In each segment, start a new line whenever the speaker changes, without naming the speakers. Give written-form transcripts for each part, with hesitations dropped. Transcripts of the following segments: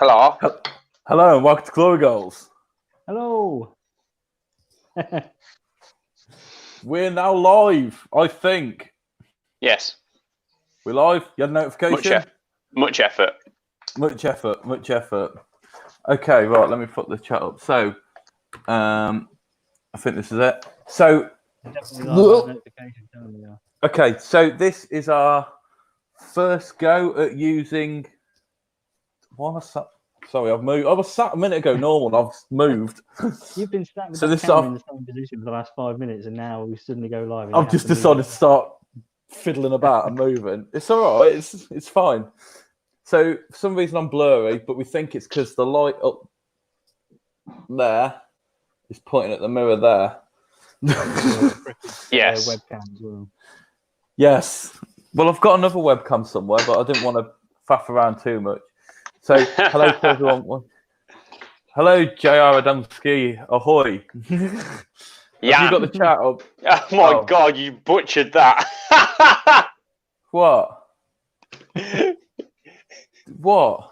Hello.
Hello and welcome to Glory Goals.
Hello.
We're now live, I think.
Yes.
We're live. You had a notification?
Much effort.
Much effort. Okay, right, let me put the chat up. So, I think this is it. So, okay, so this is our first go at using... Sorry, I've moved. I was sat a minute ago normal, I've moved.
You've been sat with
So
that
this
camera in the same position for the last 5 minutes, and now we suddenly go live. And
I've just decided to start fiddling about and moving. It's all right. It's fine. So for some reason I'm blurry, but we think it's because the light up there is pointing at the mirror there.
Yes.
Webcam as well.
Yes. Well, I've got another webcam somewhere, but I didn't want to faff around too much. So hello to everyone. Hello, J.R. Adamski. Ahoy.
Yeah.
Have you got the chat up?
Oh my God, you butchered that.
What? What?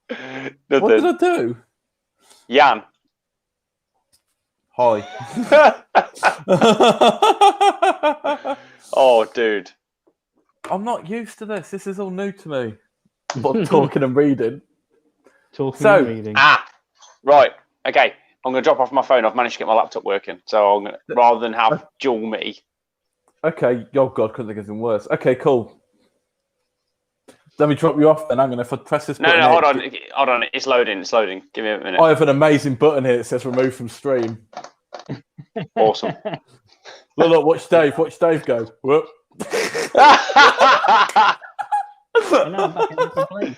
Nothing.
What did I do?
Jan.
Hi.
Oh, dude.
I'm not used to this. This is all new to me. But talking and reading.
And reading.
Right. Okay. I'm going to drop off my phone. I've managed to get my laptop working. So I'm going to, rather than have dual me.
Okay. Oh, God, couldn't think of anything worse. Okay, cool. Let me drop you off then. I'm going to press this button.
No, hold on. It's loading. Give me a minute.
I have an amazing button here that says remove from stream.
Awesome.
Look, watch Dave. Watch Dave go. Whoop.
And now I'm back in a different place.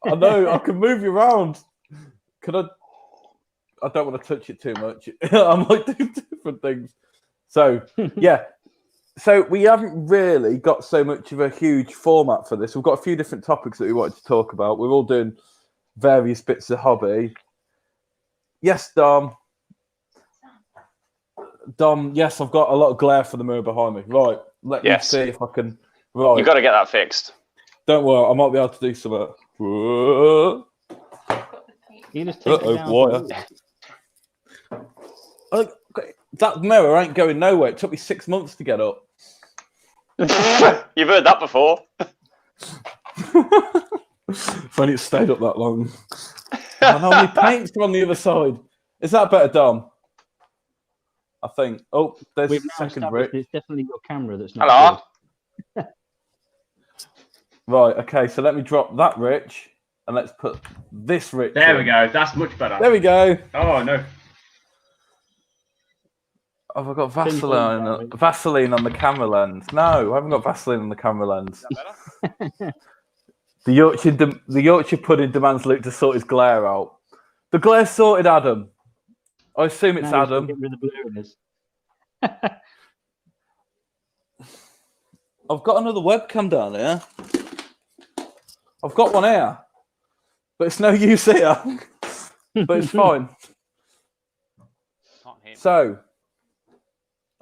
I know. I can move you around. Can I? I don't want to touch it too much. I might do different things. So, yeah. So we haven't really got so much of a huge format for this. We've got a few different topics that we wanted to talk about. We're all doing various bits of hobby. Yes, Dom. Dom, yes, I've got a lot of glare for the mirror behind me. Right, let me see if I can... Right.
You've got to get that fixed.
Don't worry, I might be able to do something. Whoa.
You just take it down.
Wire. That mirror ain't going nowhere. It took me 6 months to get up.
You've heard that before.
If only it stayed up that long. And how many paints are on the other side? Is that better, Dom? I think. Oh, there's
We've
the
now
second
established
Rick.
it's definitely your camera that's not
Hello.
Right, okay, so let me drop that Rich and let's put this Rich.
There we go. That's much better.
There we go.
Oh, no.
Have I got Vaseline on the camera lens? No, I haven't got Vaseline on the camera lens.
Is that better?
The Yorkshire pudding demands Luke to sort his glare out. The glare's sorted, Adam. I assume it's Adam.
Get rid of the blurriness.
I've got another webcam down here. I've got one here, but it's no use here. But it's fine.
Can't hear me.
So,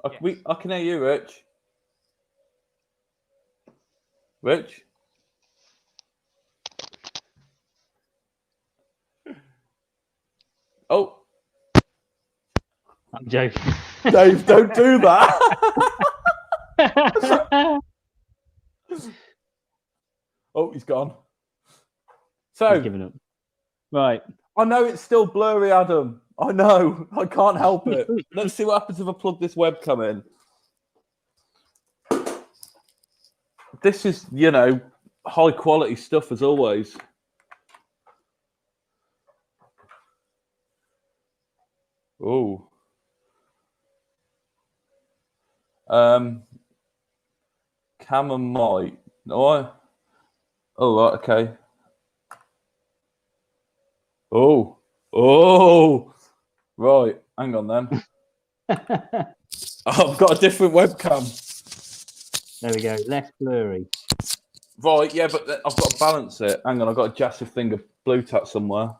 I can hear you, Rich. Rich? Oh.
I'm joking.
Dave, don't do that. Oh, he's gone. So,
He's giving up. Right.
I know it's still blurry, Adam. I know. I can't help it. Let's see what happens if I plug this webcam in. This is, high quality stuff as always. Oh. Cam and mic. No. Oh, right, okay. Oh. Right, hang on then. I've got a different webcam.
There we go. Less blurry.
Right, yeah, but I've got to balance it. Hang on, I've got a massive thing of blue tack somewhere.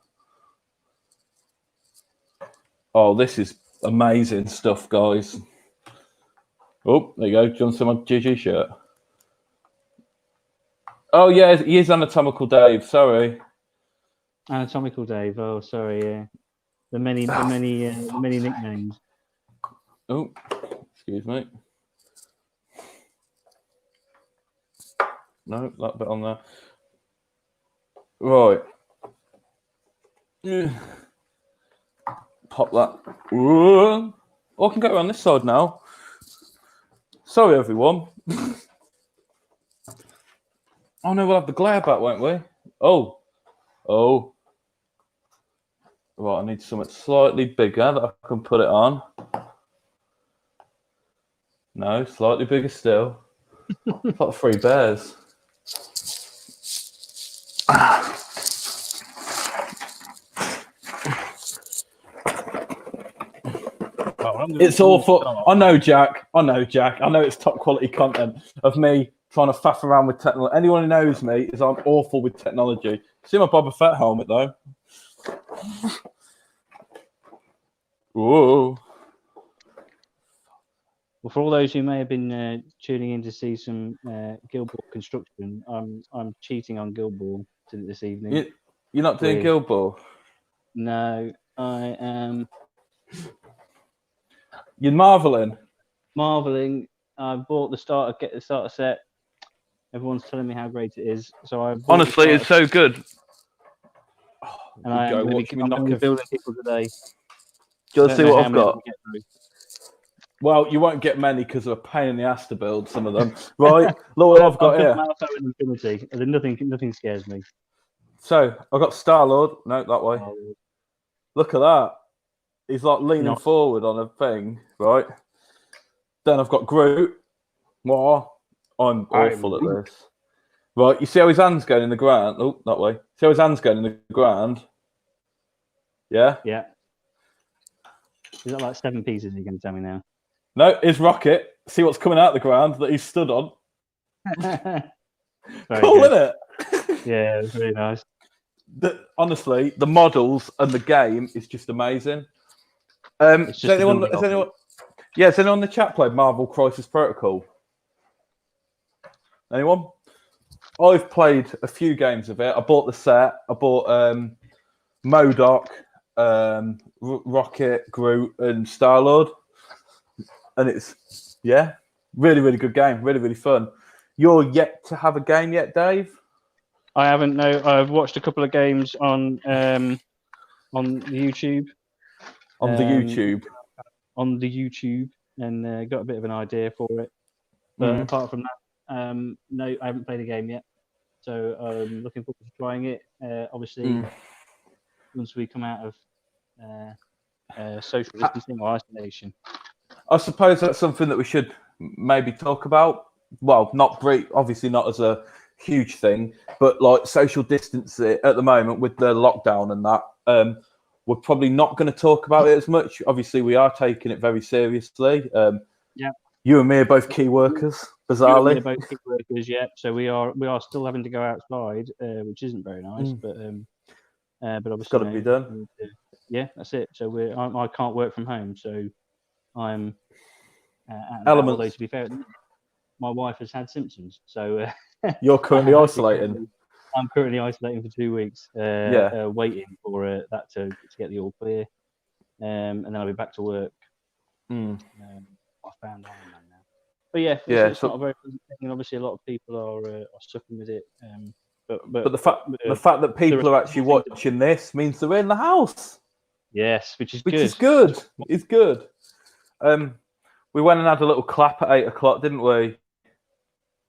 Oh, this is amazing stuff, guys. Oh, there you go. Do you want some of my GG shirt? Oh, yeah, he is Anatomical Dave. Sorry.
Anatomical Dave. Oh, sorry. Yeah. The many nicknames.
Oh, excuse me. No, that bit on there. Right. Pop that. Oh, I can go around this side now. Sorry, everyone. Oh no, we'll have the glare back, won't we? Oh. Right, I need something slightly bigger that I can put it on. No, slightly bigger still. It's like 3 bears. It's awful. I know, Jack. I know it's top quality content of me trying to faff around with technology. Anyone who knows me is I'm awful with technology. See my Boba Fett helmet, though? Whoa.
Well, for all those who may have been tuning in to see some Guild Ball construction, I'm cheating on Guild Ball this evening.
You're not doing Guild Ball?
No, I am.
You're marveling.
I bought the starter set. Everyone's telling me how great it is. So
honestly, it's so good.
And I'm going to be building people today.
Just see what I've got. Well, you won't get many because they're a pain in the ass to build, some of them. Right, look what I've got here.
Infinity. Nothing scares me.
So, I've got Star-Lord. No, that way. Look at that. He's like leaning forward on a thing, right? Then I've got Groot. More. I'm awful at this. Right, you see how his hand's going in the ground? Oh, that way. See how his hand's going in the ground? Yeah?
Yeah. Is that like 7 pieces you're going to tell me now?
No, his rocket. See what's coming out of the ground that he's stood on. Cool, isn't it?
Yeah, it's really nice.
Honestly, the models and the game is just amazing. Has anyone in the chat played Marvel Crisis Protocol? Anyone? I've played a few games of it. I bought the set. I bought MODOK, Rocket, Groot, and Star-Lord. And it's, really, really good game. Really, really fun. You're yet to have a game yet, Dave?
I haven't, no. I've watched a couple of games on YouTube.
On the YouTube.
And got a bit of an idea for it. But apart from that, no, I haven't played a game yet. So I'm looking forward to trying it. Obviously, once we come out of social distancing or isolation.
I suppose that's something that we should maybe talk about. Well, obviously not as a huge thing, but like social distancing at the moment with the lockdown and that, we're probably not going to talk about it as much. Obviously, we are taking it very seriously. You and me are both key workers, bizarrely.
You and me are both key workers, yeah. So we are still having to go outside, which isn't very nice, but obviously
it's got to be done.
Yeah, that's it. So I can't work from home, so I'm although to be fair, my wife has had symptoms, so
you're currently isolating.
I'm currently isolating for 2 weeks, waiting for that to get the all clear, and then I'll be back to work. I found Iron Man now, but it's not a very pleasant thing, and obviously a lot of people are suffering with it. But the
fact that people are actually watching this means they're in the house.
Yes, which is
good. It's good. We went and had a little clap at 8 o'clock, didn't we?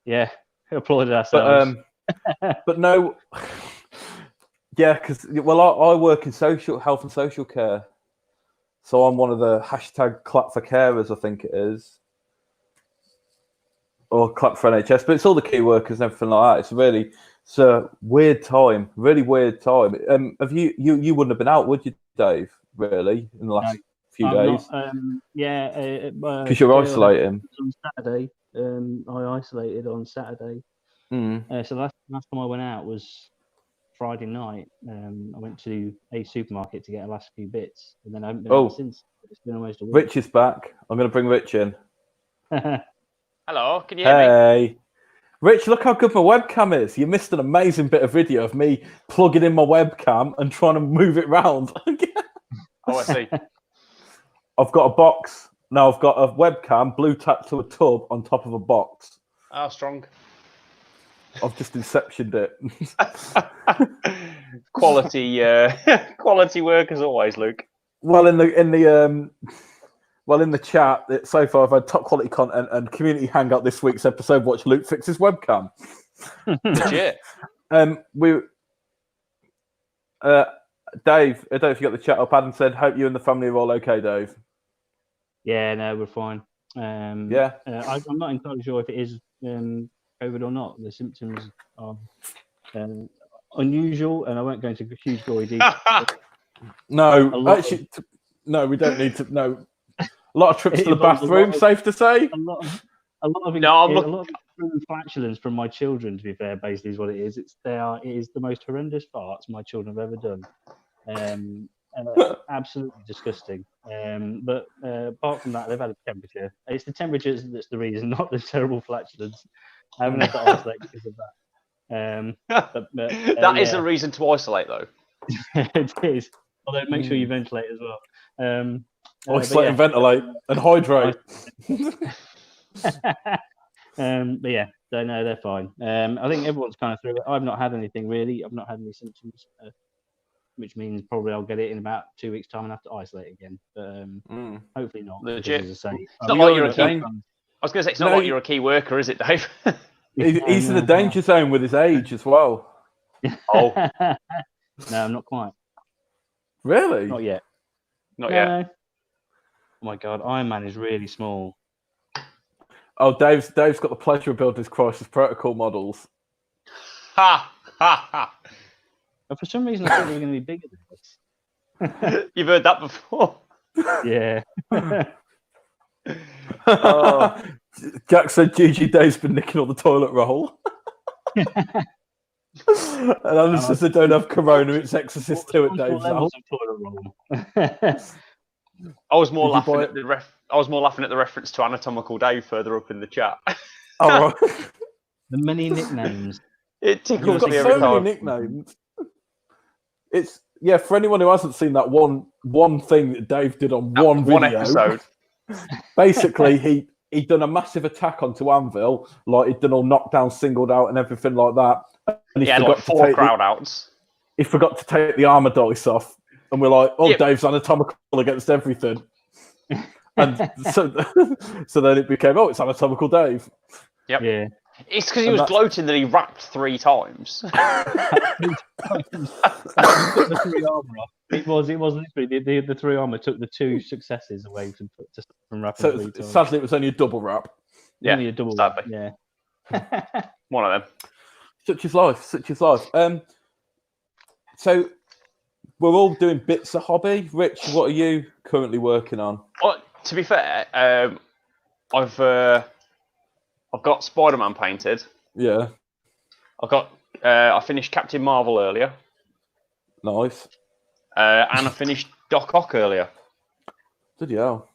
Yeah, applauded ourselves.
But no, because I work in health and social care, so I'm one of the hashtag clap for carers, I think it is, or clap for NHS. But it's all the key workers and everything like that. It's a weird time, really weird time. Have you wouldn't have been out, would you, Dave? Really, in the last few days?
Because
you're isolating.
On Saturday, I isolated on Saturday. So the last time I went out was Friday night. I went to a supermarket to get the last few bits, and then I haven't been out since. It's been almost a week.
Rich is back. I'm going to bring Rich in.
Hello, can you hear me?
Rich, look how good my webcam is. You missed an amazing bit of video of me plugging in my webcam and trying to move it round.
Oh, I see.
I've got a box. Now I've got a webcam blue tacked to a tub on top of a box.
Oh, strong.
I've just inceptioned it.
Quality, quality work as always, Luke.
Well, in the chat, so far I've had top quality content and community hangout this week's episode. Watch Luke fix his webcam.
Legit.
Dave, I don't know if you got the chat up. Adam said, "Hope you and the family are all okay, Dave."
Yeah, no, we're fine. I'm not entirely sure if it is COVID or not. The symptoms are unusual, and I won't go into huge gory detail.
No, actually, no, we don't need to. No, a lot of trips to the bathroom. Safe to say.
A lot of flatulence from my children. To be fair, basically, is what it is. It is the most horrendous farts my children have ever done. Absolutely disgusting. But apart from that, they've had a temperature. It's the temperature that's the reason, not the terrible flatulence. I haven't had to isolate because of that.
That is a reason to isolate, though.
It is. Although make sure you ventilate as well.
Isolate and ventilate and hydrate.
But yeah, so no, they're fine. I think everyone's kind of through it. I've not had anything really. I've not had any symptoms, which means probably I'll get it in about 2 weeks' time and have to isolate again. But hopefully not.
Legit.
Because, as I say,
It's not like you're a key. I was going to say it's not like you're a key worker, is it, Dave?
He's in the danger zone with his age as well.
Oh,
no, I'm not quite.
Really?
Not yet.
Not yet.
Oh my God, Iron Man is really small.
Oh, Dave's got the pleasure of building his Crisis Protocol models.
Ha ha ha!
But for some reason, I thought they were going to be bigger than this.
You've heard that before.
Yeah.
Jack said GG Dave's been nicking all the toilet roll. And Alan says they don't have Corona, it's Exorcist 2 at Dave's house.
I was more laughing at the reference to Anatomical Dave further up in the chat.
Oh, right.
The many nicknames.
You've
It tickles
got
me every
so
time.
many nicknames. It's for anyone who hasn't seen that one thing that Dave did on one
episode.
Basically, he'd done a massive attack onto Anvil, like he'd done all knockdown, singled out, and everything like that. And he
had
forgot
like 4
to
crowd outs.
He forgot to take the armor dice off, and we're like, "Oh,
Yep.
Dave's anatomical against everything." And so then it became, "Oh, it's Anatomical Dave."
Yep.
Yeah.
It's because he was gloating that he rapped 3 times.
The 3 armor off. It was literally the 3 armor took the 2 successes away from rapping.
So
3 times.
sadly, it was only a double wrap.
Yeah,
Only a double.
sadly.
Yeah.
One of them.
Such is life. So we're all doing bits of hobby. Rich, what are you currently working on?
Well, to be fair, I've got Spider-Man painted.
Yeah.
I finished Captain Marvel earlier.
Nice.
And I finished Doc Ock earlier.
Good hell.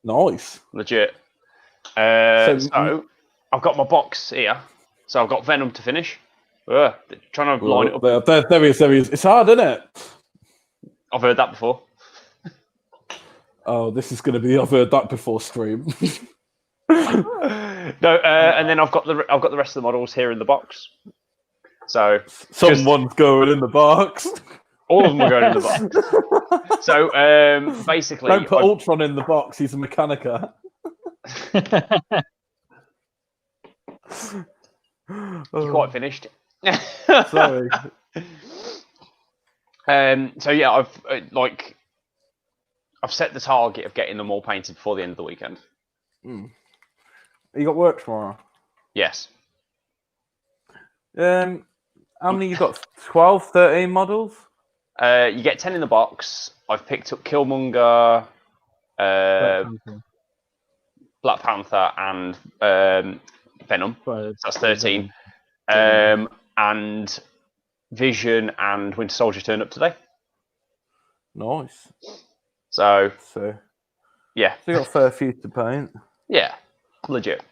Nice.
Legit. So I've got my box here. So I've got Venom to finish. Trying to line it up.
There he is. It's hard, isn't it?
I've heard that before.
Oh, this is going to be I've heard that before stream.
No, and then I've got the rest of the models here in the box. So
someone's going in the box.
All of them are going in the box. So basically,
don't put Ultron in the box. He's a mechanica.
You're quite finished.
Sorry.
So yeah, I've set the target of getting them all painted before the end of the weekend.
You got work tomorrow?
Yes.
How many you got? 12, 13 models?
You get 10 in the box. I've picked up Killmonger, Black Panther, and Venom. That's 13. And Vision and Winter Soldier turned up today.
Nice.
So yeah.
So you got a fair few to paint.
Yeah, legit.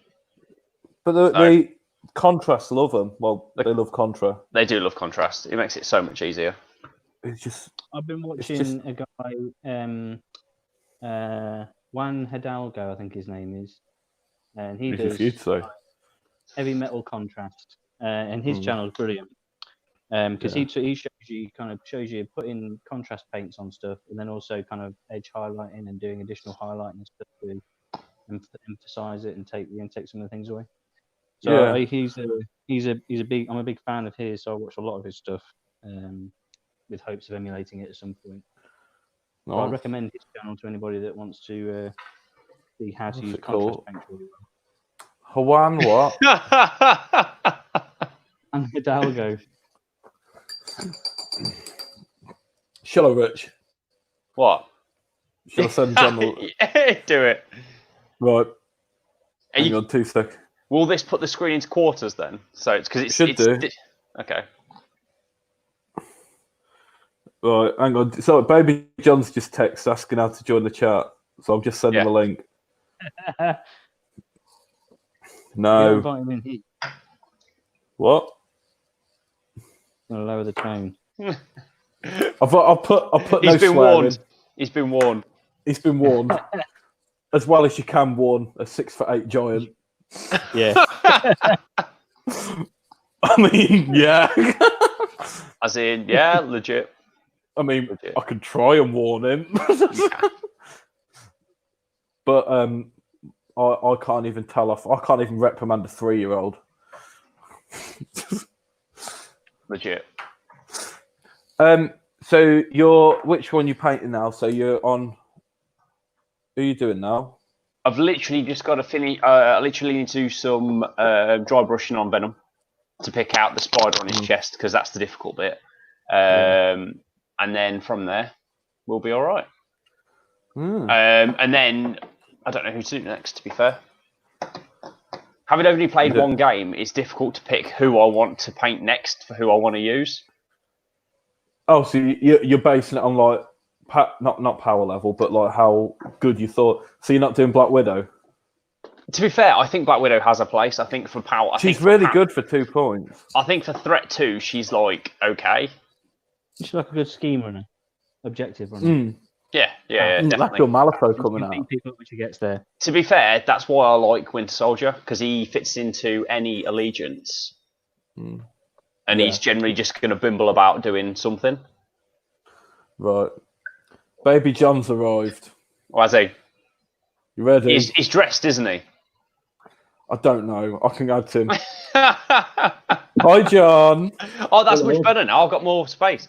But the contrasts love them. Well, they love Contra.
They do love contrast. It makes it so much easier.
It's just.
I've been watching a guy, Juan Hidalgo, I think his name is, and he does heavy metal contrast, and his channel is brilliant because he shows you putting contrast paints on stuff, and then also kind of edge highlighting and doing additional highlighting and stuff to emphasize it and take some of the things away. So he's a big. I'm a big fan of his, so I watch a lot of his stuff. With hopes of emulating it at some point. So I'd recommend his channel to anybody that wants to see how to use contrast paint really well.
Juan what?
And Hidalgo.
Shall I, Rich?
What?
Shall I send John?
Do it.
Right. Hang on 2 seconds.
Will this put the screen into quarters then? So it's because it
should do.
Okay.
Right, hang on. So, Baby John's just text asking how to join the chat. So, I'm just sending the link. No. What?
I'm gonna lower the tone.
I'll put
He's
no
been
swearing.
warned. He's been warned.
He's been warned. As well as you can warn a 6'8" giant.
Yeah.
I mean, yeah.
As in, yeah, legit.
I mean, I can try and warn him. But I can't even tell off. I can't even reprimand a 3-year-old.
Legit.
So which one you painting now? So you're on. Who are you doing now?
I've literally just got to finish. I literally need to do some dry brushing on Venom to pick out the spider on his chest because that's the difficult bit. And then from there, we'll be all right. And then I don't know who to do next. To be fair, having only played one game, it's difficult to pick who I want to paint next for who I want to use.
Oh, so you're basing it on like not power level, but like how good you thought. So you're not doing Black Widow.
To be fair, I think Black Widow has a place. I think for power,
she's really good for 2 points.
I think for threat 2, she's like okay.
She's like a good scheme runner, objective runner.
Yeah, definitely.
Like your Malifaux coming out.
People when she gets there.
To be fair, that's why I like Winter Soldier because he fits into any allegiance, and he's generally just going to bimble about doing something.
Right, Baby John's arrived.
Oh, has he?
You ready?
He's dressed, isn't he?
I don't know. I can add to him. Hi, John.
Oh, that's much better now. I've got more space.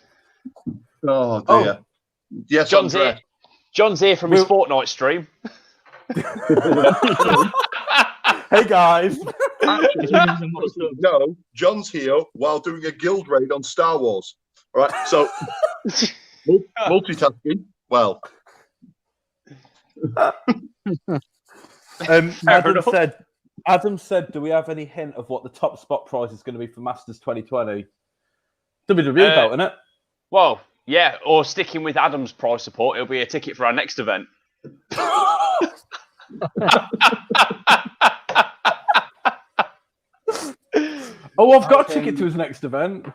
Oh dear. Yes,
John's here. John's here from his Fortnite stream.
Hey guys.
No, John's here while doing a guild raid on Star Wars. All right, so multitasking. Well,
Adam said, do we have any hint of what the top spot prize is going to be for Masters 2020? WWE belt, isn't it?
Well, yeah, or sticking with Adam's prize support, it'll be a ticket for our next event.
Oh, I've got a ticket to his next event.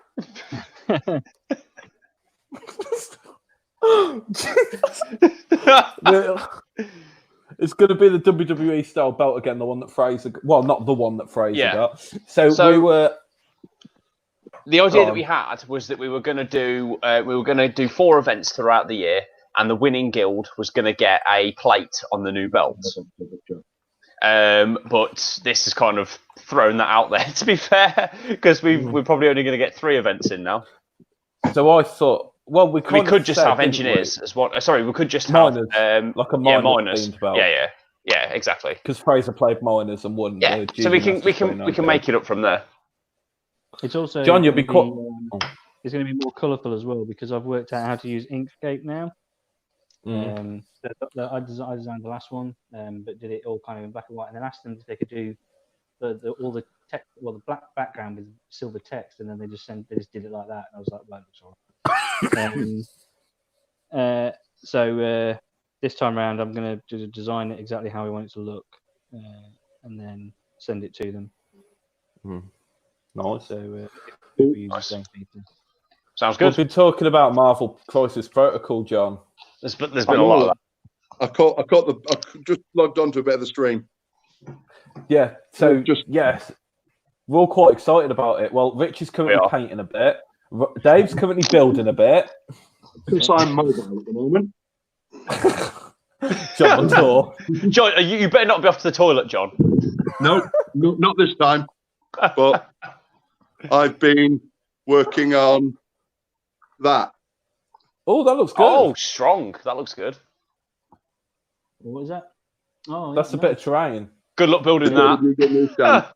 It's going to be the WWE style belt again, the one that Fraser. Well, not the one that Fraser got. So we were.
The idea that we had was that we were going to do 4 events throughout the year, and the winning guild was going to get a plate on the new belt. But this has kind of thrown that out there, to be fair, because we're probably only going to get 3 events in now.
So I thought, well, we
could just have engineers as well. Sorry, we could just have
like a miners.
Belt. Yeah, exactly.
Because Fraser played miners and won.
Yeah, so we can make it up from there.
It's also
John, you'll be
it's going to be more colourful as well because I've worked out how to use Inkscape now. I designed the last one, but did it all kind of in black and white, and then asked them if they could do all the text, the black background with silver text, and then they just did it like that, and I was like, right, that's all right. So this time around, I'm going to design it exactly how we want it to look, and then send it to them.
Nice.
So we use the
Nice.
same people.
Sounds
We've
good.
been talking about Marvel Crisis Protocol, John.
There's been a lot of that.
I just logged on to a bit of the stream.
Yeah. So yes, we're all quite excited about it. Well, Rich is currently painting a bit. Dave's currently building a bit.
Because I'm mobile at the moment.
John on tour.
John, you better not be off to the toilet, John.
No, not this time. But I've been working on that.
Oh, that looks good.
Oh, strong. That looks good.
What was that? Oh,
That's a bit of terrain.
Good luck building that.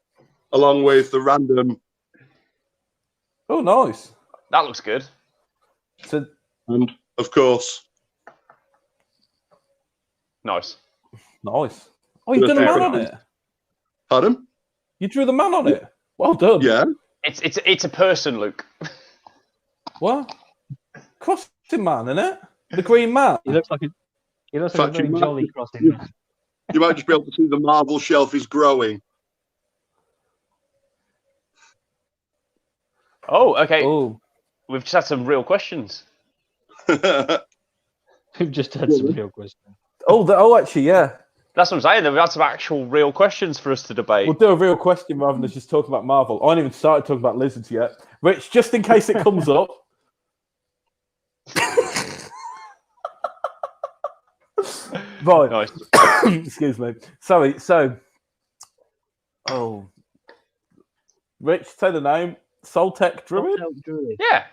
Along with the random.
Oh, nice.
That looks good.
So,
and of course,
nice. Oh, you did a man on it.
Pardon?
You drew the man on it. Well done.
Yeah.
It's a person, Luke.
What? Crossing man, isn't it? The green man.
He looks like a very jolly crossing man.
You might just be able to see the marble shelf is growing.
Oh, okay.
Oh.
We've just had some real questions.
We've just had some real questions.
Oh, actually, yeah.
That's what I'm saying. We've had some actual real questions for us to debate.
We'll do a real question rather than just talking about Marvel. I haven't even started talking about lizards yet. Rich, just in case it comes up. Right.
Nice.
Excuse me. Sorry. So, Rich, say the name. Soltec Druid?
Yeah.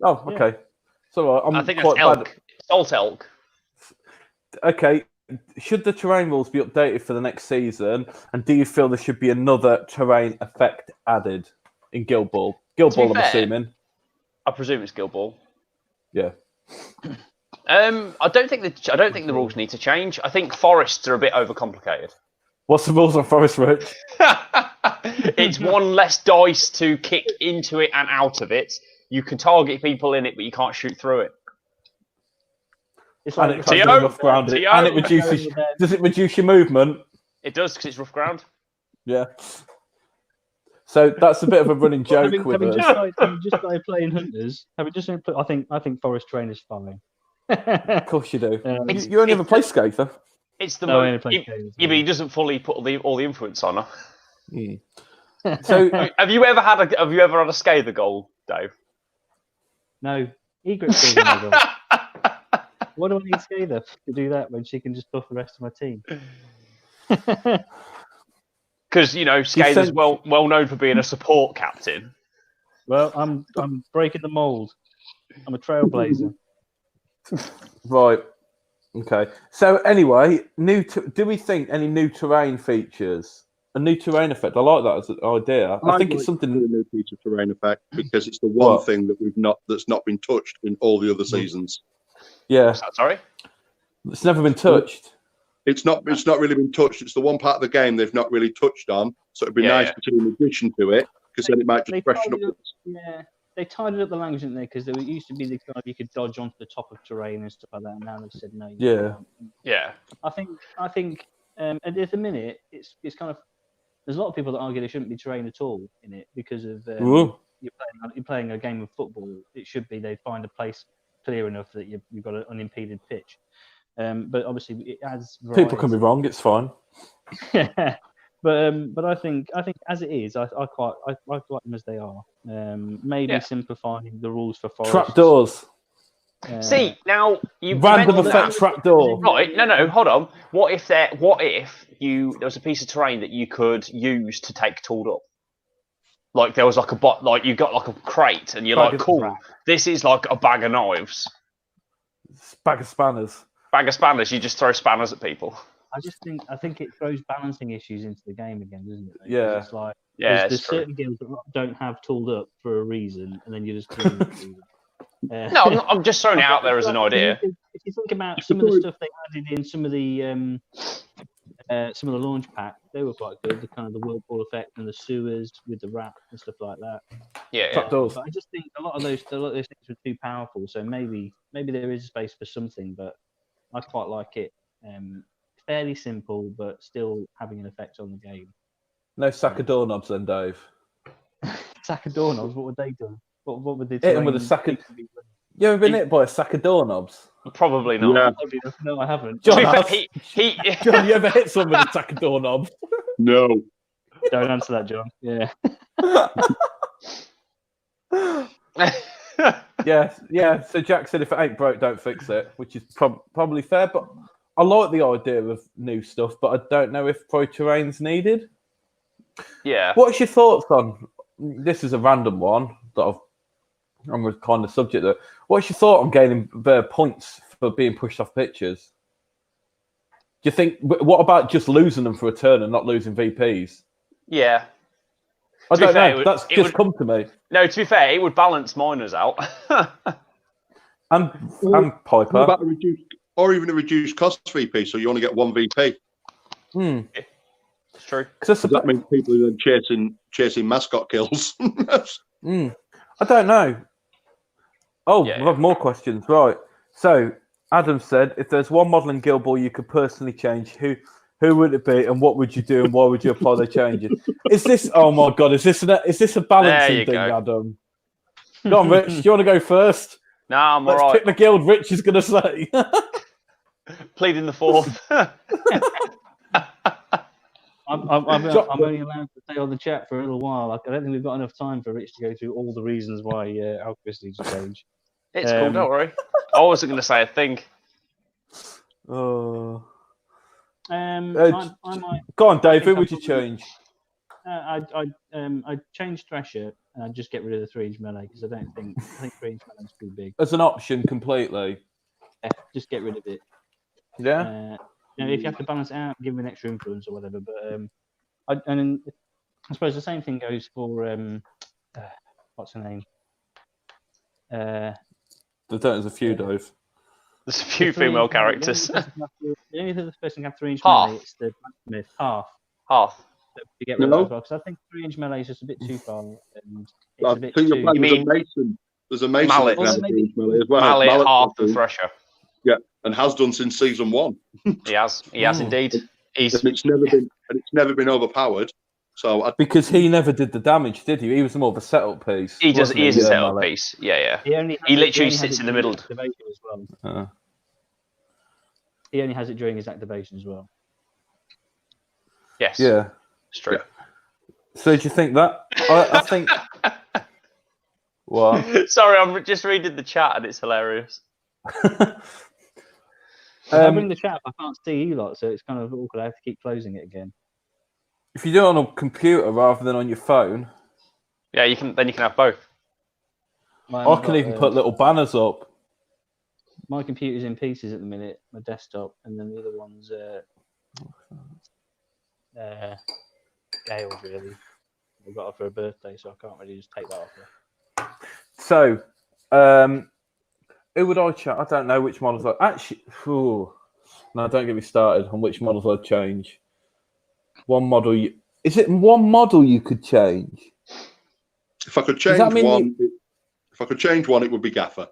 Oh, okay. So
I think that's elk. Salt elk.
Okay. Should the terrain rules be updated for the next season? And do you feel there should be another terrain effect added in Guild Ball? Guild Ball, I'm assuming.
I presume it's Guild Ball.
Yeah.
I don't think the rules need to change. I think forests are a bit overcomplicated.
What's the rules on forest, Rich?
It's one less dice to kick into it and out of it. You can target people in it, but you can't shoot through it.
It's like
and it kind of rough ground it. And it reduces. Does it reduce your movement?
It does because it's rough ground.
Yeah. So that's a bit of a running joke with us.
Having just started playing Hunters, I think Forest Train is fine.
Of course you do. You only ever play Scather.
It's the most. But he doesn't fully put all the influence on her.
Mm. So
have you ever had a Scather goal, Dave?
No. Egret's goal in the goal. What do I need Scather to do that when she can just buff the rest of my team?
Because Scather's well known for being a support captain.
Well, I'm breaking the mold. I'm a trailblazer.
Right. Okay. So anyway, do we think any new terrain features? A new terrain effect. I like that as an idea. I think it's something.
A new feature terrain effect because it's the one thing that's not been touched in all the other seasons.
Yeah.
What's that, sorry?
It's never been touched.
It's not really been touched. It's the one part of the game they've not really touched on. So it'd be nice to do in addition to it, because then it might just freshen up.
Yeah, they tidied up the language, didn't they? Because there used to be the kind of you could dodge onto the top of terrain and stuff like that. And now they've said no.
Yeah.
I think, and at the minute it's kind of there's a lot of people that argue there shouldn't be terrain at all in it because of you're playing a game of football. It should be they find a place clear enough that you've got an unimpeded pitch. But obviously it adds variety.
People can be wrong. It's fine.
Yeah, but I think as it is, I quite like them as they are. Maybe simplifying the rules for forests.
Trapdoors.
See, now you
random effect trapdoor.
Right? No, hold on. What if there was a piece of terrain that you could use to take tooled up? Like there was like a bot, like you got like a crate, and you're like, cool. This is like a bag of knives.
Bag of spanners.
Bag of spanners. You just throw spanners at people.
I think it throws balancing issues into the game again, doesn't it?
Yeah.
It's like
there's
certain guilds that don't have tooled up for a reason, and then you just do it.
No, I'm just throwing it out there as an idea.
If you think about some of the stuff they added in some of the launch packs, they were quite good. The kind of the whirlpool effect and the sewers with the rat and stuff like that.
Yeah.
Trapdoors.
But I just think a lot of those things were too powerful. So maybe there is a space for something, but I quite like it. Fairly simple, but still having an effect on the game.
No sack of doorknobs then, Dave.
sack of doorknobs, what would they do? What would they
Hit him with a sack of... You ever been hit by a sack of doorknobs?
Probably not.
Yeah.
No, I haven't.
John,
John,
you ever hit someone with a sack of doorknobs?
No.
Don't answer that, John. Yeah.
Yeah. So Jack said, if it ain't broke, don't fix it, which is probably fair. But I like the idea of new stuff, but I don't know if Pro Terrain's needed.
Yeah.
What's your thoughts on this? Is a random one that I'm kind of subject to. What's your thought on gaining points for being pushed off pitches? Do you think? What about just losing them for a turn and not losing VPs?
Yeah.
I don't know. That's just come to me.
No, to be fair, it would balance miners out.
and Piper.
What about or even a reduced cost VP, so you only get one VP.
It's true.
Does that mean people are then chasing mascot kills?
I don't know. Oh, we have more questions. Right. So Adam said, if there's one model in Guild Ball you could personally change, who would it be, and what would you do, and why would you apply the changes? Is this? Oh my God! Is this a balancing thing, Adam? Go on, Rich. Do you want to go first?
No, I'm
Let's
all right.
pick the guild. Rich is going to say.
Pleading the fourth.
I'm only allowed to stay on the chat for a little while. I don't think we've got enough time for Rich to go through all the reasons why Alchemist needs to change.
It's cool, don't worry. I wasn't going to say a thing.
Oh.
I might.
Go on, Dave. Who would you change?
I'd change Thrasher and I'd just get rid of the 3-inch melee because I think 3-inch melee is too big.
As an option, completely.
Yeah, just get rid of it.
Yeah.
If you have to balance it out, give him an extra influence or whatever. But I suppose the same thing goes for what's her name?
There's a few, Dave.
There's a few female characters.
The only other person can have 3-inch
Hearth.
melee is the blacksmith. Hearth. To get rid of that as well, because I think 3-inch melee is just a bit too far. And it's a bit too...
There's a Mason
Mallet.
that can have 3-inch melee as well.
Mallet, Hearth, and Thresher.
Yeah, and has done since season 1.
He has indeed.
And it's never been overpowered. So
because he never did the damage, did he? He was more of a setup piece.
He is a setup piece. Yeah. He literally sits in the middle.
As well. He only has it during his activation as well.
Yes.
Yeah.
It's true.
Yeah.
So do you think that? I think. What?
Sorry, I'm just reading the chat and it's hilarious.
If I bring the chat up, I can't see you lot, so it's kind of awkward. I have to keep closing it again.
If you do it on a computer rather than on your phone,
yeah, you can have both.
I can even put little banners up.
My computer's in pieces at the minute, my desktop, and then the other one's Gail's really. I got her for her birthday, so I can't really just take that off her.
So, who would I change? I don't know which models. Actually, no, don't get me started on which models I'd change. One model. Is it one model you could change?
If I could change one, it would be Gaffer.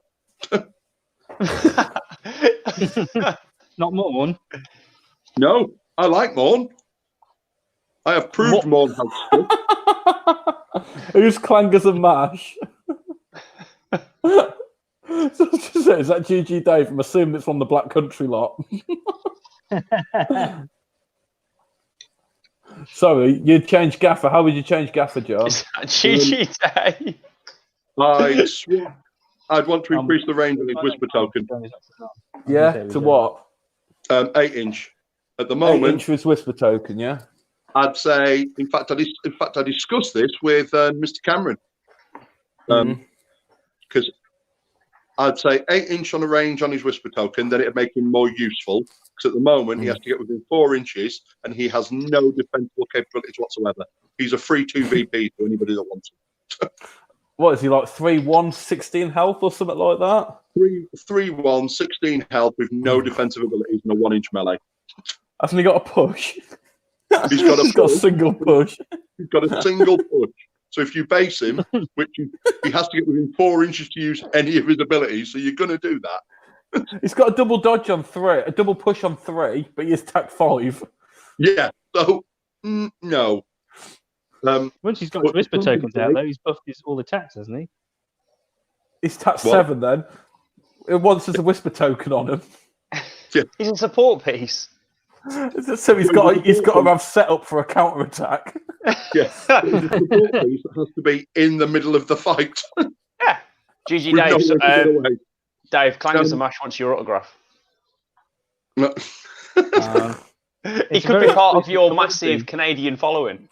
Not Morn.
No, I like Morn. I have proved Morn has stuff.
Who's Clangers and Mash? So is that GG Dave? I'm assuming it's from the Black Country lot. Sorry, you'd change Gaffer. How would you change Gaffer, John?
GG Dave.
I'd want to increase the range of his Whisper token.
Yeah, to what?
8-inch. At the moment,
8-inch was Whisper token. Yeah.
I'd say. In fact, I discussed this with Mr. Cameron. Because I'd say 8-inch on a range on his Whisper token, then it'd make him more useful. Because at the moment, he has to get within 4 inches, and he has no defensible capabilities whatsoever. He's a free 2 VP to anybody that wants him.
What is he like? 3-1, 16 health or something like that?
3-1, 16 health with no defensive abilities and a 1-inch melee.
Hasn't he got a push?
He's got
a single push.
He's got a single push. So if you base him, which he has to get within 4 inches to use any of his abilities, so you're going to do that.
He's got a double dodge on 3, a double push on 3, but he's attack 5.
Yeah. So no.
Once he's got his whisper tokens out, though, he's buffed all the attacks, hasn't he?
He's tapped 7 then. It wants as a whisper token on him.
Yeah.
He's a support piece.
So he's got to have set up for a counter attack.
Yes. The support piece has to be in the middle of the fight.
Yeah. GG
With no
Dave.
way to get away.
Dave, Clangers and Mash wants your autograph.
No.
He could be part of your massive Canadian following.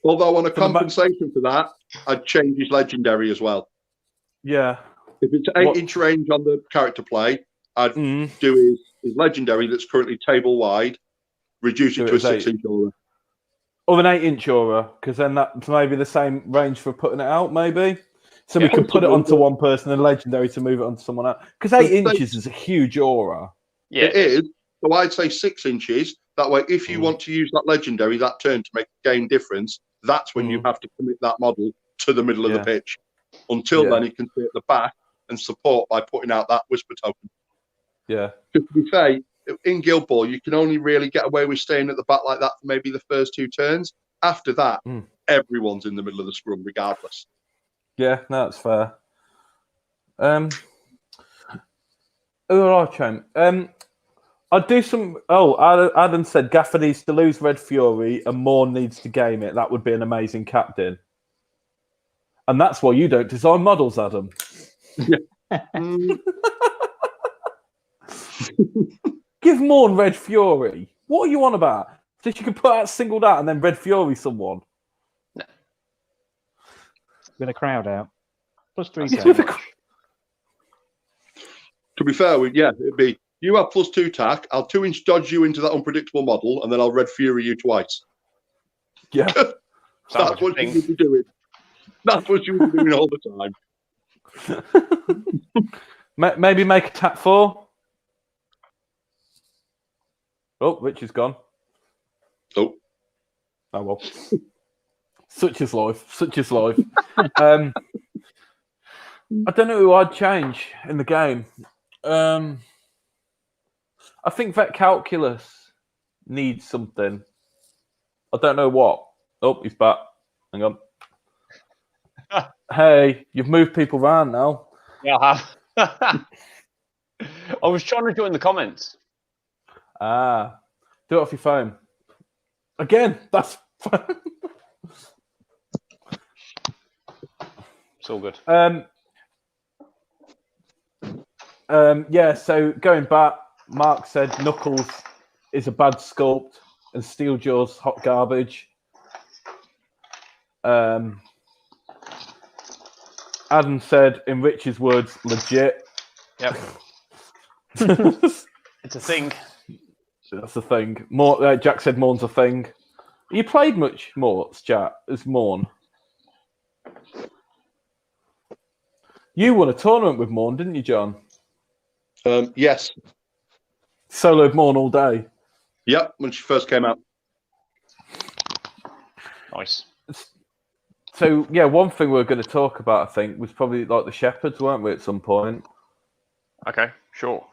Although on a compensation for that, I'd change his legendary as well.
Yeah.
If it's 8-inch range on the character play, I'd do his legendary that's currently table wide, reduce it to a 6-inch aura.
Or an 8-inch aura, because then that's maybe the same range for putting it out, maybe. So we could put it onto one person and legendary to move it onto someone else. Because 8 inches is a huge aura.
Yeah.
It is. So I'd say 6 inches. That way, if you want to use that legendary that turn to make a game difference, that's when you have to commit that model to the middle of the pitch. Until then, he can stay at the back and support by putting out that whisper token.
Yeah.
To be fair, in Guild Ball, you can only really get away with staying at the back like that for maybe the first 2 turns. After that, everyone's in the middle of the scrum, regardless.
Yeah, no, that's fair. All right, Cham. I'd do some. Oh, Adam said Gaffer needs to lose Red Fury and Morn needs to game it. That would be an amazing captain. And that's why you don't design models, Adam. Give Morn Red Fury. What are you on about? So you can put out singled out and then Red Fury someone.
No.
With a crowd out. +3
To be fair, it'd be you have +2 tack. I'll 2-inch dodge you into that unpredictable model, and then I'll Red Fury you twice.
Yeah.
That's what you would be doing. That's what you would be doing all the time.
Maybe make a tap 4. Oh, Rich is gone.
Oh
well. Such is life. Such is life. I don't know who I'd change in the game. I think Vet Calculus needs something. I don't know what. Oh, he's back. Hang on. Hey, you've moved people around now.
Yeah, I have. I was trying to join the comments.
Do it off your phone. Again, that's fine.
It's all good.
Yeah, so going back, Mark said Knuckles is a bad sculpt and Steeljaw's hot garbage. Adam said, in Rich's words, legit.
Yep. It's a thing.
That's the thing. Jack said Morn's a thing. You played much Morts, Jack, as Morn? You won a tournament with Morn, didn't you, John?
Yes.
Soloed Morn all day.
Yep, when she first came out.
Nice.
So, yeah, one thing we were going to talk about, I think, was probably like the Shepherds, weren't we, at some point?
Okay, sure.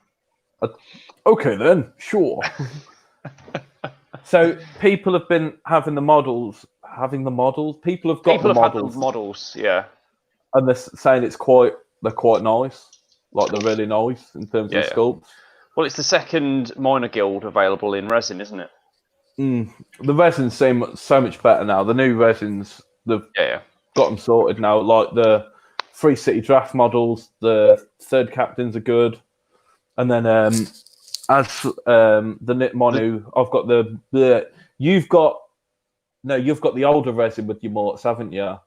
Okay, then, sure. So, people have been having the models. People have got the models.
Models, yeah.
And they're saying they're quite nice. Like, they're really nice in terms of sculpts.
Well, it's the second minor guild available in resin, isn't it?
The resins seem so much better now. The new resins, they've got them sorted now. Like the Free City Draft models, the third captains are good. And then as the Knit Monu, I've got you've got the older resin with your Morts, haven't you?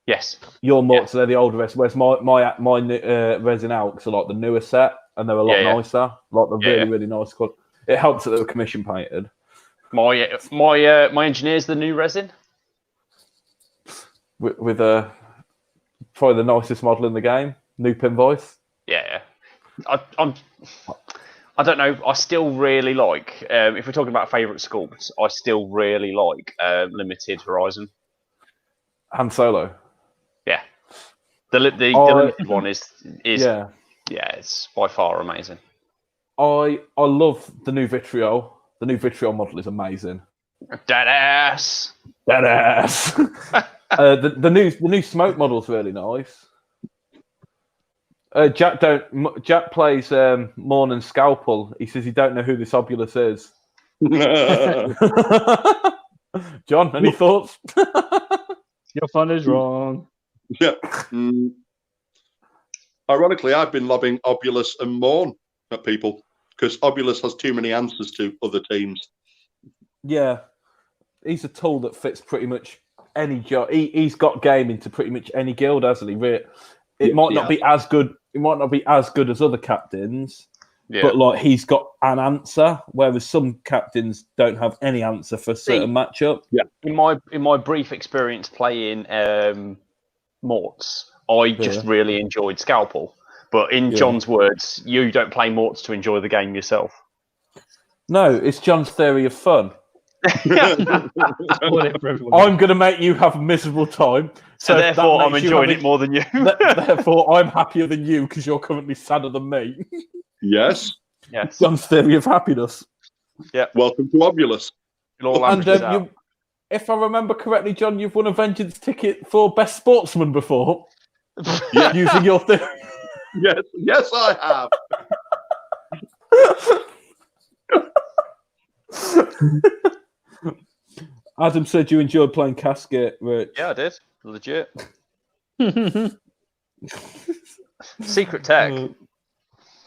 Yes.
Your Morts, they're the older resin, whereas my resin alks are like the newer set, and they're a lot nicer. Like they're really, really nice. It helps that they were commission painted.
My engineer's the new resin.
With probably the nicest model in the game, new pin voice.
Yeah. I don't know. I still really like. If we're talking about favourite sculpts, I still really like Limited Horizon.
Han Solo.
Yeah. The limited one is it's by far amazing.
I love the new Vitriol. The new Vitriol model is amazing.
Dead ass.
That ass. The new smoke model's really nice. Jack plays Morn and Scalpel. He says he don't know who this Obulus is. John, any thoughts?
Your fun is wrong.
Yeah. Ironically, I've been lobbing Obulus and Morn at people because Obulus has too many answers to other teams.
Yeah, he's a tool that fits pretty much any job. He's got game into pretty much any guild, hasn't he? It might not be as good. It might not be as good as other captains, but like he's got an answer, whereas some captains don't have any answer for a certain matchup.
Yeah.
In my brief experience playing Morts, I just really enjoyed Scalpel. But in John's words, you don't play Morts to enjoy the game yourself.
No, it's John's theory of fun. I'm going to make you have a miserable time.
So therefore, I'm enjoying it more than you.
Therefore, I'm happier than you because you're currently sadder than me.
Yes.
Yes.
John's theory of happiness.
Yeah.
Welcome to Obulus.
And if I remember correctly, John, you've won a vengeance ticket for best sportsman before.
Yeah.
Using your theory.
Yes, I have.
Adam said you enjoyed playing Casket, Rich.
Yeah, I did. Legit. Secret tech.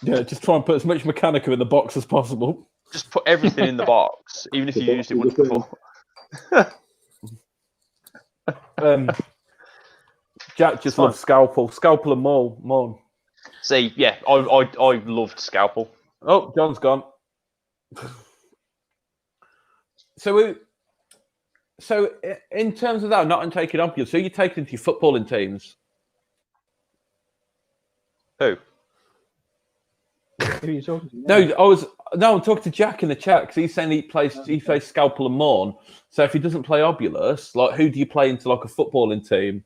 Yeah, just try and put as much Mechanica in the box as possible.
Just put everything in the box, even if you used it once before.
Jack just loves Scalpel and Morn.
See, yeah, I loved Scalpel.
Oh, John's gone. So in terms of that, not in taking up, so you're taking into your footballing teams.
Who?
Who are you talking to?
I'm talking to Jack in the chat because he's saying he plays Scalpel and Morn. So if he doesn't play Obulus, like who do you play into like a footballing team?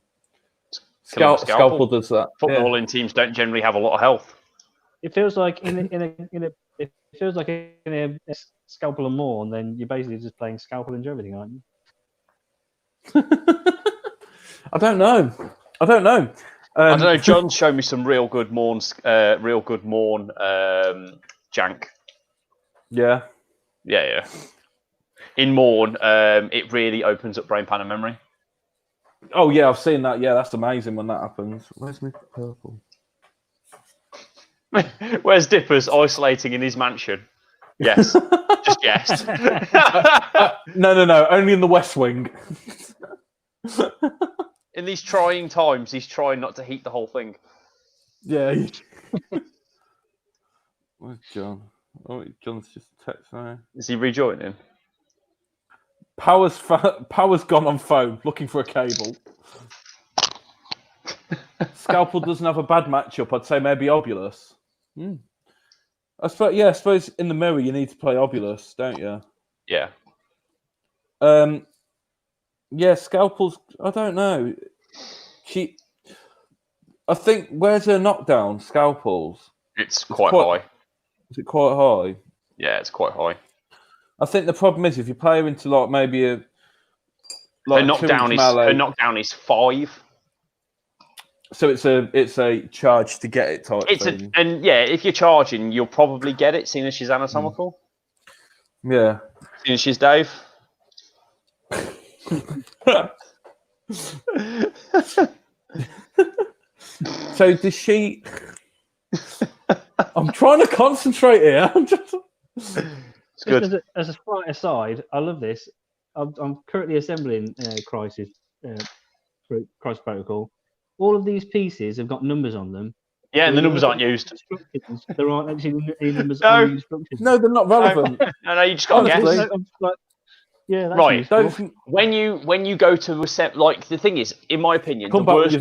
Scalpel does that.
Footballing teams don't generally have a lot of health.
It feels like in a Scalpel and Morn, then you're basically just playing Scalpel and everything, aren't you?
I don't know.
I don't know. John showed me some real good Morn jank.
Yeah.
In Morn, it really opens up brain pan and memory.
Oh yeah, I've seen that. Yeah, that's amazing when that happens. Where's my purple? Where's
Dipper's isolating in his mansion? Yes, just yes.
No. Only in the West Wing.
In these trying times, he's trying not to heat the whole thing.
Yeah. Where's John? Oh, John's just text now.
Is he rejoining?
Power's gone on phone looking for a cable. Scalpel doesn't have a bad matchup. I'd say maybe Obulus. I suppose in the mirror you need to play Obulus, don't you?
Yeah.
Yeah, Scalpel's. I don't know. I think where's her knockdown? Scalpel's.
It's quite high.
Is it quite high?
Yeah, it's quite high.
I think the problem is if you play her into like maybe a. Like
her knockdown is 5.
So it's a charge to get it type thing.
If you're charging, you'll probably get it, seeing as she's anatomical.
Yeah.
Seeing as she's Dave.
So does she? I'm trying to concentrate here.
It's good. As a slight aside, I love this. I'm currently assembling Crisis Protocol. All of these pieces have got numbers on them.
Yeah, and the numbers aren't used.
There aren't actually any numbers on the instructions.
No, they're not relevant.
No, you just got to guess.
Yeah, that's
right.
Useful.
When you go to ascend, like the thing is, in my opinion, the worst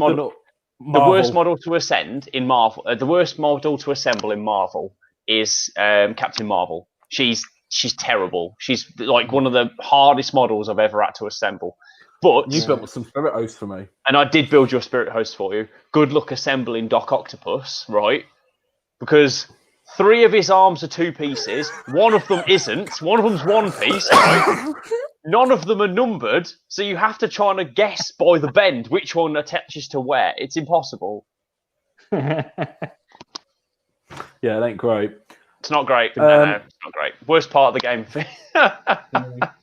model to ascend in Marvel, the worst model to assemble in Marvel is Captain Marvel. She's terrible. She's like one of the hardest models I've ever had to assemble. But
you built some spirit hosts for me,
and I did build your spirit host for you. Good luck assembling Doc Octopus, right? Because 3 of his arms are 2 pieces. One of them isn't. One of them's 1 piece. Right? none of them are numbered, so you have to try and guess by the bend which one attaches to where. It's impossible.
Yeah, it ain't great.
It's not great. No, it's not great. Worst part of the game.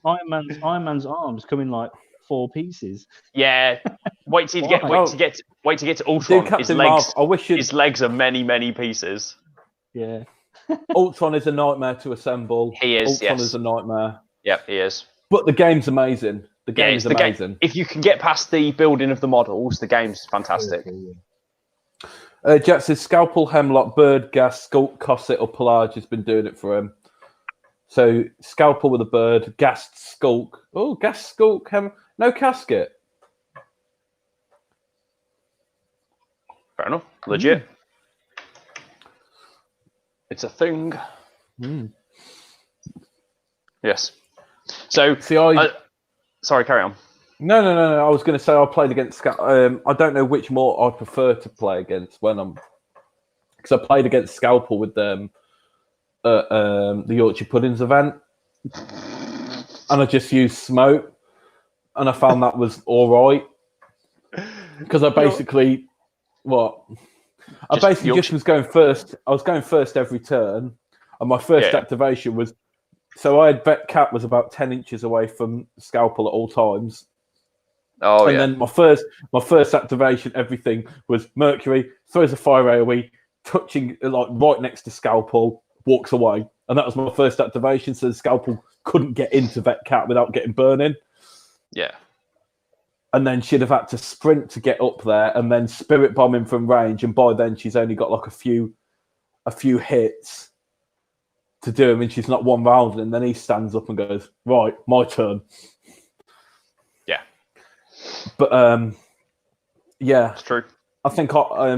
Iron Man's arms come in like 4 pieces.
Yeah. Wait till you get to Ultron.
Captain Marvel, I wish
his legs are many pieces.
Yeah.
Ultron is a nightmare to assemble.
He is.
Ultron is a nightmare.
Yep, he is.
But the game's amazing. The game is amazing.
If you can get past the building of the models, the game's fantastic.
Jack says Scalpel, Hemlock, Bird, Gas, Skulk, Cosset, or Pelage has been doing it for him. So Scalpel with a bird, Gas, Skulk. Oh, Gas, Skulk, no casket.
Fair enough. Legit. It's a thing. Yes. So,
see,
sorry, carry on.
No. I was going to say I played against. I don't know which more I prefer to play against because I played against Scalpel with them at the Yorkshire Puddings event, and I just used smoke, and I found that was all right because I basically just was going first. I was going first every turn, and my first activation was. So I had Vet Cat was about 10 inches away from Scalpel at all times.
Oh,
and then my first activation, everything was Mercury throws a fire AoE, touching like right next to Scalpel, walks away, and that was my first activation. So the Scalpel couldn't get into Vet Cat without getting burning.
Yeah.
And then she'd have had to sprint to get up there, and then Spirit Bomb him from range. And by then she's only got like a few hits to do him, and she's not one round. And then he stands up and goes, "Right, my turn."
Yeah.
But yeah,
it's true.
I think I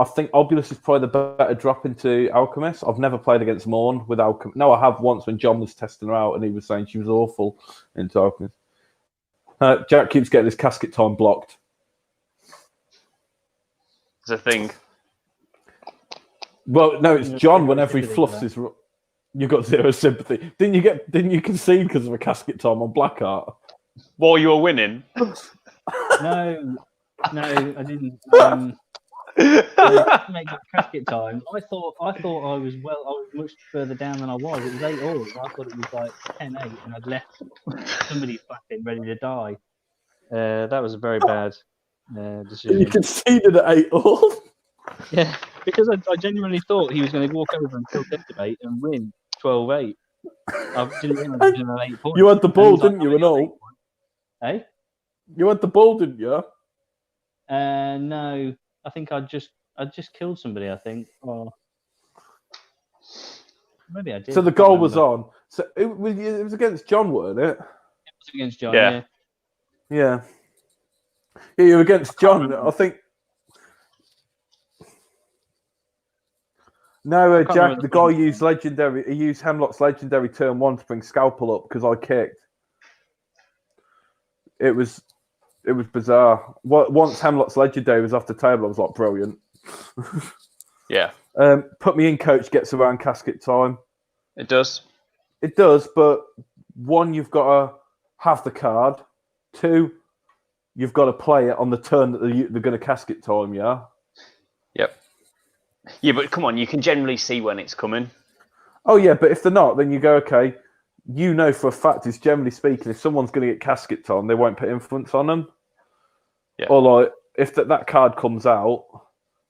think Obulus is probably the better drop into Alchemist. I've never played against Morn with Alchemist. No, I have once when John was testing her out, and he was saying she was awful into Alchemist. Jack keeps getting his casket time blocked.
It's a thing.
Well, no, it's John. Whenever he fluffs his, you got 0 sympathy. Didn't you concede because of a casket time on Blackheart?
While you were winning.
No, I didn't. To make that casket time, I thought I was much further down than I was. It was 8-all. I thought it was like 10-8, and I'd left somebody fucking ready to die. That was a very bad decision.
You conceded at 8-all.
Yeah, because I genuinely thought he was going to walk over and kill Decimate and win 12-8. I didn't realise he was an 8 points.
You had the ball, didn't you? And all.
Hey,
you had the ball, didn't you?
No. I think I just killed somebody. I think, or maybe I did.
So the goal was on. So it was against John, weren't it?
It was against John. Yeah.
Yeah, you were against John. I think. No, Jack. The guy used legendary. He used Hemlock's legendary turn 1 to bring Scalpel up because I kicked. It was bizarre. Once Hemlock's legendary was off the table, I was like, brilliant.
Yeah.
Put me in, coach. Gets around casket time.
It does.
It does, but 1, you've got to have the card. 2, you've got to play it on the turn that they're going to casket time. Yeah.
Yep. Yeah, but come on, you can generally see when it's coming.
Oh yeah, but if they're not, then you go, okay. You know for a fact, is generally speaking, if someone's going to get casket time, they won't put influence on them.
Yeah.
Or like, if that card comes out,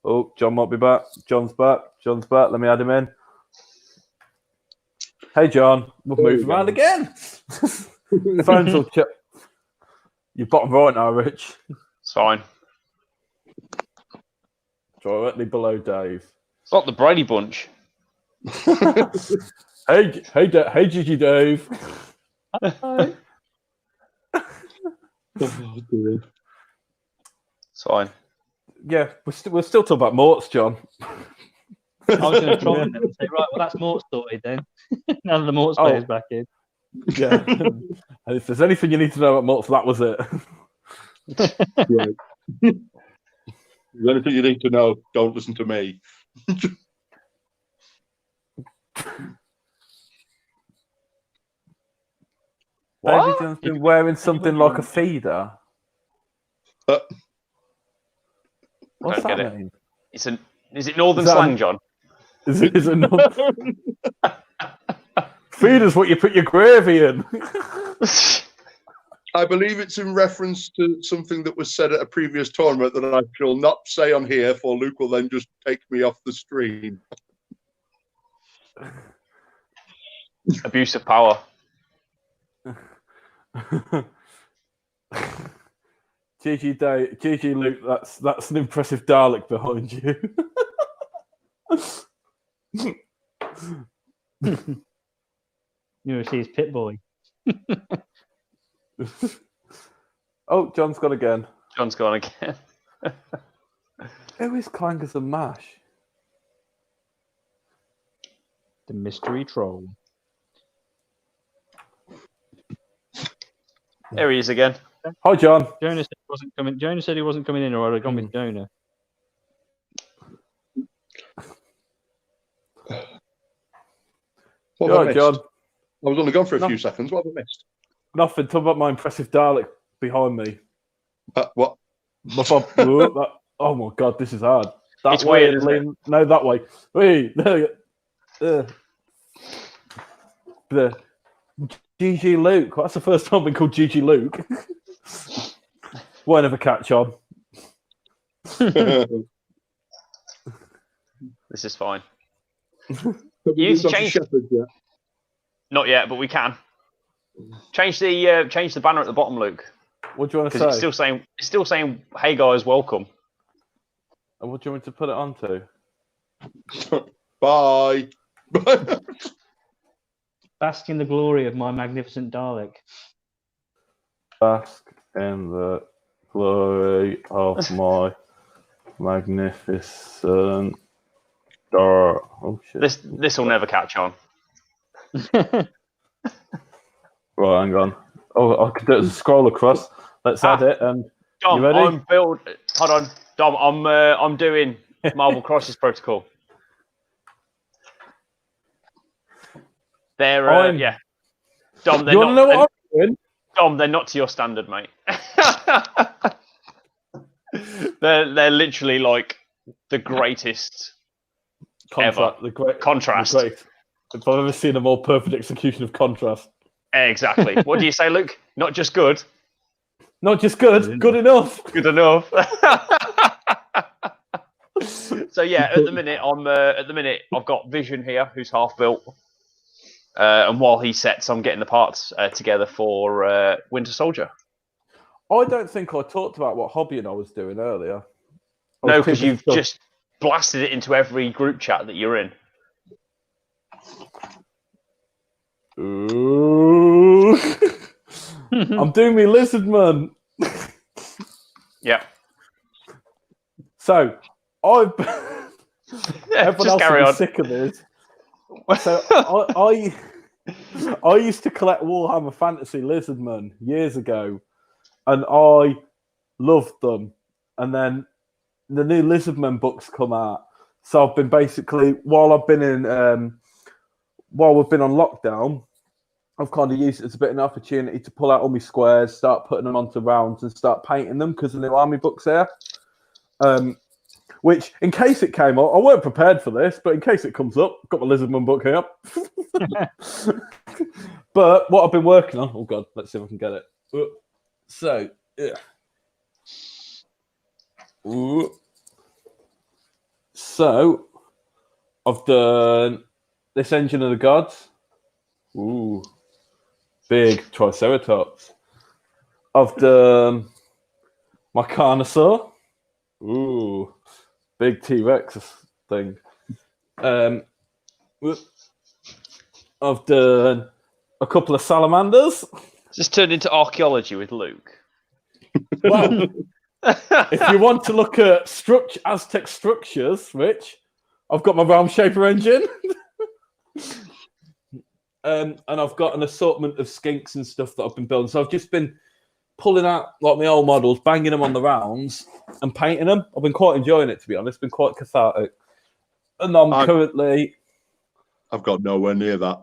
oh, John might be back. John's back. Let me add him in. Hey, John. We'll move around again. Phones will check. You're bottom right now, Rich.
It's fine.
Directly below Dave.
It's not the Brady Bunch.
Hey, Gigi Dave.
Hi.
It's fine.
Yeah, we're still talking about Morts, John.
I was going to try and say, right, well, that's Morts sorted then. None of the Morts players back in.
Yeah. And if there's anything you need to know about Morts, that was it.
Right. If there's anything you need to know, don't listen to me.
Davy Jones been wearing something like a feeder. What's
Don't get
that
it.
mean?
Is it northern
Is that
slang, John?
Is it not? Feeder's what you put your gravy in.
I believe it's in reference to something that was said at a previous tournament that I shall not say on here, for Luke will then just take me off the stream.
Abuse of power.
GG Luke, that's an impressive Dalek behind you.
You see his pit boy.
Oh, John's gone again.
John's gone again.
Who is Clangers and Mash?
The mystery troll.
There he is again.
Hi, John.
Jonah said he wasn't coming. Jonah said he wasn't coming in, or I'd have gone with Jonah.
What have I
Right,
missed?
John.
I was only gone for a few seconds. What have I missed?
Nothing. Talk about my impressive Dalek behind me.
What?
Oh my God, this is hard. That
It's
way,
weird, isn't it?
No, that way. Wait, the GG Luke. That's the first time I've been called GG Luke. Won't ever catch on.
This is fine.
Have
You
you
need to
got
change-
Shepherd yet?
Not yet, but we can. Change the banner at the bottom, Luke,
What do you want to
because
say?
it's still saying, "Hey guys, welcome."
And what do you want me to put it onto?
Bye.
Bask in the glory of my magnificent Dalek.
Bask in the glory of my magnificent Dalek. Oh shit!
This will never catch on.
Right, hang on. Oh, I could do it as a scroll across. Let's add it. And
Dom,
you ready?
Hold on, Dom. I'm doing Marvel Crisis Protocol. They're yeah. Dom, they're
you want to know what I'm doing?
Dom, they're not to your standard, mate. they're literally like the greatest ever.
The great
Contrast.
the great. If I've ever seen a more perfect execution of contrast.
Exactly. What do you say, Luke? Not just good.
Not just good, good enough.
Good enough. So yeah, at the minute I've got Vision here, who's half built, and while he sets, I'm getting the parts together for Winter Soldier.
I don't think I talked about what hobby and I was doing earlier.
No, because you've just blasted it into every group chat that you're in.
Ooh. I'm doing me lizard man.
Yeah.
So I've everyone
Just
else
carry
will be
on.
sick of this. So I used to collect Warhammer Fantasy Lizardmen years ago, and I loved them. And then the new Lizardmen books come out, so I've been basically while we've been on lockdown, I've kind of used it as a bit of an opportunity to pull out all my squares, start putting them onto rounds, and start painting them because the new army book's there. Which, in case it came up, I weren't prepared for this, but in case it comes up, I've got my Lizardman book here. But what I've been working on, oh God, let's see if I can get it. So, yeah. Ooh. So, I've done this Engine of the Gods. Ooh. Big Triceratops. I've done my Carnosaur. Ooh. Big T-Rex thing. I've done a couple of salamanders.
Just turned into archaeology with Luke.
Well, if you want to look at Aztec structures, Rich, I've got my round shaper engine. And I've got an assortment of skinks and stuff that I've been building. So I've just been pulling out like my old models, banging them on the rounds and painting them. I've been quite enjoying it, to be honest. It's been quite cathartic. And
I've got nowhere near that.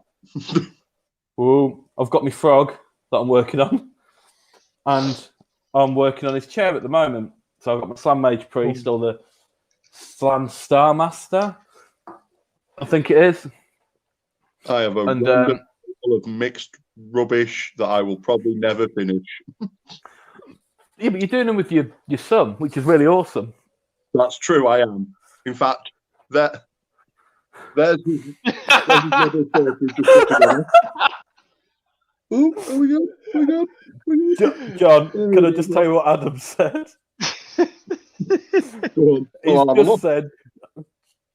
I've got my frog. that I'm working on, and I'm working on his chair at the moment. So I've got my Slam Mage Priest or the Slam Star Master, I think it is.
I have a random full of mixed rubbish that I will probably never finish.
Yeah, but you're doing them with your son, which is really awesome.
That's true, I am. In fact, there's his level 30 just put together. Oh, are we good?
John, can I just tell you what Adam said?
Go on.
He's
I'll have a
just
look.
said,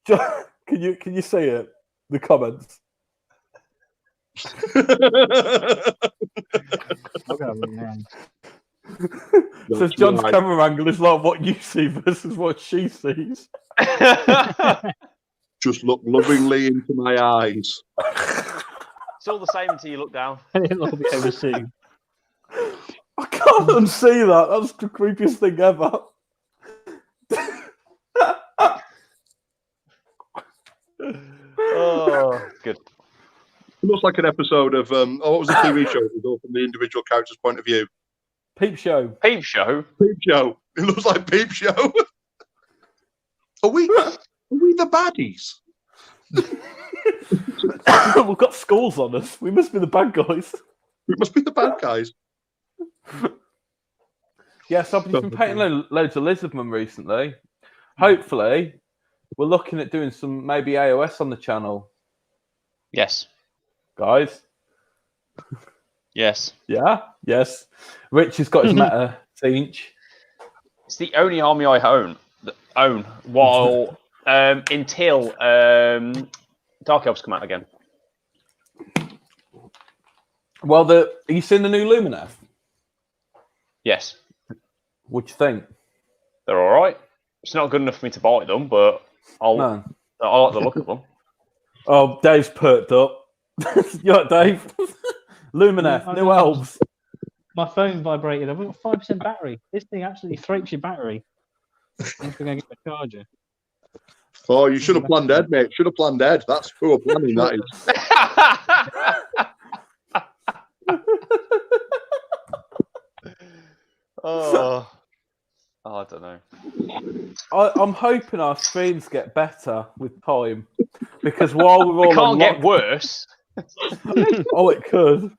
John, can you see it? The comments. Says John's
right.
camera angle is like what you see versus what she sees.
Just look lovingly into my eyes.
It's all the same until you look down.
It'll all be overseen.
I can't unsee that. That's the creepiest thing ever.
Oh, good.
It looks like an episode of what was the TV show? It was all from the individual character's point of view.
Peep Show.
Peep Show.
Peep Show. It looks like Peep Show. Are we the baddies?
We've got skulls on us. We must be the bad guys.
We must be the bad guys.
Yes, I've been painting loads of Lizardmen recently. Hopefully, we're looking at doing some maybe AOS on the channel.
Yes.
Guys.
Yes.
Yeah? Yes. Rich has got his meta inch.
It's the only army I own while until Dark Elves come out again.
Well, are you seeing the new Lumineth?
Yes.
What do you think?
They're all right. It's not good enough for me to buy them, but I like the look of them.
Oh, Dave's perked up. You right, Dave? Lumineth, new elves.
My phone vibrated. I've got 5% battery. This thing absolutely thrakes your battery. I'm going to get a charger.
Oh, you should have planned ahead, mate. Should have planned ahead. That's poor planning, that is.
I don't know.
I'm hoping our streams get better with time. Because while we're all
It can't get worse.
Oh, it could.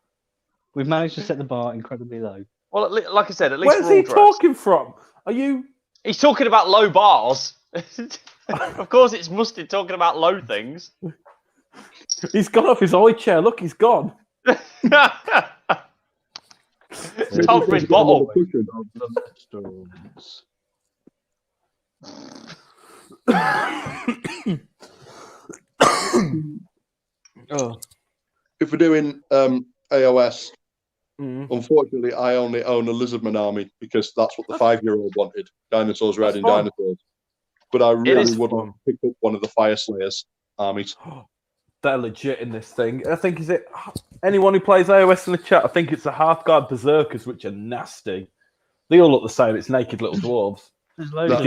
We've managed to set the bar incredibly low.
Well, like I said, at least
Where's
we're all
he
dressed.
talking from? Are you...
He's talking about low bars. Of course, it's Mustard talking about low things.
He's gone off his high chair. Look, he's gone.
It's time for his bottle.
Oh.
If we're doing AOS, unfortunately, I only own a Lizardman army because that's what the 5-year-old wanted. Dinosaurs riding dinosaurs. But I really would like to pick up one of the Fire Slayers armies.
They're legit in this thing. I think, is it anyone who plays AOS in the chat? I think it's the Half-Guard Berserkers, which are nasty. They all look the same. It's naked little dwarves.
There's loads of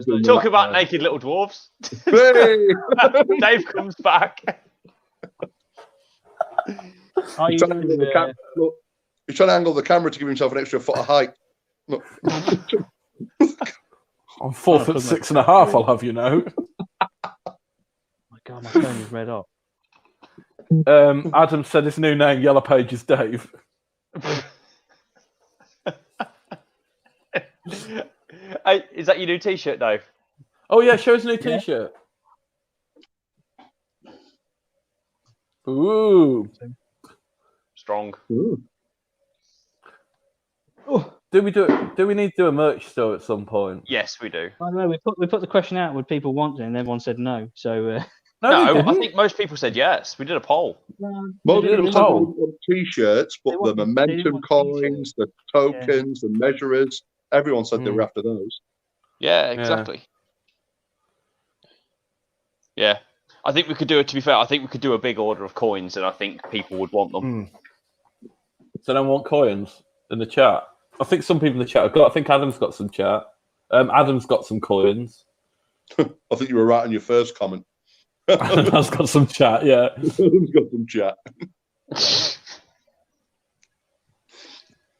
them.
Talk about naked little dwarves.
Hey!
Dave comes back.
Are you,
He's trying to angle the camera to give himself an extra foot of height. Look.
I'm 4'6.5", I'll have you know.
My God, my phone is red hot.
Adam said his new name, Yellow Pages Dave.
Hey, is that your new T-shirt, Dave?
Oh yeah, show his new T-shirt. Ooh,
Strong.
Ooh.
do we need to do a merch store at some point?
Yes, we do.
I don't know. We put the question out. Would people want it? And everyone said no. So
No, I think most people said yes. We did a poll.
Most
did a
people said
poll.
they want T-shirts, but the momentum coins, the tokens, the measurers, everyone said they were after those.
Yeah, exactly. Yeah. I think we could do it, to be fair, I think we could do a big order of coins and I think people would want them.
So don't want coins in the chat. I think some people in the chat have got. I think Adam's got some chat. Adam's got some coins.
I think you were right on your first comment.
Adam's got some chat. Yeah.
Adam's got some chat.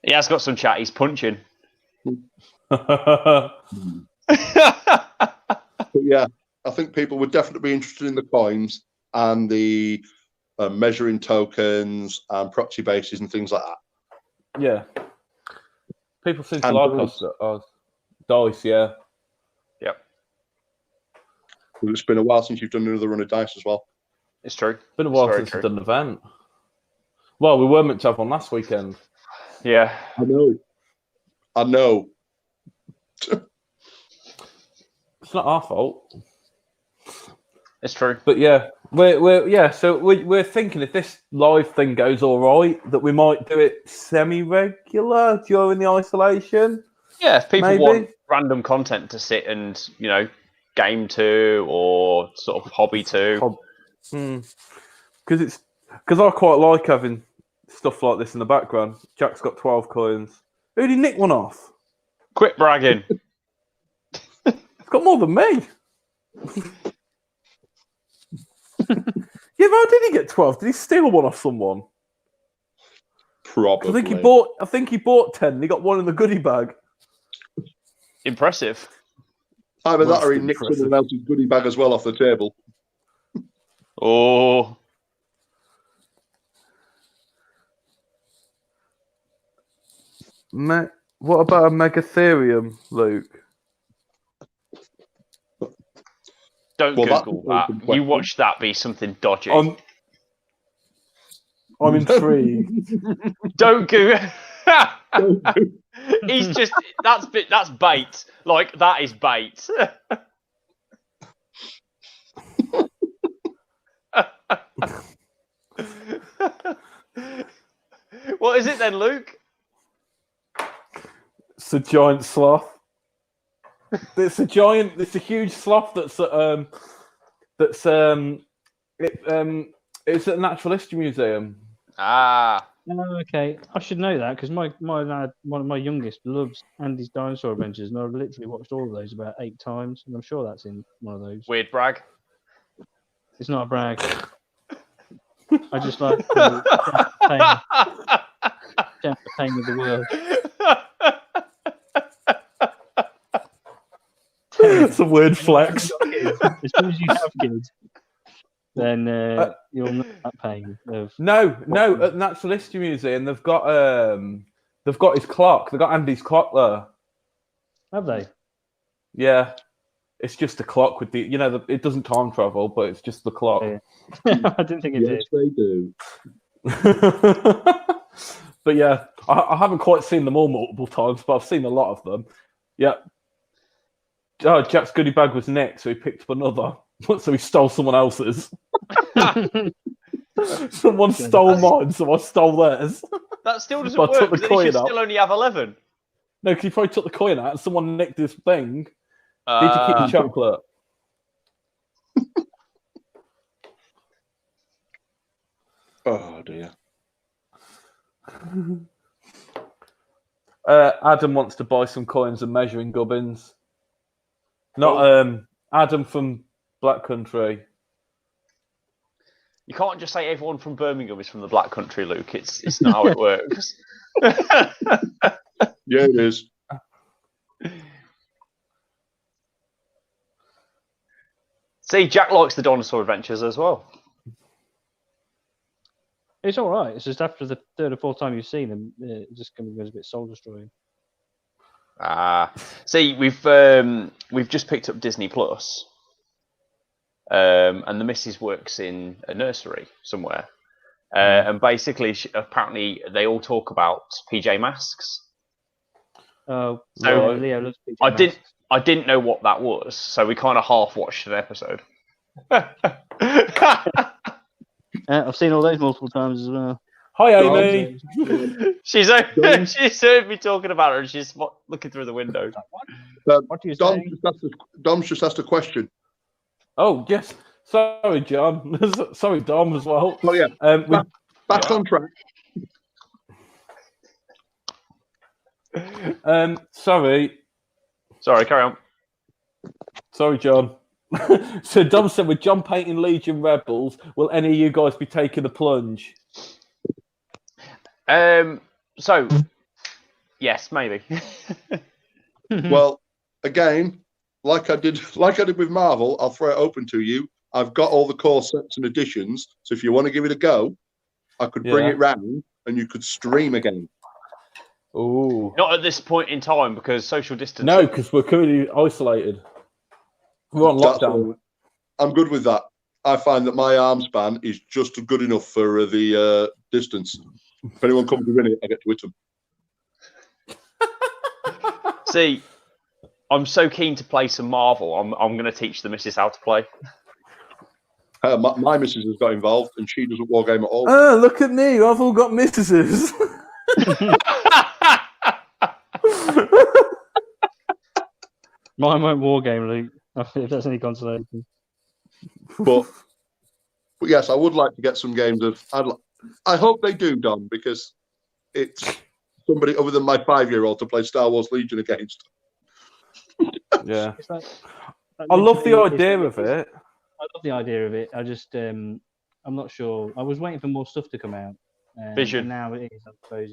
He has got some chat. He's punching.
But yeah, I think people would definitely be interested in the coins and the measuring tokens and proxy bases and things like that.
Yeah. People seem to
And
like
dice.
us. Dice, yeah.
Yep,
It's been a while since you've done another run of dice as well.
it's true.
It's been a while
very
since
true.
we've done an event. Well, we were meant to have one last weekend.
Yeah.
I know.
It's not our fault.
It's true.
But yeah, we're thinking if this live thing goes all right, that we might do it semi-regular during the isolation.
Yeah, if people
Maybe.
want random content to sit and, game to or sort of hobby to.
Because I quite like having stuff like this in the background. Jack's got 12 coins. Who did he nick one off?
Quit bragging.
He's got more than me. Yeah, but how did he get 12? Did he steal one off someone?
Probably.
I think he bought 10 and he got one in the goodie bag.
Impressive.
Either that or he
Most
nicked
impressive.
someone else's goodie bag as well off the table.
Oh,
What about a Megatherium, Luke?
don't
Well, that's
Google
an
that.
open
You
question.
watch that be something dodgy.
I'm intrigued.
Don't Google. He's just that's bait. Like that is bait. What is it then, Luke?
It's a giant sloth. It's a huge sloth it's at the Natural History Museum.
Ah,
Oh, okay. I should know that because my lad, one of my youngest, loves Andy's Dinosaur Adventures, and I've literally watched all of those about 8 times, and I'm sure that's in one of those.
weird brag.
It's not a brag. I just like the pain of the world.
It's a weird flex.
As soon as you have kids, then you'll know that pain of.
No, at Natural History Museum they've got his clock. They've got Andy's clock there.
Have they?
Yeah. It's just a clock with the it doesn't time travel, but it's just the clock.
Yeah. I didn't think it
Yes, they do.
But yeah, I haven't quite seen them all multiple times, but I've seen a lot of them. Yeah. Oh, Jack's goodie bag was nicked, so he picked up another. So he stole someone else's. Someone stole mine, so I stole theirs.
That still doesn't
But I took
work.
the
Then he should
coin out.
still only have 11.
No, because he probably took the coin out and someone nicked his thing. Did you keep the chocolate?
Oh dear.
Adam wants to buy some coins and measuring gubbins. Not Adam from Black Country.
You can't just say everyone from Birmingham is from the Black Country, Luke. It's not how it works.
Yeah, it is.
See, Jack likes the Dinosaur Adventures as well.
It's all right. It's just after the 3rd or 4th time you've seen them, it just kind of goes a bit soul destroying.
See, we've just picked up Disney Plus, and the missus works in a nursery somewhere, and basically, apparently, they all talk about PJ Masks.
Oh,
So,
Leo loves PJ
I
Masks.
I didn't know what that was, so we kind of half watched an episode.
I've seen all those multiple times as well.
Hi, Amy.
she's heard me talking about her, and she's looking through the window.
What do you say?
Dom's just asked a question.
Oh, yes. Sorry, John. Sorry, Dom, as well.
Oh, yeah. Back on track.
Sorry,
Carry on.
Sorry, John. So Dom said, with John painting Legion Rebels, will any of you guys be taking the plunge?
So Yes, maybe.
Well, again, like I did with Marvel, I'll throw it open to you. I've got all the core sets and additions, so if you want to give it a go, I could bring it round and you could stream again.
Ooh.
Not at this point in time because social distancing.
No, because we're currently isolated. We're on lockdown.
I'm good with that. I find that my arm span is just good enough for the distance. If anyone comes within it, I get to hit them.
See, I'm so keen to play some Marvel. I'm going to teach the missus how to play.
My missus has got involved, and she doesn't wargame at all.
Oh, look at me! I've all got missuses.
Mine won't wargame, Luke. If that's any consolation.
But yes, I would like to get some games of. I hope they do, Don, because it's somebody other than my 5-year-old to play Star Wars Legion against.
Yeah, I love the idea of it.
I love the idea of it. I just, I'm not sure. I was waiting for more stuff to come out.
Vision.
And now it is, I suppose,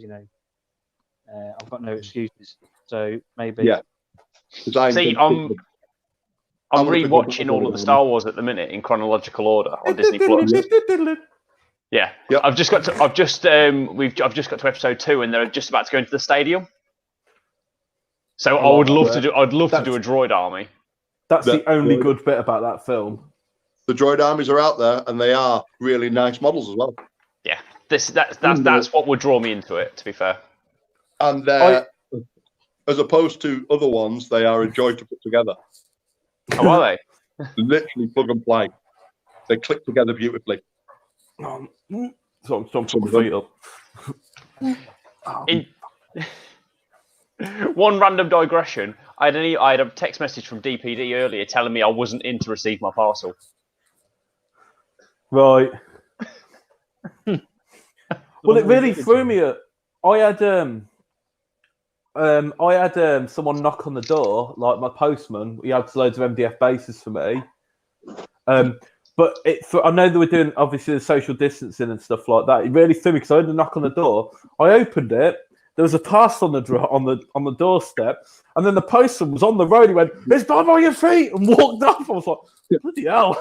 I've got no excuses. So maybe.
Yeah.
See, I'm rewatching all of the Star Wars at the minute in chronological order on Disney Plus. Yeah, yep. I've just got to episode 2, and they're just about to go into the stadium. So I would love to do. I'd love to do a droid army.
That's the only good bit about that film.
The droid armies are out there, and they are really nice models as well.
Yeah, that's what would draw me into it. To be fair,
and they're as opposed to other ones, they are a joy to put together.
How are they?
Literally plug and play. They click together beautifully.
So I'm stomping my feet up.
One random digression. I had a text message from DPD earlier telling me I wasn't in to receive my parcel.
Right. Well, it really threw me. I had someone knock on the door, like my postman. He had loads of MDF bases for me. But I know they were doing obviously the social distancing and stuff like that. It really threw me because I had a knock on the door. I opened it. There was a parcel on the doorstep, and then the postman was on the road. He went, "It's by your feet," and walked off. I was like, "Bloody hell!"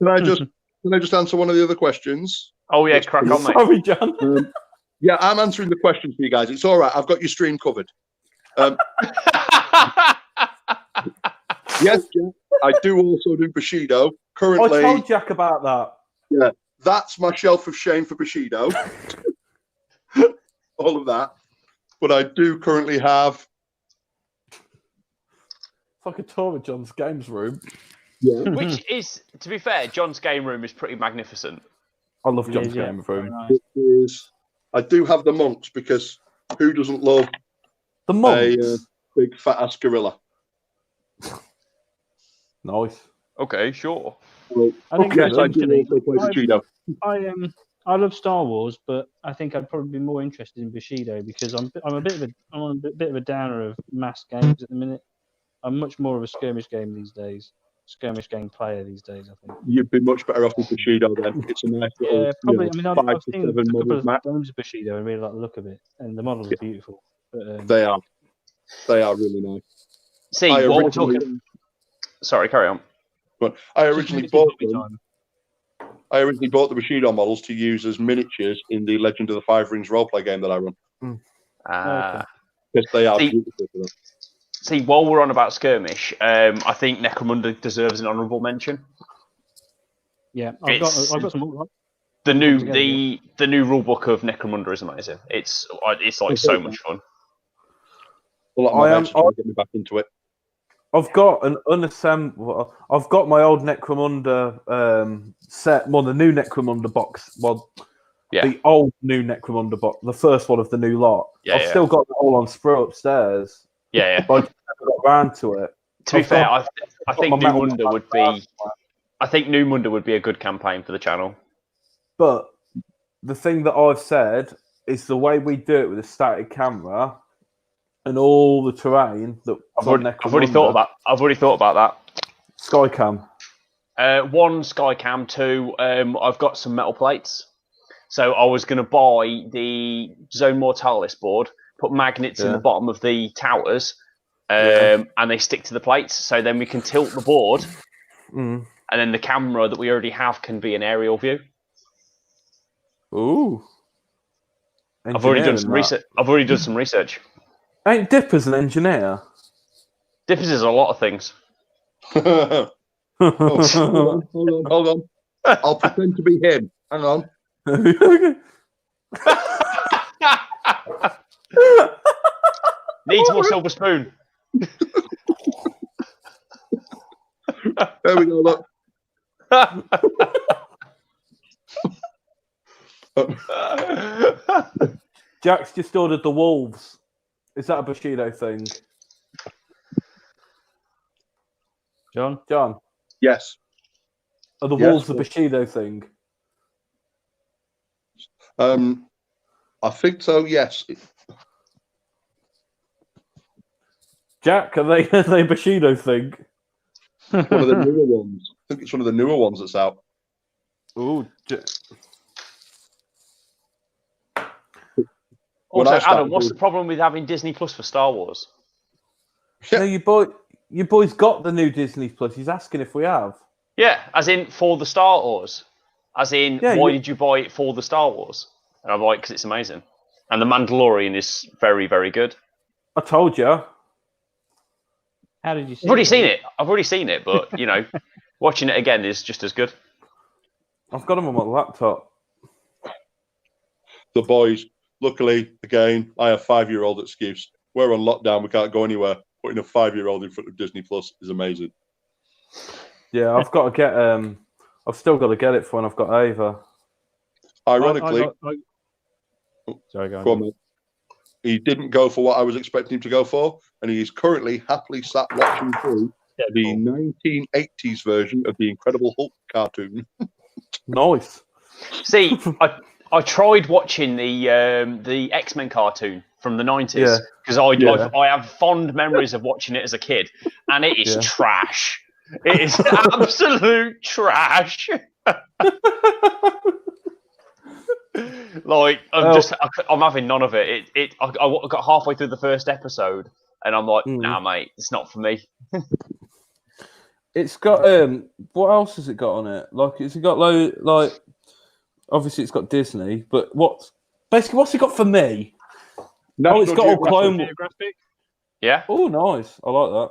Can I just answer one of the other questions?
Oh yeah, crack on, mate.
Sorry, John.
Yeah, I'm answering the questions for you guys. It's all right. I've got your stream covered. Yes, Jack, I do also do Bushido. Currently,
I told Jack about that.
Yeah, that's my shelf of shame for Bushido. All of that. But I do currently have...
It's like a tour of John's games room.
Yeah.
Which is, to be fair, John's game room is pretty magnificent.
I love John's game room.
It is. I do have the monks because who doesn't love
the monks?
A big fat ass gorilla?
Nice.
Okay, sure.
Well,
I think
yes, I do also play Bushido.
I love Star Wars, but I think I'd probably be more interested in Bushido because I'm on a bit of a downer of mass games at the minute. I'm much more of a skirmish game these days. Skirmish game player these days, I think.
You'd be much better off with Bushido then. It's a nice little,
yeah, probably.
You know,
I've
5 to
seen
7
a couple
models
of
max.
games of Bushido and really like the look of it, and the models are beautiful. But,
They are really nice.
See, what we're talking. Sorry, carry on.
But I originally bought them. I originally bought the Bushido models to use as miniatures in the Legend of the Five Rings roleplay game that I run. Because they are beautiful for them.
See, while we're on about skirmish, I think Necromunda deserves an honourable mention.
Yeah, I've got some.
The new rule book of Necromunda is amazing. It's like so much fun.
Well, I am trying to get me back into it.
I've got an unassembled. I've got my old Necromunda set. Well, the new Necromunda box. Well, the old new Necromunda box, the first one of the new lot. I've still got it all on sprue upstairs.
Yeah.
But I just never got round to it.
To be fair, I think New Munda would be. I think New Munda would be a good campaign for the channel.
But the thing that I've said is the way we do it with a static camera and all the terrain that
I've already thought about that.
Skycam.
1 Skycam, 2. I've got some metal plates, so I was going to buy the Zone Mortalis board, put magnets in
Yeah.
the bottom of the towers,
Yeah.
and they stick to the plates. So then we can tilt the board,
Mm.
and then the camera that we already have can be an aerial view.
Ooh.
I've already done
Engineering,
some research.
Ain't Dipper's an engineer?
Dippers is a lot of things.
Oh, hold on. I'll pretend to be him. Hang on.
Needs more silver spoon.
There we go. Look.
Jack's just ordered the wolves. Is that a Bushido thing? John,
Yes.
are the
Yes,
wolves a
but-
Bushido thing?
I think so. Yes.
Jack, are they a Bushido thing?
One of the newer ones. I think it's one of the newer ones that's out.
Ooh.
When
Also,
I started
Adam, what's the
doing-
problem with having Disney Plus for Star Wars?
No, your boy's got the new Disney Plus. He's asking if we have.
Yeah, as in for the Star Wars. As in,
Yeah,
why
you-
did you buy it for the Star Wars? And I'm like, because it's amazing. And The Mandalorian is very, very good.
I told you.
How did you see
I've already
it?
seen it. I've already seen it, but, you know, watching it again is just as good.
I've got them on my laptop.
The boys, luckily, again, I have 5-year-old excuse. We're on lockdown. We can't go anywhere. Putting a 5-year-old in front of Disney Plus is amazing.
Yeah, I've got to get. I've still got to get it for when I've got Ava.
Ironically,
Sorry, go on.
go on, mate. He didn't go for what I was expecting him to go for, and he is currently happily sat watching through the 1980s version of the Incredible Hulk cartoon.
Nice.
See, I tried watching the X-Men cartoon from the 90s
Yeah.
because
Yeah.
I have fond memories of watching it as a kid, and it is
Yeah.
trash. It is absolute trash. Like I'm having none of it. I got halfway through the first episode, and I'm like, nah, mate, it's not for me.
It's got what else has it got on it? Like, it's got obviously it's got Disney, but what's it got for me? It's got all Clone Wars.
Yeah.
Oh, nice. I like that.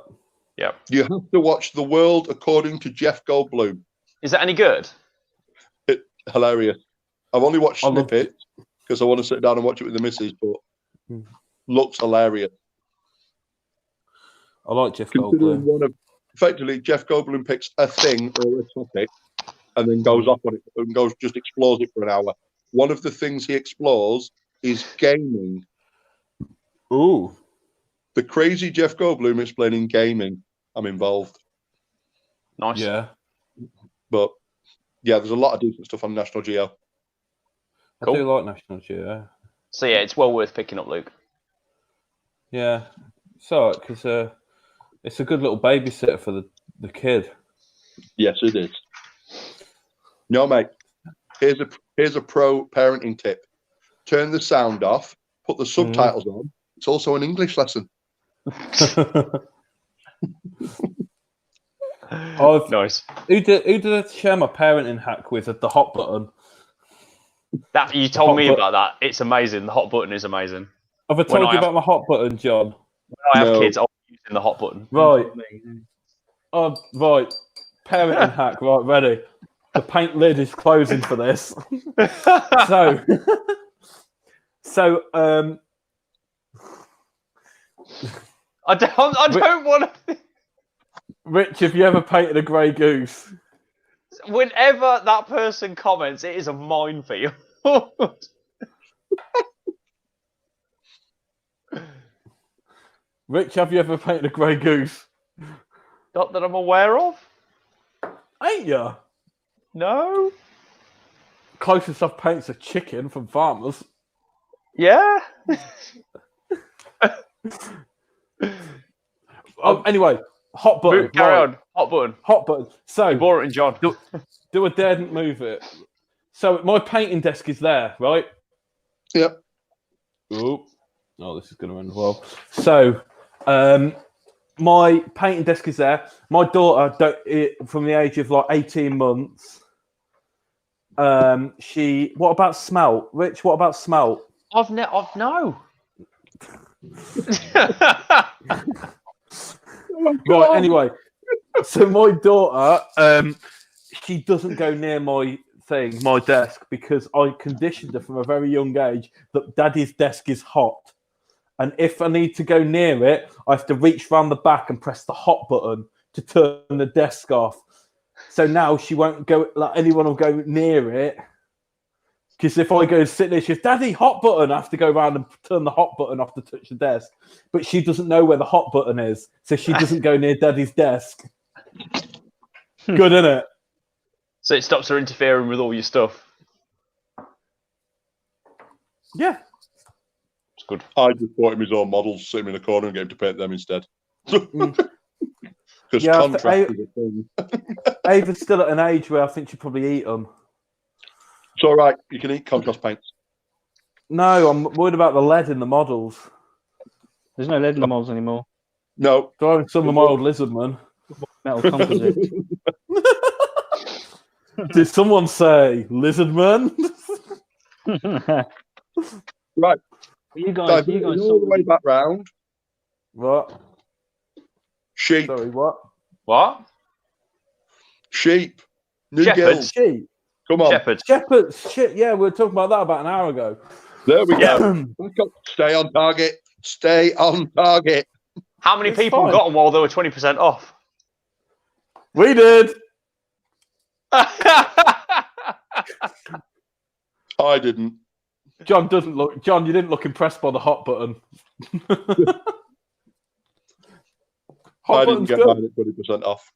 Yeah.
You have to watch The World According to Jeff Goldblum.
Is that any good?
Hilarious. I've only watched
I love
snippets because I want to sit down and watch it with the missus, but looks hilarious.
I like Jeff
Considering
Goldblum.
Effectively, Jeff Goldblum picks a thing or a topic and then goes off on it and just explores it for an hour. One of the things he explores is gaming.
Ooh.
The crazy Jeff Goldblum explaining gaming. I'm involved.
Nice.
Yeah.
But yeah, there's a lot of decent stuff on National Geo.
Cool.
I do like National Geo.
So yeah, it's well worth picking up, Luke.
Yeah. It's alright because it's a good little babysitter for the kid.
Yes, it is. No, mate. Here's a pro parenting tip. Turn the sound off. Put the subtitles on. It's also an English lesson.
Nice.
Who did I share my parenting hack with at the hot button?
That you told me about that. It's amazing. The hot button is amazing.
Have I told you about my hot button, John?
When I have kids, I'll be using the hot button.
Right. Right. Parenting hack. Right, ready. The paint lid is closing for this. So,
I don't want to.
Rich, have you ever painted a grey goose?
Whenever that person comments, it is a minefield.
Rich, have you ever painted a grey goose?
Not that I'm aware of.
Ain't ya?
No.
Closest I've painted a chicken from farmers.
Yeah.
Anyway, hot button.
Carry
right.
on. Hot button.
Hot button. So,
Boring, John.
do a daren't move it. So my painting desk is there, right?
Yep.
Ooh. Oh, this is going to end well. So, my painting desk is there. My daughter, from the age of like 18 months, what about smelt? Rich, what about smelt?
No.
Right, anyway. So my daughter, she doesn't go near my desk, because I conditioned her from a very young age that Daddy's desk is hot. And if I need to go near it, I have to reach around the back and press the hot button to turn the desk off. So now she won't go, like, anyone will go near it. Because if I go sit there, she goes, Daddy, hot button. I have to go around and turn the hot button off to touch the desk. But she doesn't know where the hot button is. So she doesn't go near Daddy's desk. Good, isn't it?
So it stops her interfering with all your stuff.
Yeah.
It's good.
I just bought him his own models, sit him in a corner and get him to paint them instead. Because contrast is a thing.
Ava's still at an age where I think she'd probably eat them.
It's all right. You can eat contrast paints.
No, I'm worried about the lead in the models.
There's no lead in the models anymore.
No.
Throwing some of my old Lizardman.
Metal composite.
Did someone say Lizardman?
Right.
You guys
all the way back round.
What?
Sheep.
Sorry, what?
What?
Sheep. New
Shepherds.
gills.
Sheep.
Come on. Shepherds.
Shepherds. Shit, yeah, we were talking about that about an hour ago.
There we go. Stay on target. Stay on target.
How many
It's
people
fine.
got them while they were 20% off?
We did.
I didn't.
John, you didn't look impressed by the hot button.
I didn't get mine at 20% off.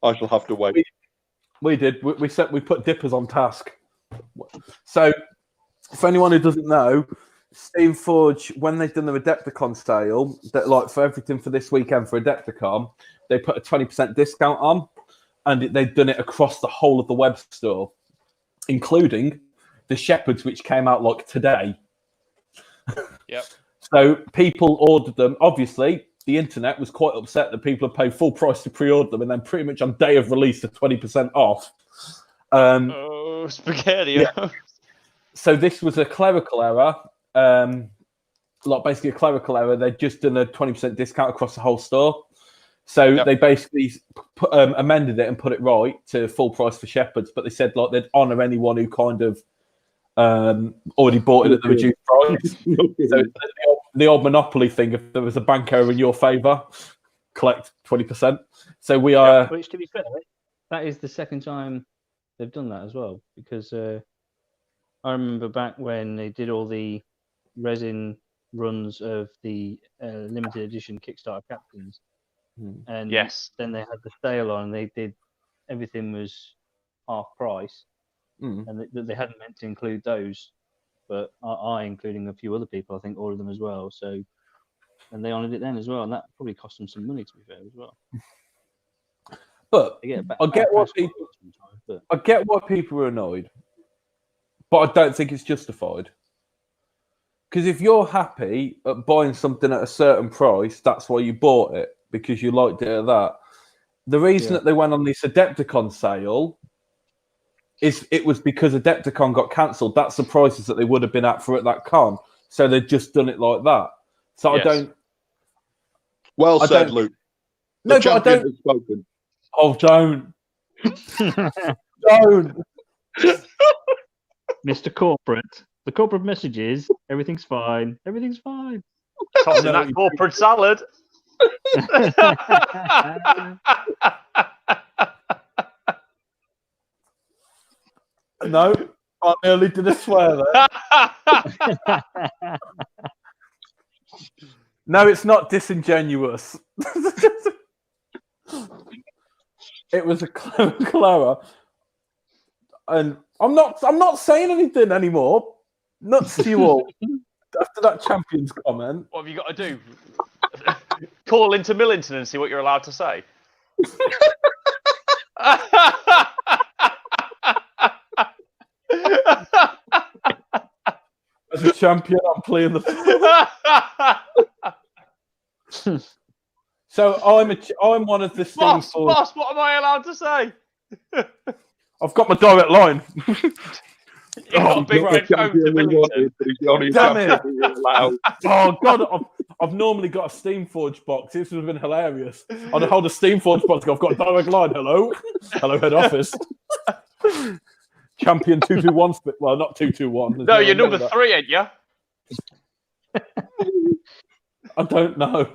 I shall have to wait.
We did. We put dippers on task. So, for anyone who doesn't know, Steam Forge, when they've done the Adepticon sale, that like for everything for this weekend for Adepticon, they put a 20% discount on, and they've done it across the whole of the web store, including the Shepherds, which came out like today.
Yep.
So people ordered them. Obviously, the internet was quite upset that people had paid full price to pre-order them, and then pretty much on day of release, they're 20% off.
Spaghetti.
Yeah. So this was a clerical error. Basically a clerical error. They'd just done a 20% discount across the whole store. So they basically amended it and put it right to full price for Shepherds, but they said like they'd honour anyone who kind of already bought it at the reduced price. So the old Monopoly thing, if there was a bank error in your favour, collect 20%. So we are...
Which, to be fair, that is the second time they've done that as well, because I remember back when they did all the resin runs of the limited edition Kickstarter captains, and then they had the sale on, and they did everything was half price, and they hadn't meant to include those, but I, including a few other people, I think, ordered them as well. So, and they honoured it then as well, and that probably cost them some money, to be fair, as well.
But I get why people are annoyed, but I don't think it's justified. Because if you're happy at buying something at a certain price, that's why you bought it, because you liked it at that. The reason that they went on this Adepticon sale is it was because Adepticon got cancelled. That's the prices that they would have been at for at that con. So they've just done it like that. So I don't...
Well said, Luke.
No, but I don't...
Has spoken.
Oh, don't. Don't.
Mr. Corporate. The corporate message is, everything's fine. Everything's fine.
Tossing that corporate salad.
No, I nearly did a swear there. No, it's not disingenuous. It was a Clara, and I'm not saying anything anymore. Nuts to you all. After that Champions comment,
what have you got to do? Call into Millington and see what you're allowed to say.
As a champion, I'm playing the. So I'm one of the
boss,
Steamforge.
boss, what am I allowed to say?
I've got my direct line.
You've got a big
not
red
the
phone to
champion we
Billington.
wanted, but he's the only
Damn
champion
it.
we were allowed.
Oh God, I've normally got a Steamforge box. This would have been hilarious. I'd hold a Steamforge box. I've got a direct line. Hello, head office. Champion 221 split. Well, not 221.
No, you're number 3, ain't you?
I don't know.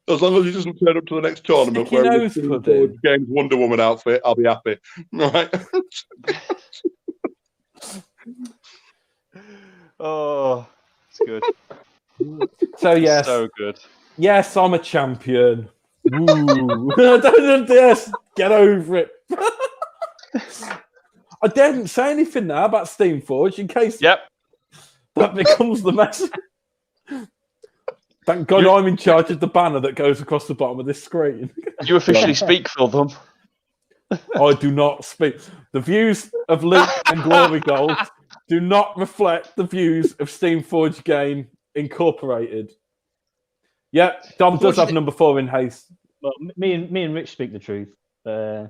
As long as he doesn't turn up to the next tournament
Sticky
where
nose
he's
pudding.
Games Wonder Woman outfit, I'll be happy. Right.
Oh, it's good.
So yes,
So good.
yes, I'm a champion. Woo. Yes, get over it. I didn't say anything now about Steamforge in case
Yep.
that becomes the message. Thank God I'm in charge of the banner that goes across the bottom of this screen.
You officially speak for them.
I do not speak. The views of Luke and Glory Gold do not reflect the views of Steamforge Game Incorporated. Yep, Dom does have number 4 in haste.
Well, me and Rich speak the truth. We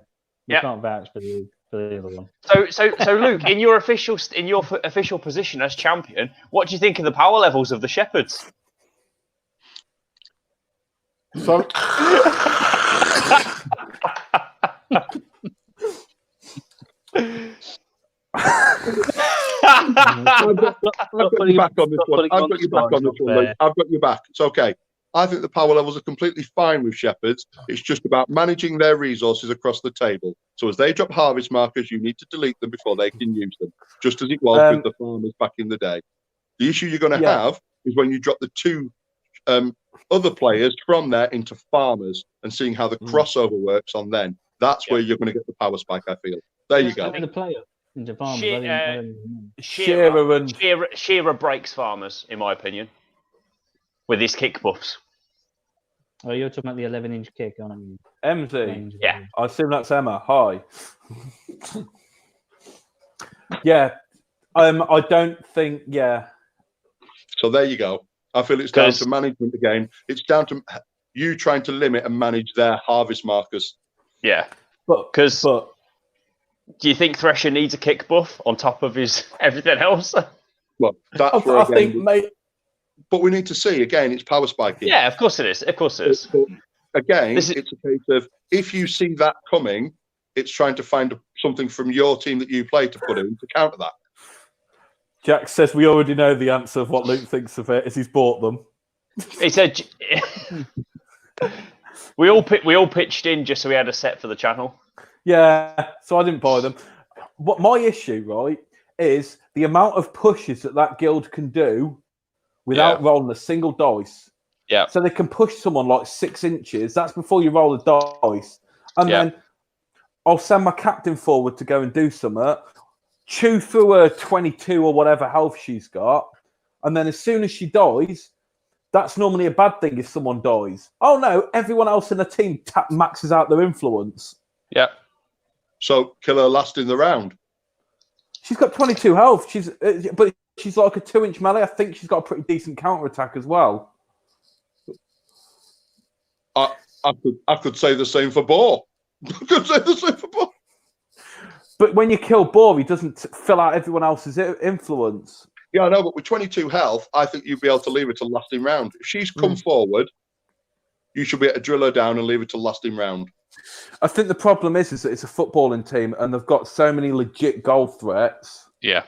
can't vouch for the other one.
So Luke, in your official position as champion, what do you think of the power levels of the Shepherds?
So,
I've got you back on this one. I've got you back on this one, Luke. I've got you back. It's okay. I think the power levels are completely fine with Shepherds. It's just about managing their resources across the table. So as they drop harvest markers, you need to delete them before they can use them, just as it was with the farmers back in the day. The issue you're going to have is when you drop the 2 other players from there into farmers and seeing how the crossover works on then. That's where you're going to get the power spike, I feel. There you go.
The player into farmers.
Shearer breaks farmers, in my opinion, with his kick buffs.
Oh, you're talking about the 11-inch kick, aren't you?
MZ.
Yeah.
I assume that's Emma. Hi. Yeah. I don't think. Yeah.
So there you go. I feel it's down to management again. It's down to you trying to limit and manage their harvest markers.
Yeah.
But
do you think Thresher needs a kick buff on top of his everything else?
Well, that's where
I
again,
think, mate.
But we need to see again. It's power spiking.
Yeah, of course it is. Of course it is.
But again, it's a case of if you see that coming, it's trying to find something from your team that you play to put in to counter that.
Jack says we already know the answer of what Luke thinks of it. Is he's bought them.
He said we all pitched in just so we had a set for the channel.
Yeah, so I didn't buy them. What my issue, right, is the amount of pushes that guild can do without rolling a single dice.
Yeah.
So they can push someone like 6 inches. That's before you roll the dice. And then I'll send my captain forward to go and do something, chew through her 22 or whatever health she's got. And then as soon as she dies, that's normally a bad thing if someone dies. Oh no, everyone else in the team maxes out their influence.
Yeah.
So kill her last in the round.
She's got 22 health. But she's like a 2-inch melee. I think she's got a pretty decent counter attack as well.
I could say the same for Boar. I could say the same for Boar.
But when you kill Boar, he doesn't fill out everyone else's influence.
Yeah, I know, but with 22 health, I think you'd be able to leave her till last in round. If she's come forward, you should be able to drill her down and leave her till last in round.
I think the problem is that it's a footballing team and they've got so many legit goal threats.
Yeah,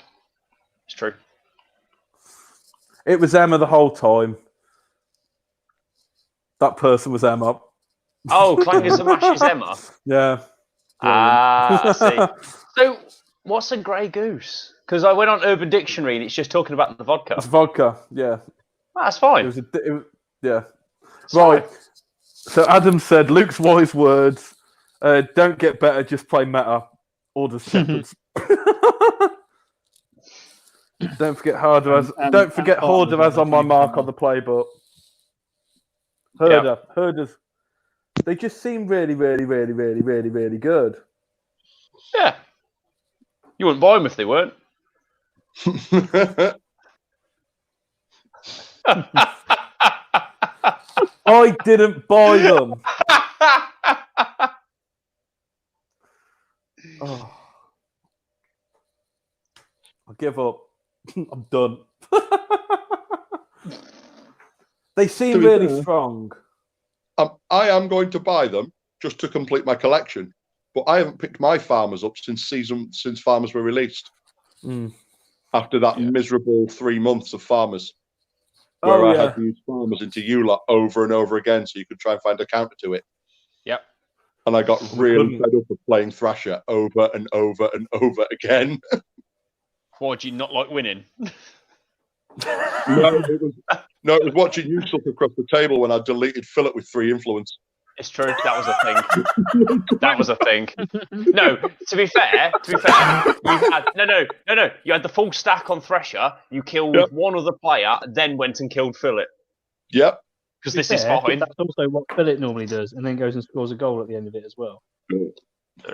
it's true.
It was Emma the whole time. That person was Emma.
Oh, Clangers and Mashes Emma.
Yeah.
I see. So, what's a grey goose? Because I went on Urban Dictionary and it's just talking about the vodka.
It's vodka, yeah.
That's fine.
Yeah. Right. So Adam said, Luke's wise words, don't get better, just play meta. Order Shepherds. Don't forget Horder as on my mark on the playbook. Herders. They just seem really, really, really, really, really, really good.
Yeah. You wouldn't buy them if they weren't.
I didn't buy them. Oh. I give up. I'm done. They seem really strong.
I am going to buy them just to complete my collection, but I haven't picked my farmers up since farmers were released. After that miserable 3 months of farmers, where I had to use farmers into ULOT over and over again, so you could try and find a counter to it.
Yep.
And I got really fed up of playing Thrasher over and over and over again.
Why do you not like winning?
No, it was watching you stuff across the table when I deleted Philip with 3 influence.
It's true. That was a thing. That was a thing. No, to be fair, you had no. You had the full stack on Thresher. You killed one other player, then went and killed Philip.
Yep.
Because this is fine.
That's also what Philip normally does, and then goes and scores a goal at the end of it as well.
There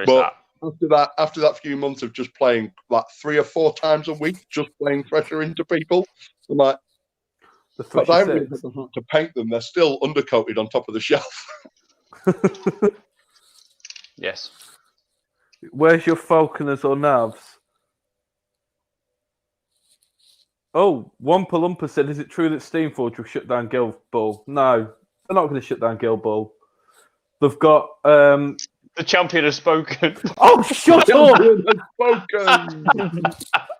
is that.
After that few months of just playing like 3 or 4 times a week, just playing Thresher into people, I'm like, but I really had to paint them. They're still undercoated on top of the shelf.
Yes.
Where's your Falconers or Navs? Oh, Wampa Lumpa said, is it true that Steamforge will shut down Guild Ball? No, they're not going to shut down Guild Ball. They've got...
The champion has spoken.
Oh, shut up!
The champion has spoken!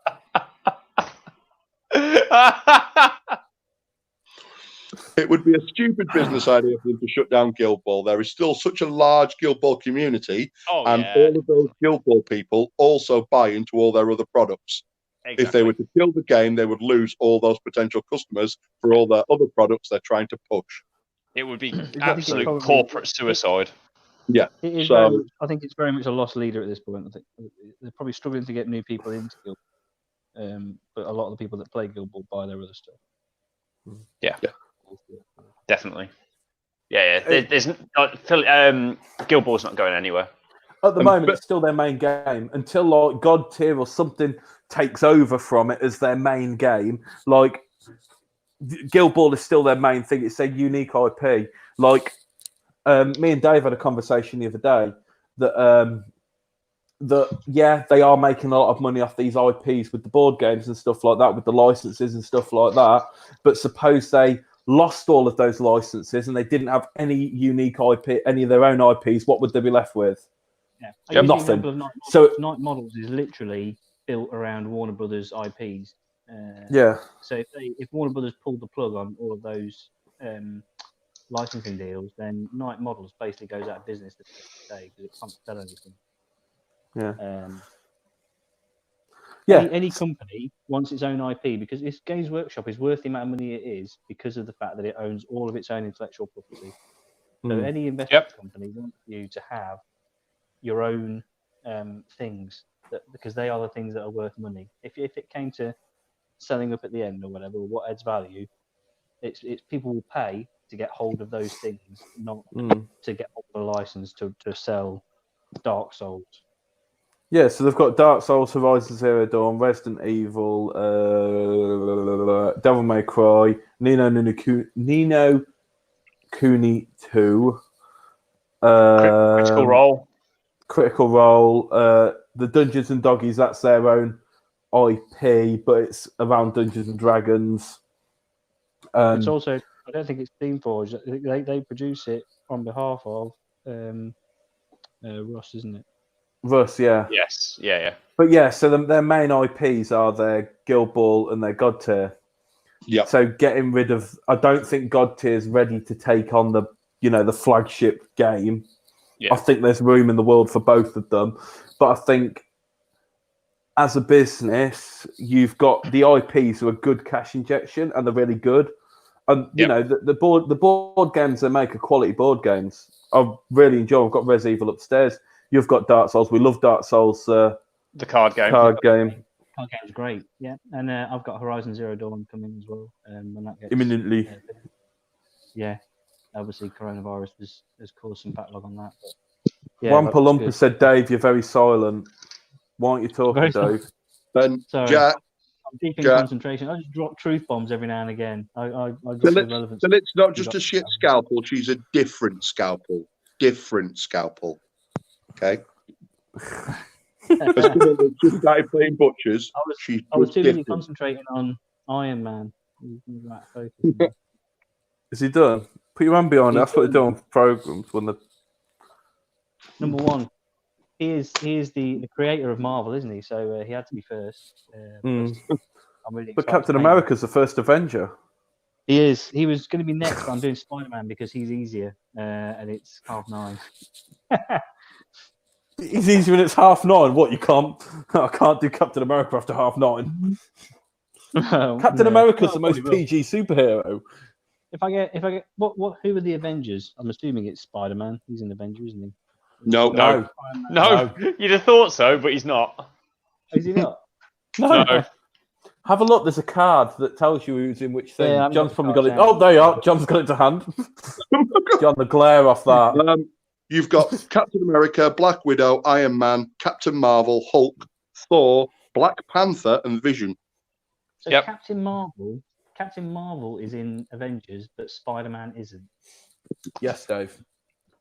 It would be a stupid business idea for them to shut down Guild Ball. There is still such a large Guild Ball community, all of those Guild Ball people also buy into all their other products. Exactly. If they were to kill the game, they would lose all those potential customers for all their other products they're trying to push.
It would be absolute corporate suicide.
Yeah.
I think it's very much a lost leader at this point. I think they're probably struggling to get new people into Guild Ball. But a lot of the people that play Guild Ball buy their other stuff.
Yeah. Definitely. Yeah. There's Guild Ball's not going anywhere.
At the moment, it's still their main game until like Godtear or something takes over from it as their main game. Like Guild Ball is still their main thing. It's their unique IP. Like me and Dave had a conversation the other day that they are making a lot of money off these IPs with the board games and stuff like that, with the licenses and stuff like that. But suppose they lost all of those licenses and they didn't have any unique IP, any of their own IPs, what would they be left with?
Yeah,
nothing.
Night Models is literally built around Warner Brothers IPs. So if Warner Brothers pulled the plug on all of those licensing deals, then Night Models basically goes out of business today because it can't sell anything. Any company wants its own IP because its Games Workshop is worth the amount of money it is because of the fact that it owns all of its own intellectual property. So any investment company wants you to have your own things because they are the things that are worth money. If it came to selling up at the end or whatever, or what adds value, it's people will pay to get hold of those things, not to get hold of a license to sell Dark Souls.
Yeah, so they've got Dark Souls, Horizon Zero Dawn, Resident Evil, Devil May Cry, Nino Kuni 2, Critical Role, the Dungeons and Doggies, that's their own IP, but it's around Dungeons and Dragons.
It's also, I don't think it's Steamforge. They produce it on behalf of Russ, isn't it?
Russ, yeah.
Yes, yeah.
But yeah, so their main IPs are their Guild Ball and their Godtear.
Yeah.
So getting rid of, I don't think Godtear is ready to take on the flagship game. Yeah. I think there's room in the world for both of them, but I think as a business, you've got the IPs who are good cash injection and they're really good, and you know the board games they make are quality board games. I really enjoy. I've got Res Evil upstairs. You've got Dark Souls. We love Dark Souls. The
card game.
Card game is great. Yeah, and I've got Horizon Zero Dawn coming as well. When that gets
imminently.
Obviously, coronavirus has caused some backlog on that.
But Wampa Lumpa said, "Dave, you're very silent. Why aren't you talking, Dave?"
Then Jack,
deep in
Yeah.
concentration. I just drop truth bombs every now and again. I got
So
the relevance.
it's not just a shit scalpel. She's a different scalpel. Different scalpel. Okay. As someone that just started playing butchers,
I was too busy
different.
concentrating on Iron Man.
Is he done? Put your hand behind it. That's what they do on programs when the.
Number one, he is the creator of Marvel, isn't he? So he had to be first. I'm really
But
excited
Captain
to paint
America's the first Avenger.
He is. He was going to be next, but I'm doing Spider-Man because he's easier, and it's 9:30.
It's easy when it's 9:30. What, you can't? I can't do Captain America after 9:30. Captain America's the most PG superhero.
If I get what? Who are the Avengers? I'm assuming it's Spider-Man. He's in Avengers, isn't he?
No. You'd have thought so, but he's not.
Is he not?
No.
Have a look. There's a card that tells you who's in which thing.
Yeah,
John's probably got it. Oh, there you are. John's got it to hand. John, the glare off that.
You've got Captain America, Black Widow, Iron Man, Captain Marvel, Hulk, Thor, Black Panther, and Vision.
So Captain Marvel is in Avengers, but Spider-Man isn't.
Yes, Dave.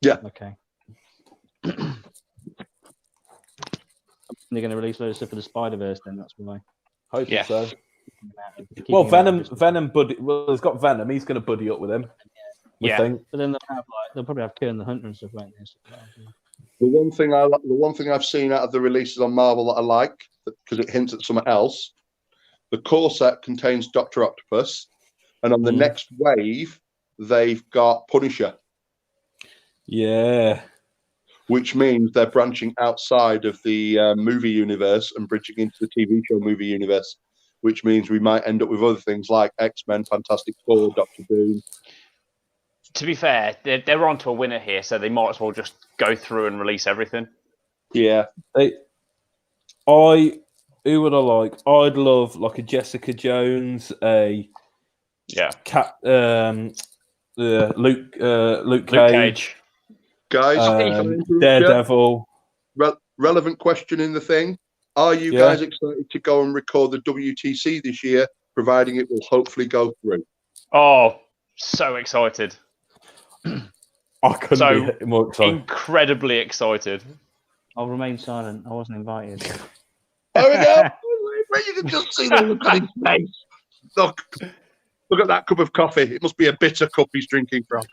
Yeah.
Okay. They're going to release loads of stuff for the Spider-Verse, then that's why.
Hoping so. Well, Venom buddy. Well, he's got Venom. He's going to buddy up with him.
Yeah.
Think.
But then they'll probably have Kern the Hunter and stuff like this.
The one thing I've seen out of the releases on Marvel that I like, because it hints at something else, the core set contains Dr. Octopus, and on the next wave, they've got Punisher.
Yeah.
Which means they're branching outside of the movie universe and bridging into the TV show movie universe, which means we might end up with other things like X-Men, Fantastic Four, Doctor Doom.
To be fair, they're on to a winner here, so they might as well just go through and release everything.
Yeah.
Who would I like? I'd love like a Jessica Jones, Luke Cage.
Guys,
Daredevil.
Relevant question in the thing. Are you guys excited to go and record the WTC this year, providing it will hopefully go through?
Oh, so excited.
I couldn't be more excited.
Incredibly excited.
I'll remain silent. I wasn't invited.
There we go. You can just see the look on his face. Look at that cup of coffee. It must be a bitter cup he's drinking from.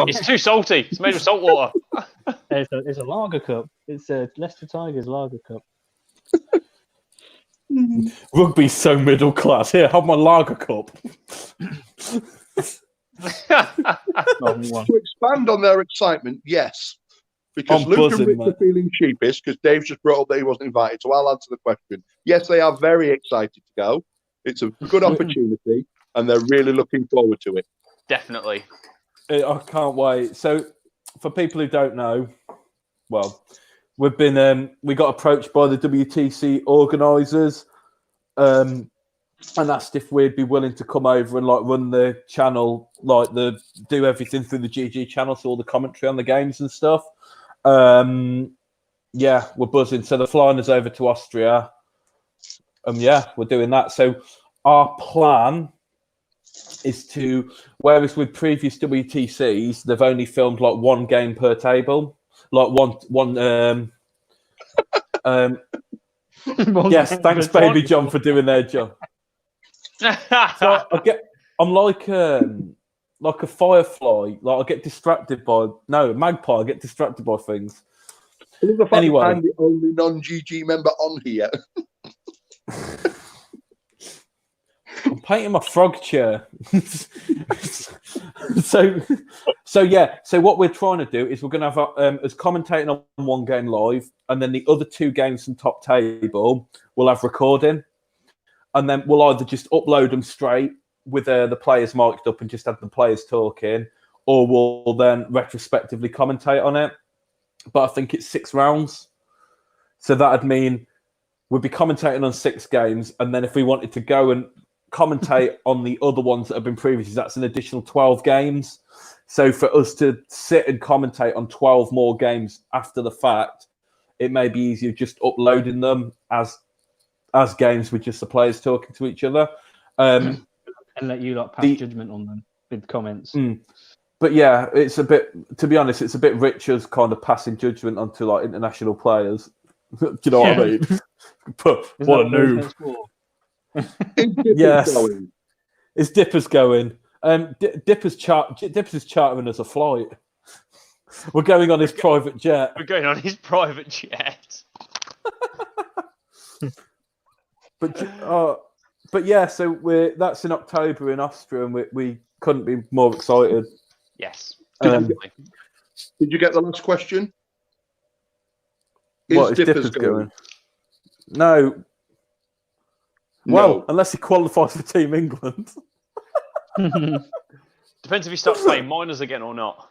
It's too salty. It's made of salt water.
It's a lager cup. It's a Leicester Tigers lager cup.
Rugby's so middle class. Here, have my lager cup.
To expand on their excitement, yes. Because Luke and Rich are feeling sheepish because Dave just brought up that he wasn't invited. So I'll answer the question. Yes, they are very excited to go. It's a good opportunity and they're really looking forward to it.
Definitely.
I can't wait. So for people who don't know, well, we got approached by the WTC organisers and asked if we'd be willing to come over and run the channel, do everything through the GG channel, so all the commentary on the games and stuff. We're buzzing. So they're flying us over to Austria. We're doing that. So our plan is to, whereas with previous WTCs, they've only filmed one game per table, yes, thanks, Baby John, for doing their job. So I'm like a firefly. I get distracted by magpie. I get distracted by things.
Anyway, I'm the only non-GG member on here.
I'm painting my frog chair. So what we're trying to do is we're going to have us commentating on one game live, and then the other two games from top table we'll have recording, and then we'll either just upload them straight with the players mic'd up and just have the players talking, or we'll then retrospectively commentate on it. But I think it's 6 rounds, so that'd mean we'd be commentating on 6 games, and then if we wanted to go and commentate on the other ones that have been previously, that's an additional 12 games. So for us to sit and commentate on 12 more games after the fact, it may be easier just uploading them as as games with just the players talking to each other.
And let you lot pass judgment on them with comments.
But yeah, it's a bit. To be honest, it's a bit Richard's kind of passing judgment onto like international players. Do you know what I mean? But what a noob! Yes, is Dipper's going? Dipper's chartering us a flight. We're going on his private jet.
We're going on his private jet.
But yeah, so that's in October in Austria, and we couldn't be more excited.
Yes.
Did you get the last question?
Is Dipper's going? No. Well, unless he qualifies for Team England.
Depends if he starts playing minors again or not.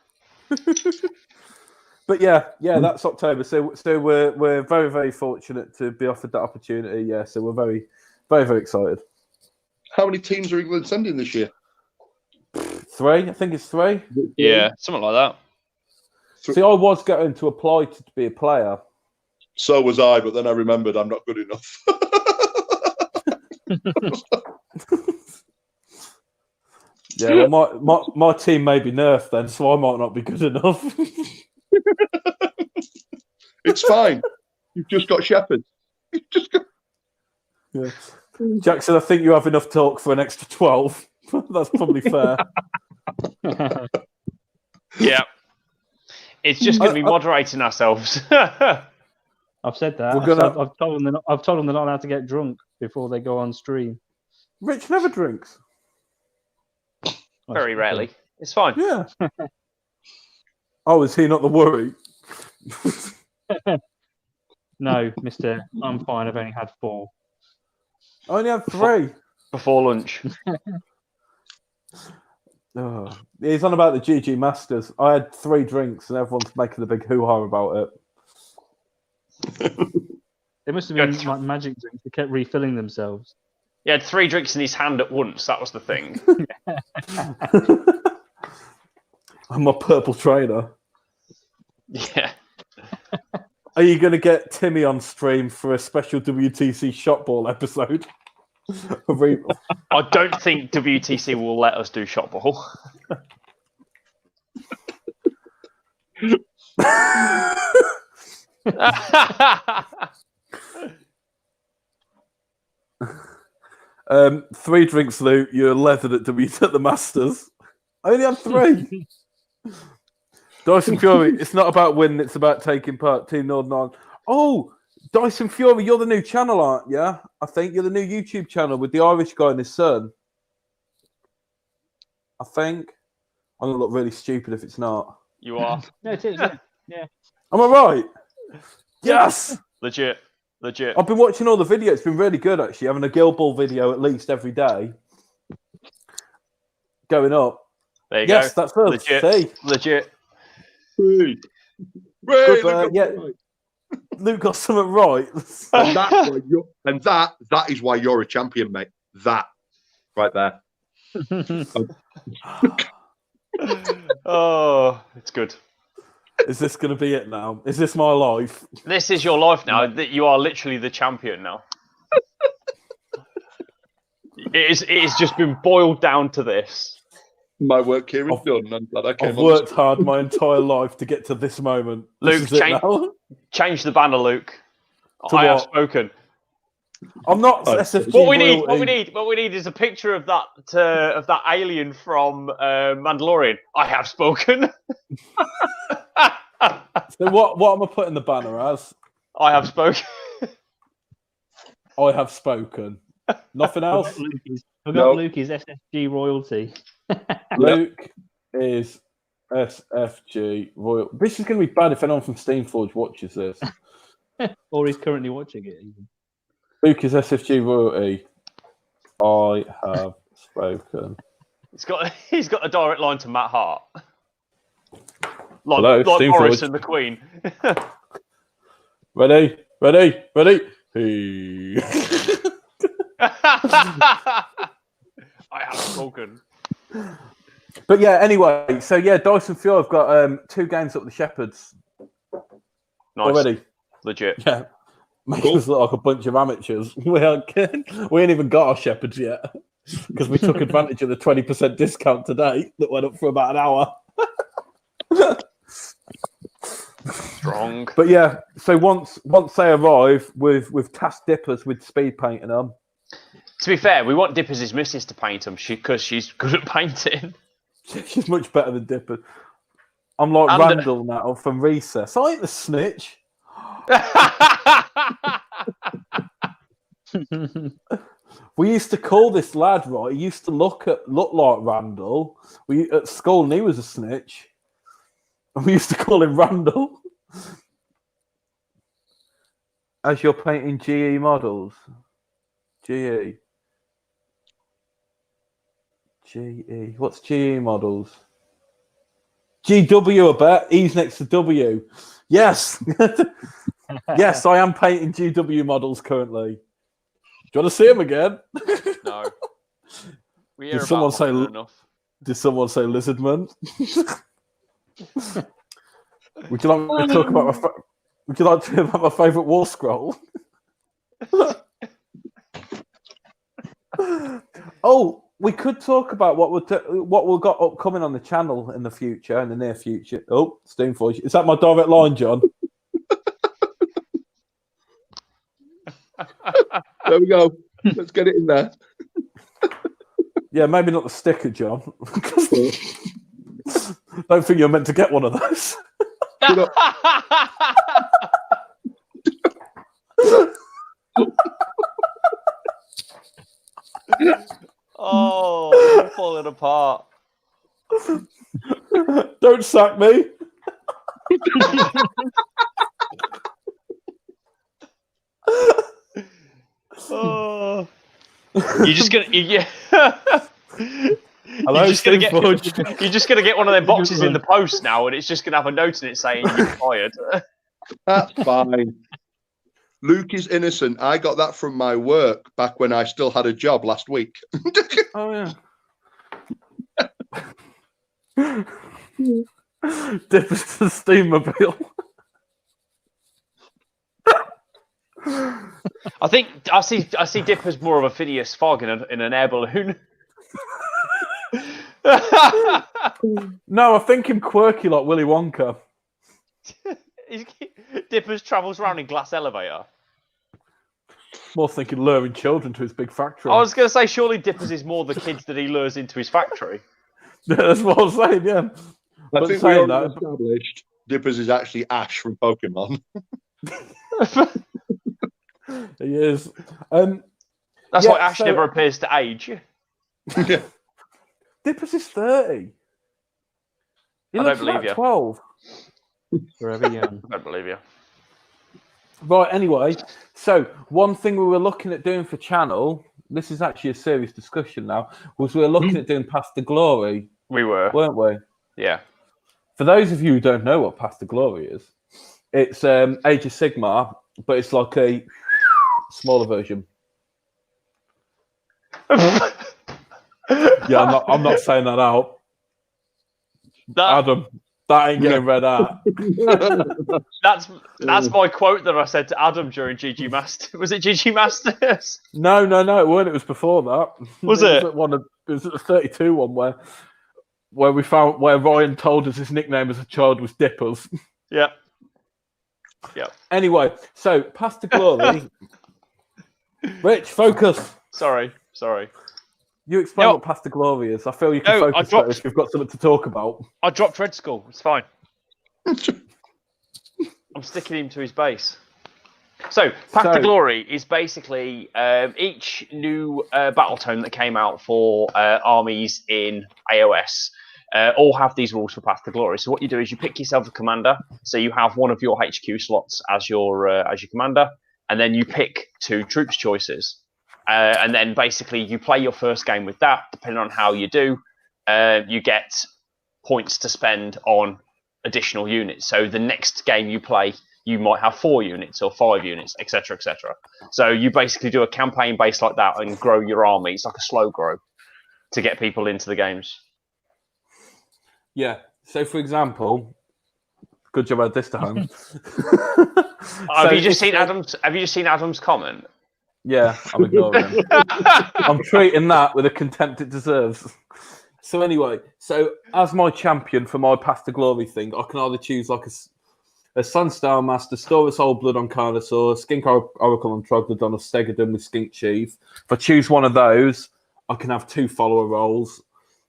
But yeah, that's October. So we're very, very fortunate to be offered that opportunity. Yeah, so we're very, very, very excited.
How many teams are England sending this year?
3, I think it's 3.
Yeah, something like that.
See, I was going to apply to be a player.
So was I, but then I remembered I'm not good enough.
Yeah, well, my team may be nerfed then, so I might not be good enough.
It's fine. You've just got Shepherd. You've just got...
Yeah. Jackson, I think you have enough talk for an extra 12. That's probably fair.
Yeah. It's just going to be moderating ourselves.
I've said that. I've told them they're not allowed to get drunk before they go on stream.
Rich never drinks.
Very rarely. It's fine.
Yeah. Oh, is he not the worry?
No, mister. I'm fine. I've only had 4.
I only had 3.
Before lunch.
Oh, he's on about the GG Masters. I had 3 drinks and everyone's making a big hoo-ha about it.
It must have been like magic drinks. They kept refilling themselves.
He had 3 drinks in his hand at once. That was the thing.
I'm a purple trainer.
Yeah.
Are you going to get Timmy on stream for a special WTC shot ball episode?
I don't think WTC will let us do shot ball.
Three drinks, Luke. You're leathered at the Masters. I only had 3. Dyson Fury. It's not about winning. It's about taking part. Team Northern Ireland. Oh, Dyson Fury. You're the new channel, aren't you? I think you're the new YouTube channel with the Irish guy and his son. I think. I'm gonna look really stupid if it's not.
You are.
No, it is. Yeah.
Am I right? Yes.
Legit.
I've been watching all the videos. It's been really good, actually. Having a Guild Ball video at least every day. Going up.
There you go.
Yes, that's us.
Legit.
Good,
yeah. Luke got something right.
And that is why you're a champion, mate. That right there.
Oh, it's good.
Is this going to be it now? Is this my life?
This is your life now. That you are literally the champion now. It is just been boiled down to this.
My work here is done. I'm glad I came.
I've worked hard my entire life to get to this moment.
Luke, change the banner, Luke. I have spoken.
I'm not SFG.
What we need is a picture of that alien from Mandalorian. I have spoken.
So what am I putting the banner as?
I have spoken.
I have spoken. Nothing else.
I've got Luke is SFG royalty.
Luke is SFG royal. This is going to be bad if anyone from Steamforge watches this.
Or he's currently watching it. Even.
Luke is SFG royalty. I have spoken.
He's got a direct line to Matt Hart.
Hello,
like Morris and the Queen.
Ready? Hey.
I have spoken.
But yeah, anyway, so yeah, Dyson Fury have got 2 games up the Shepherds.
Nice.
Already.
Legit.
Yeah. Make
Cool.
us look like a bunch of amateurs. We ain't even got our shepherds yet because we took advantage of the 20% discount today that went up for about an hour.
Strong.
But yeah, so once they arrive, we've tasked Dippers with speed painting them.
To be fair, we want Dippers' missus to paint them because she's good at painting.
She's much better than Dippers. I'm like Randall now from Recess. I ain't the snitch. We used to call this lad, right? He used to look like Randall. At school, and he was a snitch. And we used to call him Randall. As you're painting GE models. GE. What's GE models? GW, I bet. E's next to W. Yes. Yes, I am painting GW models currently. Do you want to see them again?
No. We hear
Did someone
about
say
enough.
Did someone say Lizardman? Would you like me to talk about Would you like to hear about my favourite war scroll? Oh, we could talk about what we've got upcoming on the channel in the near future. Oh, Steamforge. Is that my direct line, John?
There we go. Let's get it in there.
Yeah, maybe not the sticker, John. Don't think you're meant to get one of those.
Oh, you're falling apart.
Don't sack me.
Oh. You're just gonna yeah.
Hello,
you're just gonna get
Steamforge.
you're just gonna get one of their boxes in the post now, and it's just gonna have a note in it saying you're fired.
That's fine. Luke is innocent. I got that from my work back when I still had a job last week.
Oh yeah. Dippers to the Steammobile.
I think I see Dipper's more of a Phineas Fogg in an air balloon.
No, I think him quirky like Willy Wonka.
Dippers travels around in glass elevator.
More thinking luring children to his big factory.
I was going to say, surely Dippers is more the kids that he lures into his factory.
Yeah, that's what I was saying, yeah.
I think we already established Dippers is actually Ash from Pokemon.
He is.
That's why Ash never appears to age.
Yeah.
Dippers is 30.
I don't believe you.
12.
Forever young.
I don't believe you.
Right, anyway, so one thing we were looking at doing for channel, this is actually a serious discussion now, was we were looking at doing Past the Glory.
We were.
Weren't we?
Yeah.
For those of you who don't know what Past the Glory is, it's Age of Sigmar, but it's like a smaller version. Yeah, I'm not saying that out. Adam, that ain't getting read out.
That's my quote that I said to Adam during GG Masters. Was it GG Masters?
No, it weren't. It was before that.
Was
it? It was at the 32 one where we found where Ryan told us his nickname as a child was Dippers.
Yeah.
Anyway, so Past the Glory. Rich, focus.
Sorry.
You explain what Past the Glory is. I feel you can focus better if you've got something to talk about.
I dropped Red Skull. It's fine. I'm sticking him to his base. So, Path to Glory is basically each new battle tome that came out for armies in AOS all have these rules for Path to Glory. So what you do is you pick yourself a commander. So you have one of your HQ slots as your commander, and then you pick 2 troops choices. And then basically you play your first game with that. Depending on how you do, you get points to spend on additional units. So the next game you play, you might have 4 units or 5 units, etc., etc. So you basically do a campaign based like that and grow your army. It's like a slow grow to get people into the games.
Yeah. So, for example, Good job I had this to home.
Have you just seen Adam's comment?
Yeah, I'm ignoring him. I'm treating that with the contempt it deserves. So anyway, as my champion for my Path to Glory thing, I can either choose like a Sunstar Master, Stora's Old Blood on Carnosaur, Skink Oracle on Troglodon, or Stegodon with Skink Chief. If I choose one of those, I can have 2 follower rolls.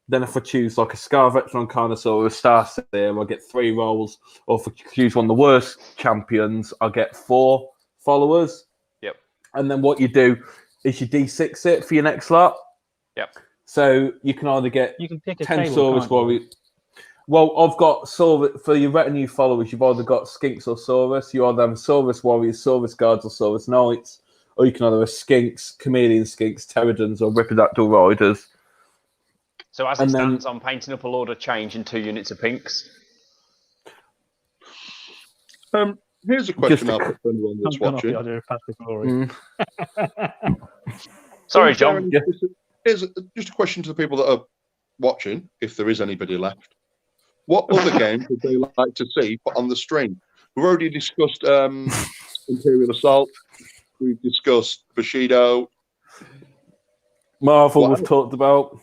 Then if I choose like a Scar Veteran on Carnosaur or a Star Seer, I get 3 rolls. Or if I choose one of the worst champions, I get 4 followers.
Yep.
And then what you do is you D6 it for your next lot.
Yep.
So you can either get
You can pick a
10
table,
Saurus
can't you?
Warriors. Well, I've got Saurus for your retinue followers. You've either got Skinks or Saurus. You either have Saurus Warriors, Saurus Guards, or Saurus Knights. Or you can either have Skinks, Chameleon Skinks, Pterodons, or Ripidactyl Riders.
So as it stands, I'm painting up a Lord of Change and 2 units of pinks.
Here's a question I'll put for anyone that's watching.
Sorry, John.
Here's just a question to the people that are watching, if there is anybody left. What other games would they like to see put on the stream? We've already discussed Imperial Assault. We've discussed Bushido.
Marvel, we've talked about.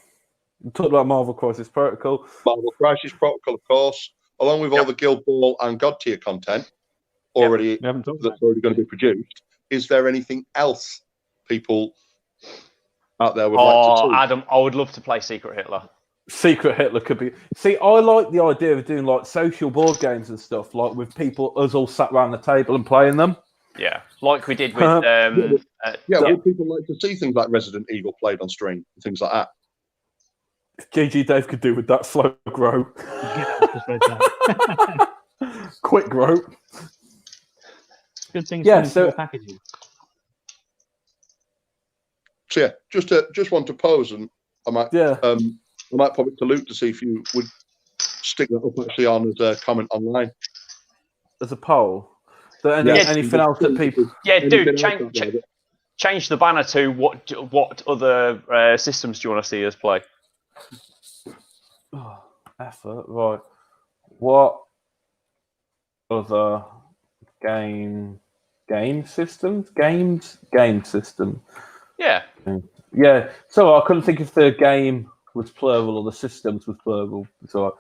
We talked about Marvel Crisis Protocol.
Marvel Crisis Protocol, of course, along with all the Guild Ball and Godtear content that's already going to be produced. Is there anything else people out there would like to see?
Adam, I would love to play Secret Hitler.
Secret Hitler could be. See, I like the idea of doing like social board games and stuff, like with people us all sat around the table and playing them.
Yeah, like we did with.
Would people like to see things like Resident Evil played on stream and things like that?
GG Dave could do with that slow grow. Quick grow.
Good things.
Yeah, so
packaging.
So yeah, just want to pose, and I might pop it to Luke to see if you would stick that up actually on as a comment online.
As a poll. Anything else that people?
Yeah, dude, change the banner to what other systems do you want to see us play?
Oh, effort, right. What other game systems? Game system.
Yeah.
Yeah. So I couldn't think if the game was plural or the systems was plural. So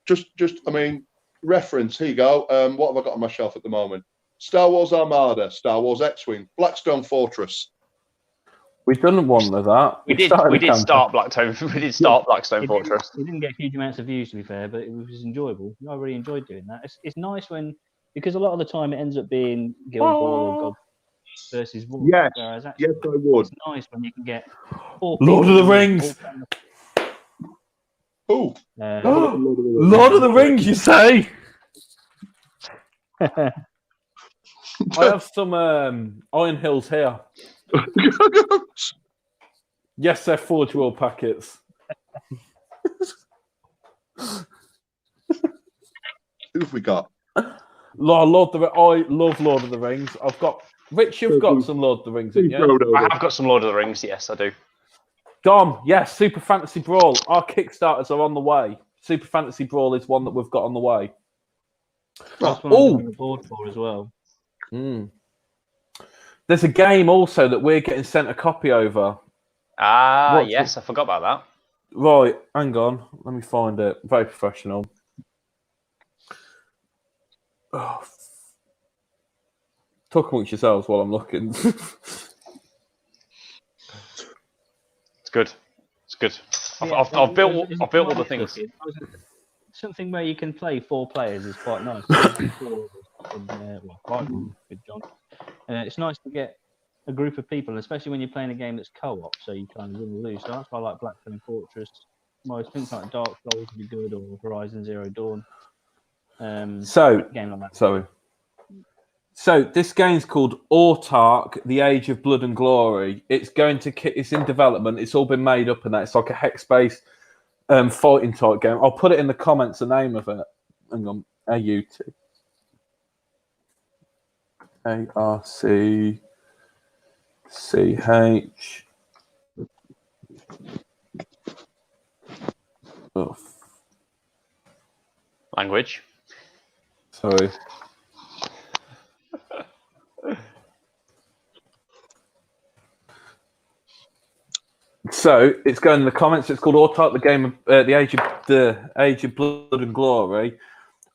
just I mean, reference, here you go. What have I got on my shelf at the moment? Star Wars Armada, Star Wars X-Wing, Blackstone Fortress.
We've done one of that.
We did start Blackstone Fortress.
We didn't get huge amounts of views, to be fair, but it was enjoyable. I really enjoyed doing that. It's nice because a lot of the time it ends up being Guild Ball or God versus War.
Yes,
whereas actually,
yes, I would.
It's nice when you can get 4
Lord of the Rings.
Oh,
Lord of the Rings, you say? I have some Iron Hills here. Yes, they're Forge World packets.
Who have we got?
I love Lord of the Rings. I've got Rich. You've got some Lord of the Rings in you.
I have got some Lord of the Rings. Yes, I do.
Dom, yes, Super Fantasy Brawl. Our Kickstarters are on the way. Super Fantasy Brawl is one that we've got on the way.
That's one I'm on the board for as well.
There's a game also that we're getting sent a copy over.
Yes, I forgot about that.
Right, hang on. Let me find it. Very professional. Oh. Talk amongst yourselves while I'm looking.
It's good. It's good. I've built all the things.
Something where you can play 4 players is quite nice. With John. It's nice to get a group of people, especially when you're playing a game that's co-op, so you kind of win or lose. So that's why I like Blackstone Fortress. Most things like Dark Souls would be good, or Horizon Zero Dawn. Game like that.
So this game's called Autark: The Age of Blood and Glory. It's in development. It's all been made up, and that it's like a hex-based fighting type game. I'll put it in the comments. The name of it. Hang on, AUT. ARCCH.
Language.
Sorry. So it's going in the comments. It's called Autotype, the game of the Age of Blood and Glory,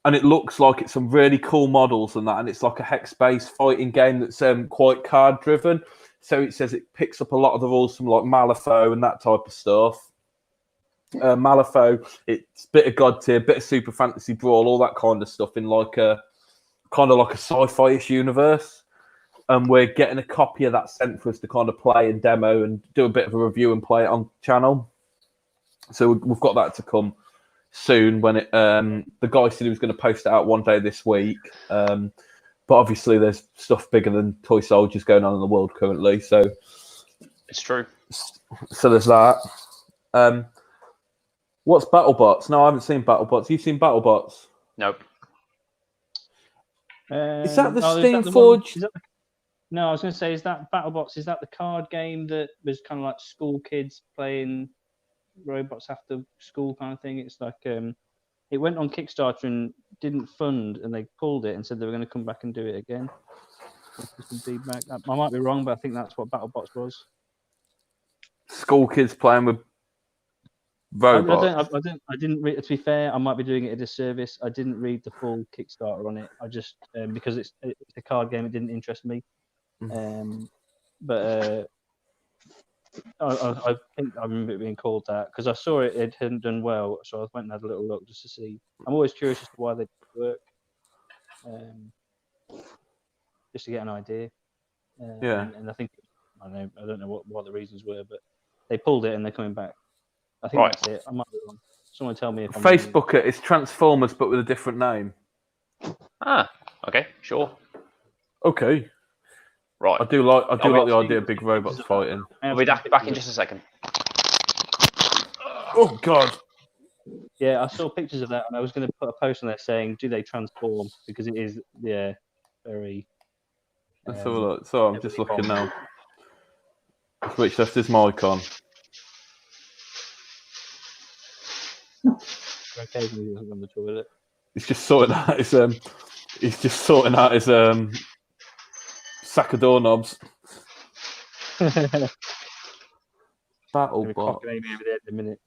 and it looks like it's some really cool models and that, and it's like a hex-based fighting game that's quite card-driven. So it says it picks up a lot of the rules from like Malifaux and that type of stuff. Malifaux, it's a bit of Godtear, bit of Super Fantasy Brawl, all that kind of stuff in like a kind of like a sci-fi-ish universe. And we're getting a copy of that sent for us to kind of play and demo and do a bit of a review and play it on channel. So we've got that to come soon. When it, the guy said he was going to post it out one day this week. But obviously, there's stuff bigger than toy soldiers going on in the world currently. So
it's true.
So there's that. What's BattleBots? No, I haven't seen BattleBots. You've seen BattleBots?
Nope.
Is that the Steam Forge?
No, I was going to say, is that BattleBots? Is that the card game that was kind of like school kids playing robots after school kind of thing? It's like it went on Kickstarter and didn't fund, and they pulled it and said they were going to come back and do it again. Some feedback. I might be wrong, but I think that's what BattleBots was.
School kids playing with robots.
I didn't read. To be fair, I might be doing it a disservice. I didn't read the full Kickstarter on it. I just because it's a card game, it didn't interest me. But I think I remember it being called that because I saw it hadn't done well, so I went and had a little look just to see. I'm always curious as to why they work, just to get an idea. And I think I don't know what the reasons were, but they pulled it and they're coming back. I think that's it. I might be wrong. Someone tell me if I'm
Facebook it. It's Transformers, but with a different name.
Ah, okay, sure.
Okay.
Right.
I do like the idea of big robots fighting.
I'll be back in just a second.
Oh God.
Yeah, I saw pictures of that, and I was going to put a post on there saying, "Do they transform?" Because it is, very.
Let's have a look. So I'm just looking now. Switch left his mic on.
Okay, he doesn't on the toilet.
He's just sorting out his sack of doorknobs. BattleBot.
Maybe over there in a minute.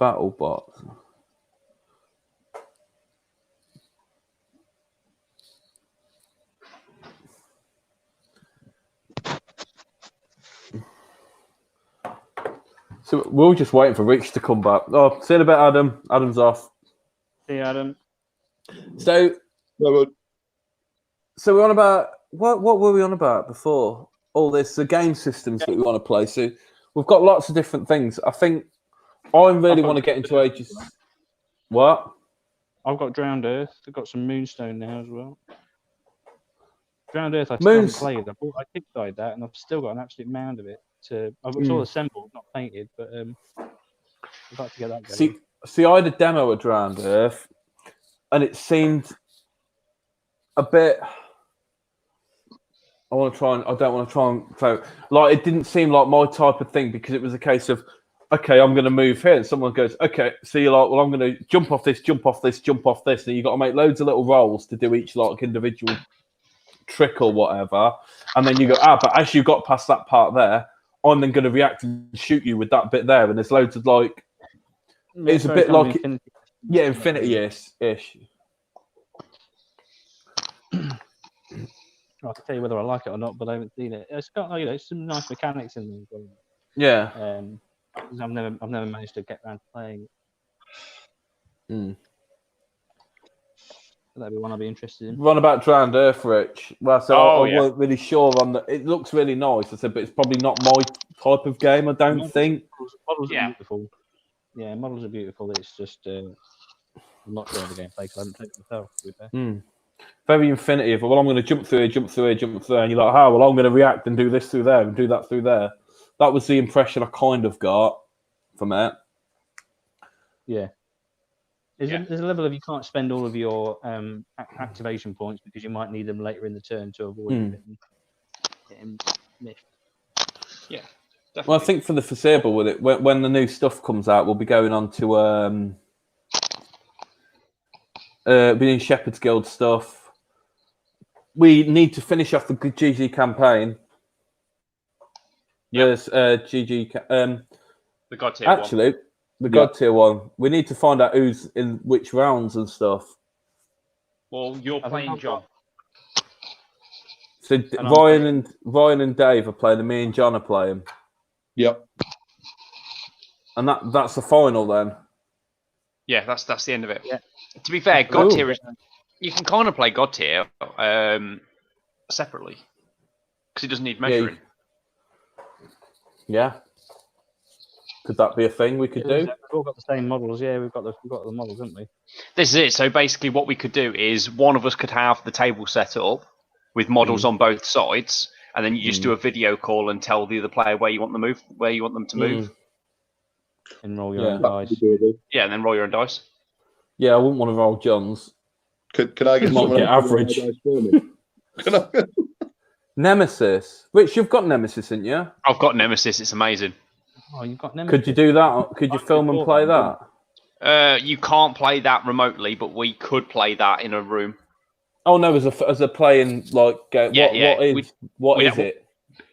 BattleBot. So we're all just waiting for Rich to come back. Oh, see you in a bit, Adam. Adam's off.
See you, Adam.
So we're on about what were we on about before? All this, the game systems that we want to play. So we've got lots of different things. I think I really want to get into Ages. What?
I've got Drowned Earth. I've got some Moonstone now as well. Drowned Earth, I still haven't played. I kickstarted that, and I've still got an absolute mound of it. It's all assembled, not painted, but I'd like to get that going.
See, I had a demo of Drowned Earth, and it seemed a bit. I don't want to try and play. Like, it didn't seem like my type of thing because it was a case of, okay, I'm going to move here, and someone goes, okay, so you're like, well, I'm going to jump off this, jump off this, jump off this, and you got to make loads of little rolls to do each like individual trick or whatever, and then you go, but as you got past that part there, I'm then going to react and shoot you with that bit there, and there's loads of like, it's a bit like, Infinity-ish.
I can tell you whether I like it or not, but I haven't seen it. It's got some nice mechanics in there.
Yeah.
I've never managed to get around to playing it. That'd be one I'd be interested in.
Run about Drowned Earth, Rich. Well, so I wasn't really sure on that. It looks really nice, I said, but it's probably not my type of game, I don't think.
Models are beautiful. Yeah, models are beautiful. It's just I'm not sure of the gameplay because I haven't played it myself, to be fair.
Very Infinity. Well, I'm going to jump through here, and you're like, well, I'm going to react and do this through there and do that through there. That was the impression I kind of got from it.
Yeah. There's a level of you can't spend all of your activation points because you might need them later in the turn to avoid getting missed.
Yeah.
Definitely. Well, I think for the foreseeable with it, when the new stuff comes out, we'll be going on to Being Shepherd's Guild stuff. We need to finish off the GG campaign.
Yep.
There's GG.
The Godtear
actually,
one.
the Godtear one. We need to find out who's in which rounds and stuff.
Well, you're playing John.
So Ryan and Dave are playing, and me and John are playing.
Yep.
And that's the final then.
Yeah, that's the end of it. Yeah. To be fair, Godtear is. You can kind of play Godtear separately because it doesn't need measuring.
Yeah. Could that be a thing we could do?
We've all got the same models. Yeah, we've got the models, haven't we?
This is it. So basically, what we could do is one of us could have the table set up with models on both sides, and then you just do a video call and tell the other player where you want them to move.
And roll your own dice.
Yeah, and then roll your own dice.
Yeah, I wouldn't want to roll John's.
Could I get someone
get average?
For me? Can I...
Nemesis. Rich, you've got Nemesis, haven't you?
I've got Nemesis. It's amazing.
Oh, you've got Nemesis.
Could you do that? Could you film and play that?
You can't play that remotely, but we could play that in a room.
Oh no, as a playing like game. What is it?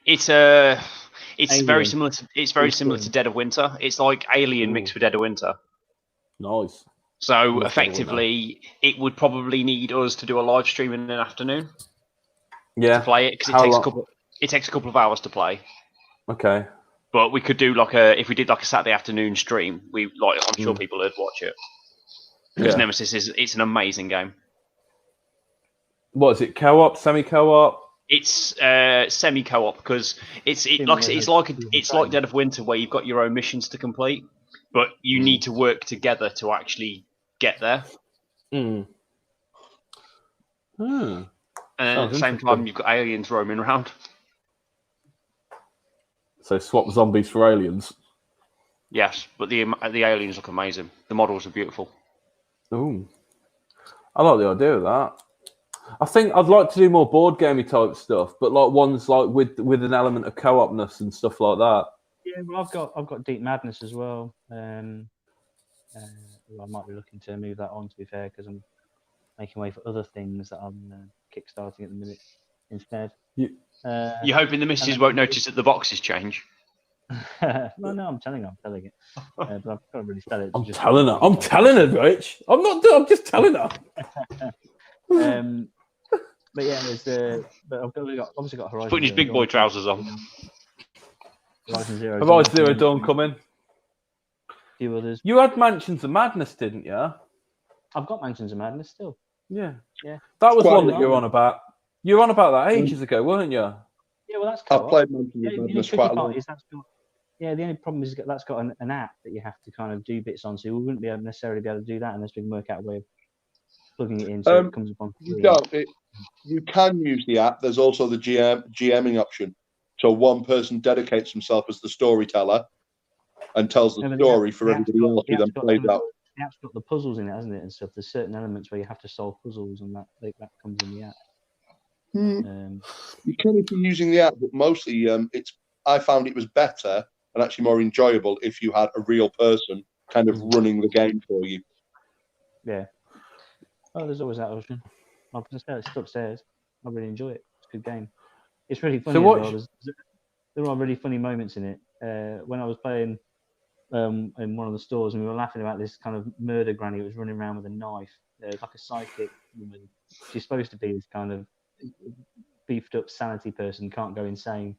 It's very similar to Dead of Winter. It's like Alien mixed with Dead of Winter.
Nice.
So effectively, it would probably need us to do a live stream in an afternoon.
Yeah.
To play it because it takes a couple of hours to play.
Okay.
But we could do if we did a Saturday afternoon stream, I'm sure people would watch it. Because Nemesis it's an amazing game.
What is it? Co-op, semi-co-op?
It's semi-co-op because it's like Dead of Winter where you've got your own missions to complete, but you need to work together to actually get there.
Hmm.
And then at the same time, you've got aliens roaming around.
So swap zombies for aliens.
Yes, but the aliens look amazing. The models are beautiful.
Ooh, I like the idea of that. I think I'd like to do more board gamey type stuff, but like ones like with an element of co-opness and stuff like that.
Yeah, well, I've got Deep Madness as well. I might be looking to move that on. To be fair, because I'm making way for other things that I'm kickstarting at the minute instead.
You're hoping the missus won't notice that the boxes change?
No, I'm telling it. But I've got to really sell it.
I'm telling her, Rich. I'm just telling her.
But yeah, but I've obviously got Horizon.
Putting his big boy trousers on.
Horizon Zero.
Horizon Zero Dawn coming.
A few others.
You had Mansions of Madness, didn't you?
I've got Mansions of Madness still.
Yeah.
That
was one that you were on about. You were on about that ages ago, weren't you?
Yeah, well, that's
I've played Mansions of Madness quite a lot.
Yeah, the only problem is that's got an app that you have to kind of do bits on, so we wouldn't necessarily be able to do that unless we can work out a way of plugging it in so it comes up on screen.
You can use the app. There's also the GMing option. So one person dedicates himself as the storyteller and tells the story for everybody else who then plays out.
The app's got the puzzles in it, hasn't it, and stuff. There's certain elements where you have to solve puzzles, and that comes in the app.
You can if you're using the app, but mostly I found it was better and actually more enjoyable if you had a real person kind of running the game for you.
Yeah. Oh, there's always that option. It's still upstairs. I really enjoy it. It's a good game. It's really funny. There are really funny moments in it. When I was playing in one of the stores, and we were laughing about this kind of murder granny who was running around with a knife. Like a psychic woman. She's supposed to be this kind of beefed up sanity person, can't go insane.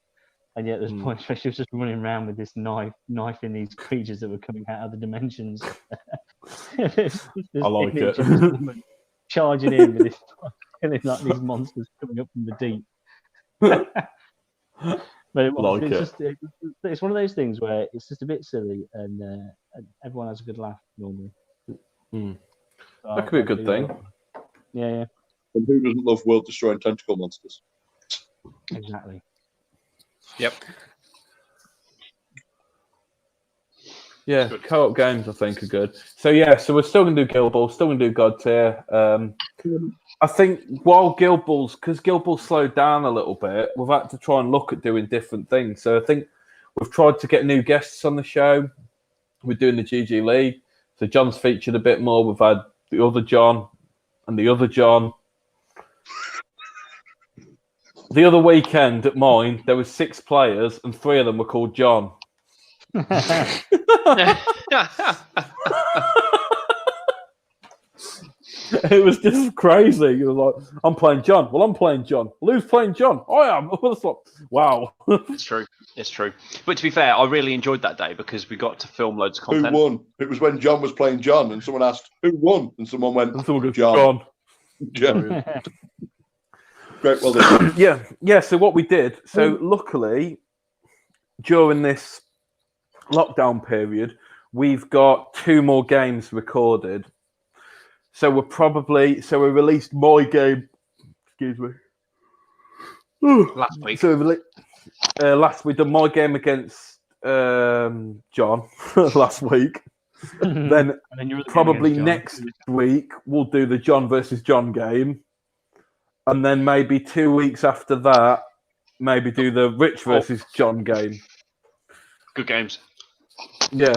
And yet there's points where she was just running around with this knifing these creatures that were coming out of the dimensions. There's
I like it.
This woman charging in with this, like these monsters coming up from the deep. But it's one of those things where it's just a bit silly and everyone has a good laugh normally.
That could be a good thing.
Yeah.
And who doesn't love world-destroying tentacle monsters?
Exactly.
Yep.
Yeah, co-op games I think are good. So we're still going to do Guild Ball, still going to do Godtear. I think while Guild Ball's slowed down a little bit, we've had to try and look at doing different things. So I think we've tried to get new guests on the show. We're doing the GG League. So John's featured a bit more. We've had the other John and the other John. The other weekend at mine, there was 6 players, and 3 of them were called John. It was just crazy. It was like, I'm playing John. Well, I'm playing John. Well, who's playing John? I am. Wow.
It's true. It's true. But to be fair, I really enjoyed that day because we got to film loads of content.
Who won? It was when John was playing John, and someone asked, "Who won?" And someone went,
And someone goes,
John. John. Great, well done.
Yeah. So what we did. So luckily, during this lockdown period, we've got 2 more games recorded. So we released my game. Excuse me.
Last week.
So last we done my game against John last week. Then probably next week we'll do the John versus John game, and then maybe 2 weeks after that, maybe do the Rich versus John game.
Good games.
Yeah,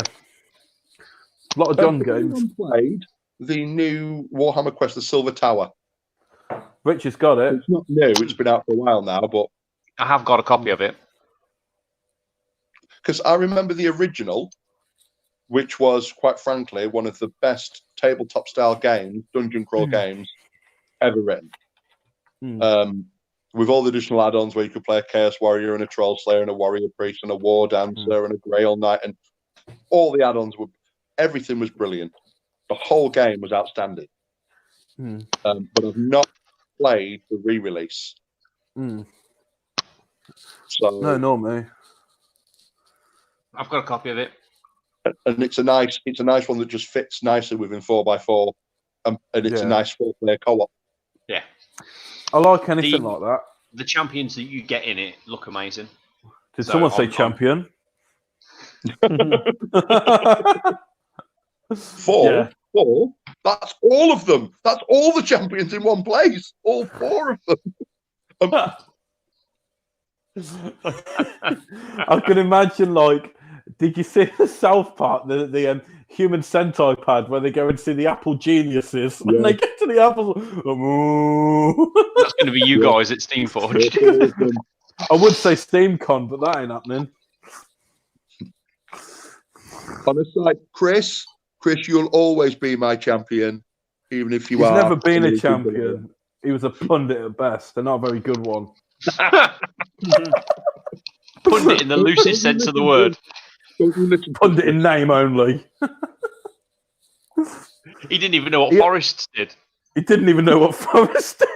a lot of John games.
Played the new Warhammer Quest: The Silver Tower.
Rich has got it.
It's not new; it's been out for a while now, but
I have got a copy of it.
Because I remember the original, which was, quite frankly, one of the best tabletop-style games, dungeon crawl games, ever written. With all the additional add-ons where you could play a Chaos Warrior and a Troll Slayer and a Warrior Priest and a War Dancer and a Grail Knight, and all the add-ons everything was brilliant. The whole game was outstanding. But I've not played the re-release. So
No, me.
I've got a copy of it.
And it's a nice one that just fits nicely within 4x4, and it's a nice 4-player co-op.
Yeah,
I like anything like that.
The champions that you get in it look amazing.
Did someone say champion?
4? That's all of them. That's all the champions in one place. All 4 of them.
I can imagine, did you see the South Park, the Human Sentai pad, where they go and see the Apple geniuses? When they get to the apples,
that's going to be you guys at Steamforged.
I would say SteamCon, but that ain't happening.
On a side, Chris, you'll always be my champion, even if you are.
He's never been a champion. He was a pundit at best, and not a very good one.
Pundit in the loosest sense of the word.
Pundit in name only.
He didn't even know what Forrest did.
He didn't even know what Forrest did.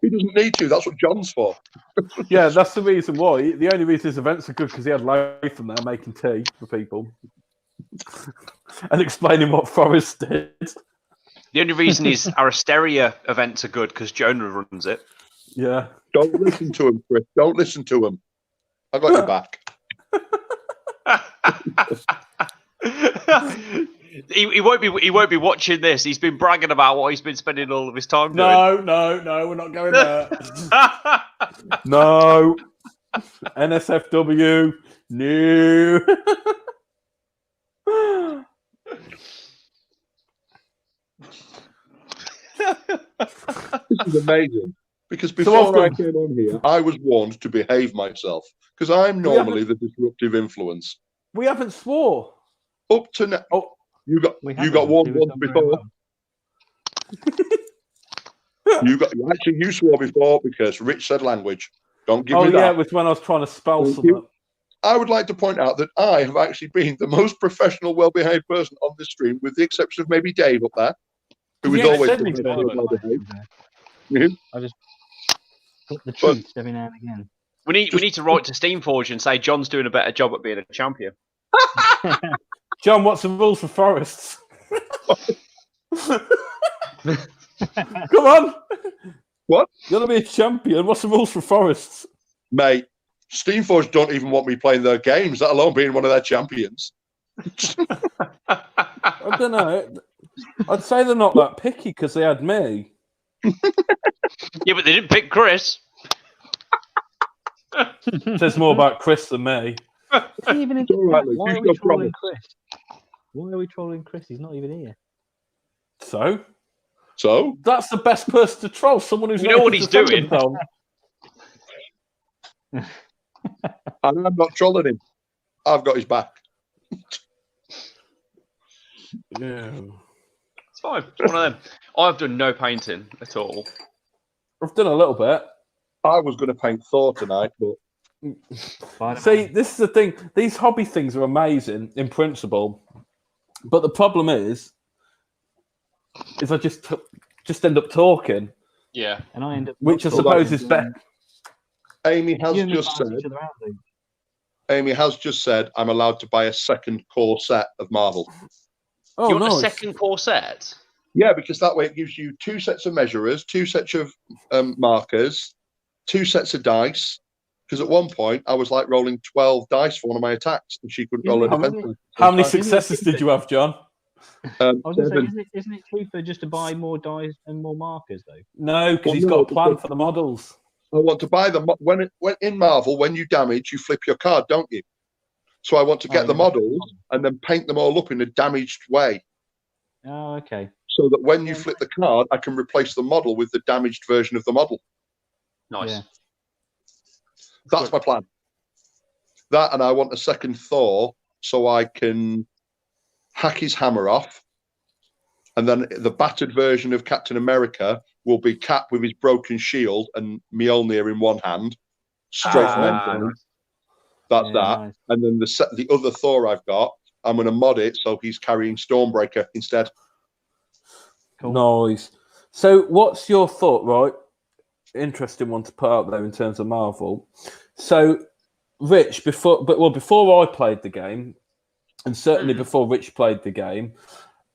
He doesn't need to. That's what John's for.
Yeah, that's the reason why. The only reason his events are good because he had Latham there making tea for people and explaining what Forrest did.
The only reason his Aristeria events are good because Jonah runs it.
Yeah.
Don't listen to him, Chris. Don't listen to him. I got your back.
He won't be watching this. He's been bragging about what he's been spending all of his time doing.
No, we're not going there. No. NSFW. No.
This is amazing. Because before I came on here, I was warned to behave myself. Because I'm normally the disruptive influence.
We haven't swore.
Up to now. Oh, you got warned once before. You swore before because Rich said language. Don't give me that.
Oh yeah, it was when I was trying to spell something.
I would like to point out that I have actually been the most professional, well-behaved person on this stream, with the exception of maybe Dave up there, who is always well-behaved.
I just put the truth every now and again.
We need to write to Steamforge and say John's doing a better job at being a champion.
John, what's the rules for forests? Come on.
What?
You got to be a champion. What's the rules for forests?
Mate, Steamforge don't even want me playing their games, let alone being one of their champions.
I don't know. I'd say they're not that picky because they had me.
Yeah, but they didn't pick Chris.
Says more about Chris than me.
Even if
all right, Luke.
why
You've
are we
got
trolling
problems.
Chris? Why are we trolling Chris? He's not even here.
So
So
that's the best person to troll. Someone who's
You know
ready
what
to
he's
defend
doing?
himself.
and I'm not trolling him. I've got his back.
Yeah.
It's fine. It's one of them. I've done no painting at all.
I've done a little bit.
I was going to paint Thor tonight, but
See, this is the thing. These hobby things are amazing in principle, but the problem is I just end up talking,
Yeah.
And I end up.
which I suppose is better.
Amy has
You and me
just
balance
said.
each other out, Luke.
Amy has just said I'm allowed to buy a second core set of Marvel.
Oh,
you want
nice.
a second core set?
Yeah, because that way it gives you 2 sets of measurers, 2 sets of markers, 2 sets of dice. Because at one point I was like rolling 12 dice for one of my attacks, and she couldn't roll a
Isn't it-
defense.
How many
time.
successes did you have, John?
I was going to say,
7.
isn't it cheaper just to buy more dice and more markers, though?
No, because
Well,
he's
no,
got a plan
because-
for the models.
I want to buy them when in Marvel. When you damage, you flip your card, don't you? So I want to get the models and then paint them all up in a damaged way,
Oh, okay.
so that when you flip the card, I can replace the model with the damaged version of the model.
Nice.
Yeah.
That's my plan. That, and I want a second Thor so I can hack his hammer off, and then the battered version of Captain America will be Cap with his broken shield and Mjolnir in one hand, straight from Endgame. That's
Yeah,
that.
nice.
And then the other Thor I've got, I'm going to mod it so he's carrying Stormbreaker instead.
Cool.
Nice. So, what's your thought, right? Interesting one to put out there in terms of Marvel. So, Rich, before I played the game, and certainly before Rich played the game,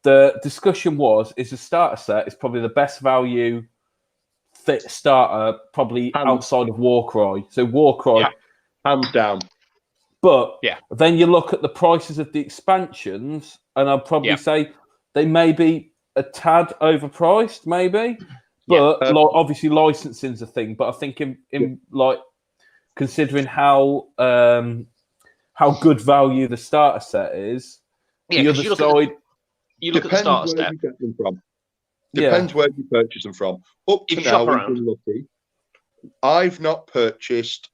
the discussion is the starter set is probably the best value fit starter, probably outside of Warcry. So, Warcry,
hands down.
But then you look at the prices of the expansions, and I'd probably say they may be a tad overpriced, maybe. But obviously licensing's a thing. But I think in like considering how good value the starter set is, the other side.
You look at the starter set.
You get them from. Depends where you purchase them from. Up to now, we've been lucky. I've not purchased.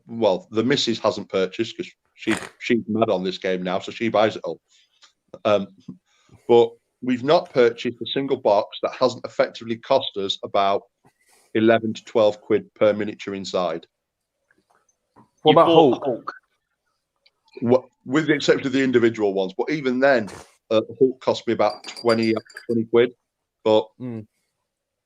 Well, the missus hasn't purchased because she's mad on this game now, so she buys it all. But we've not purchased a single box that hasn't effectively cost us about 11 to 12 quid per miniature inside.
What about Hulk?
With the exception of the individual ones, but even then, Hulk cost me about 20 quid. But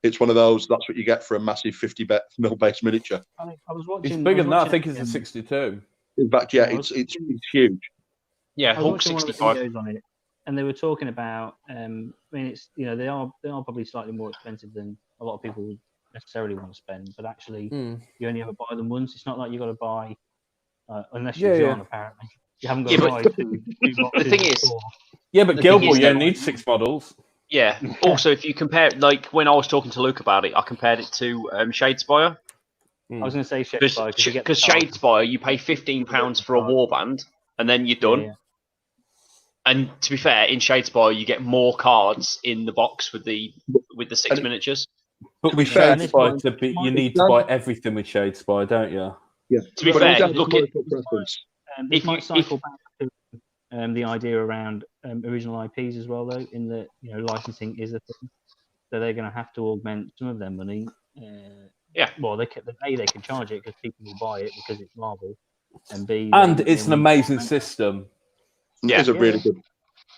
it's one of those. That's what you get for a massive 50 mil base miniature.
I was watching.
It's bigger than that. I think it's a 62.
In fact, it's huge.
Yeah,
Hulk
65.
Videos on it, and they were talking about. I mean, it's they are probably slightly more expensive than a lot of people would necessarily want to spend. But actually, you only ever buy them once. It's not like you got to buy unless you're John. Apparently, you haven't got to buy two boxes.
The thing is,
but Gilmore, you only need 6 models.
Yeah. Also, if you compare, like when I was talking to Luke about it, I compared it to Shadespire.
I was going to say Shadespire
because Shadespire, you pay £15 for a warband, and then you're done.
Yeah.
And to be fair, in Shadespire, you get more cards in the box with the 6 miniatures.
But with Shadespire, you need to buy everything with Shadespire, don't you?
Yeah.
To be fair,
look at
this might cycle back to the idea around original IPs as well, though, in that licensing is a thing, so they're going to have to augment some of their money. Well, they can charge it because people will buy it because it's Marvel, and
it's an amazing system.
Yeah, it's a really good.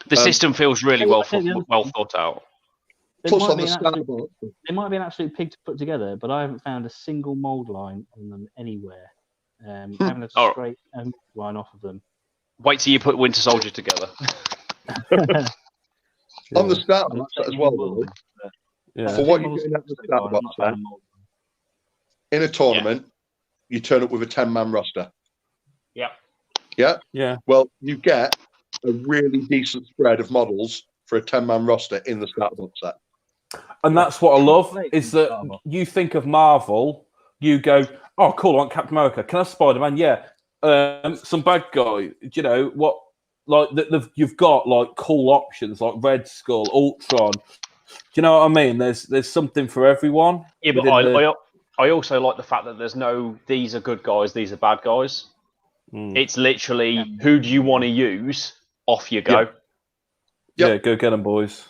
The system feels really well thought out.
Plus, on the start box,
it might be an absolute pig to put together, but I haven't found a single mold line on them anywhere. I haven't had to scrape a mold line off of them.
Wait till you put Winter Soldier together.
On the start box as well, for what you're getting at the start box there, in a tournament, you turn up with a 10-man roster. Yeah. Well, you get a really decent spread of models for a 10-man roster in the start box set.
And that's what I love, is that you think of Marvel, you go, oh, cool, I want Captain America. Can I have Spider-Man? Yeah. Some bad guy. What like you've got like cool options like Red Skull, Ultron. Do you know what I mean? There's something for everyone.
Yeah, but I also like the fact that there's no these are good guys, these are bad guys. It's literally who do you want to use? Off you go.
Yeah, go get them, boys.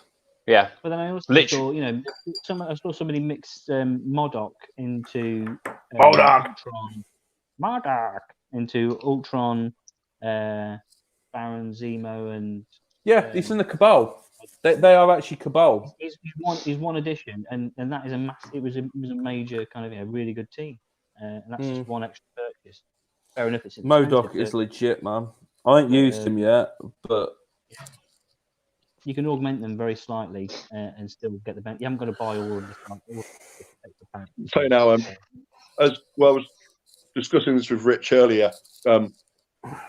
Yeah.
But then I also saw, I saw somebody mix Modok into
Modok
into Ultron, Baron Zemo, and
he's in the Cabal. They are actually Cabal.
He's one addition, and that is it was a major kind of really good team, and that's just one extra purchase. Fair enough, it's
Modok is legit, man. I ain't used him yet, but
you can augment them very slightly and still get the benefit. You haven't got to buy all of the packs.
So now, as well, I was discussing this with Rich earlier.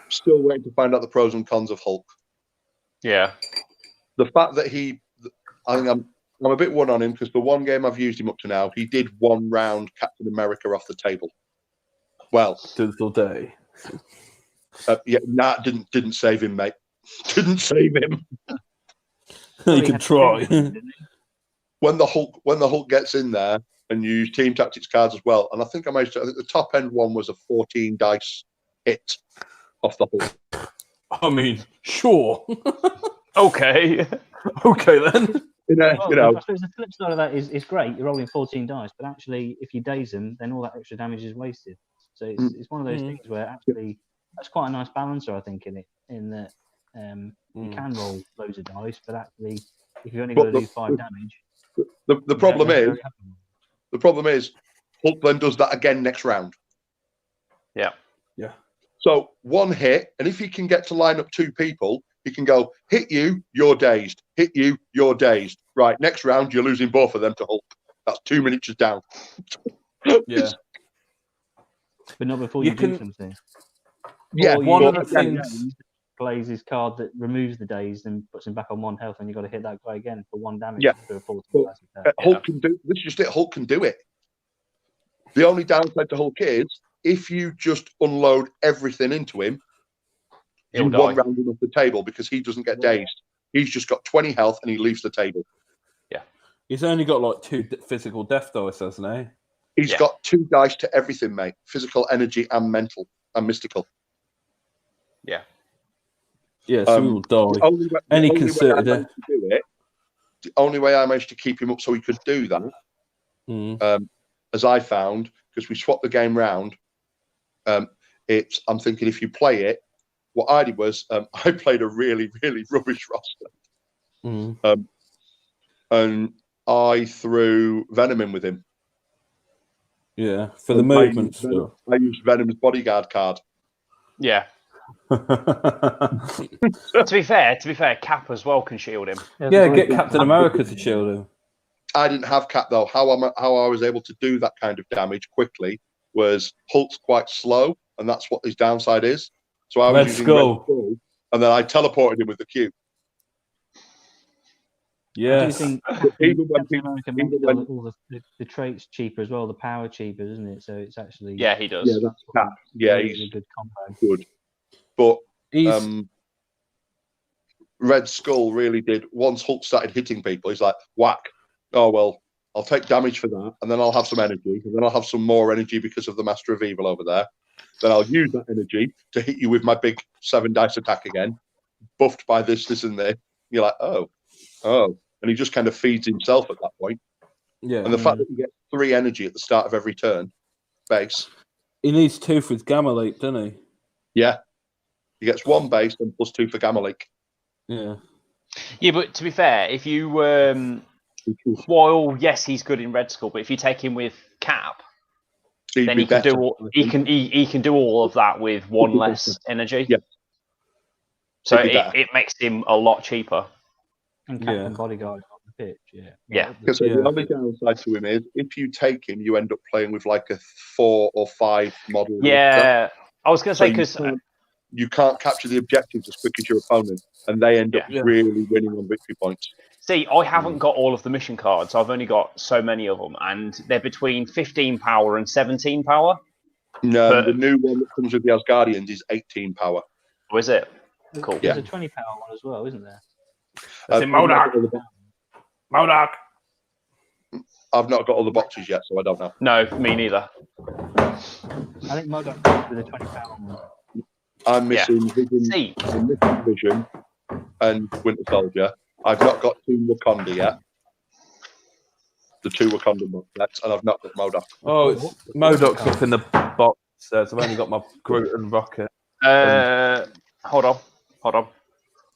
Still waiting to find out the pros and cons of Hulk.
Yeah.
The fact that I think I'm a bit one on him because the one game I've used him up to now, he did one round Captain America off the table. Well,
till day.
Didn't save him, mate. Didn't save him.
You can try.
When the Hulk gets in there and you use team tactics cards as well, and I think the top end one was a 14 dice hit off the Hulk.
I mean, sure.
Okay.
Okay then.
I suppose the flip side of that is great. You're rolling 14 dice, but actually, if you daze them, then all that extra damage is wasted. So it's one of those things where actually that's quite a nice balancer, I think, in that you can roll loads of dice, but actually, if you're only going to do 5 damage,
the problem is Hulk then does that again next round.
Yeah.
Yeah.
So one hit, and if he can get to line up 2 people, he can go hit you, you're dazed. Hit you, you're dazed. Right, next round you're losing both of them to Hulk. That's 2 miniatures down.
Yeah.
But not before you do something.
Yeah,
one of the things
plays his card that removes the dazed and puts him back on 1 health, and you've got to hit that guy again for 1 damage.
Yeah.
For a 14
Hulk can do this. Is just it. Hulk can do it. The only downside to Hulk is if you just unload everything into him, you one round him off the table because he doesn't get dazed. He's just got 20 health and he leaves the table.
Yeah.
He's only got like 2 physical death dice, hasn't he?
He's got 2 dice to everything, mate. Physical, energy, and mental, and mystical.
Yeah.
Yeah, so he will die. Any concerted
the only way I managed to keep him up so he could do that, as I found, because we swapped the game round, I'm thinking if you play it, what I did was I played a really, really rubbish roster. And I threw Venom in with him.
Yeah, for the movement stuff.
I used Venom's bodyguard card.
Yeah. To be fair, Cap as well can shield him.
Yeah, get Captain America to shield him.
I didn't have Cap though. How I was able to do that kind of damage quickly was Hulk's quite slow, and that's what his downside is. So I was using Red Skull, and then I teleported him with the cube.
Yeah.
I do think Captain America makes all the traits cheaper as well, the power cheaper, isn't it? So it's actually
he does.
Yeah, that's Cap. Yeah, he's
a good combo.
Good, but Red Skull really did. Once Hulk started hitting people, he's like, whack. Oh well, I'll take damage for that, and then I'll have some energy, and then I'll have some more energy because of the Master of Evil over there. Then I'll use that energy to hit you with my big 7 dice attack again, buffed by this, and this. You're like, oh, and he just kind of feeds himself at that point.
Yeah,
and the fact that he gets 3 energy at the start of every turn, base.
He needs 2 for his Gamma Leak, doesn't he?
Yeah, he gets 1 base and plus 2 for Gamma Leak.
Yeah.
Yeah, but to be fair, if you while yes, he's good in Red Skull, but if you take him with Cap, then he can do he can do all of that with 1 less energy.
Yeah.
So it makes him a lot cheaper.
And Captain Bodyguard on the pitch,
yeah.
Because the only downside to him is if you take him, you end up playing with like a 4 or 5 model.
Yeah, I was going to say because
you can't capture the objectives as quick as your opponent, and they end up really winning on victory points.
See, I haven't got all of the mission cards. I've only got so many of them, and they're between 15 power and 17 power.
No, the new one that comes with the Asgardians is 18 power.
Oh, is it? Cool.
There's a 20 power one as well, isn't there?
That's in Modoc. Modoc.
I've not got all the boxes yet, so I don't know.
No, me neither.
I think Modoc comes with a 20 power one.
I'm missing Vision,
See,
I'm missing Vision and Winter Soldier. I've not got Team Wakanda yet. The 2 Wakanda box sets, and I've not got Modoc.
Oh, it's Modoc's up in the box. So I've only got my Groot and Rocket.
hold on.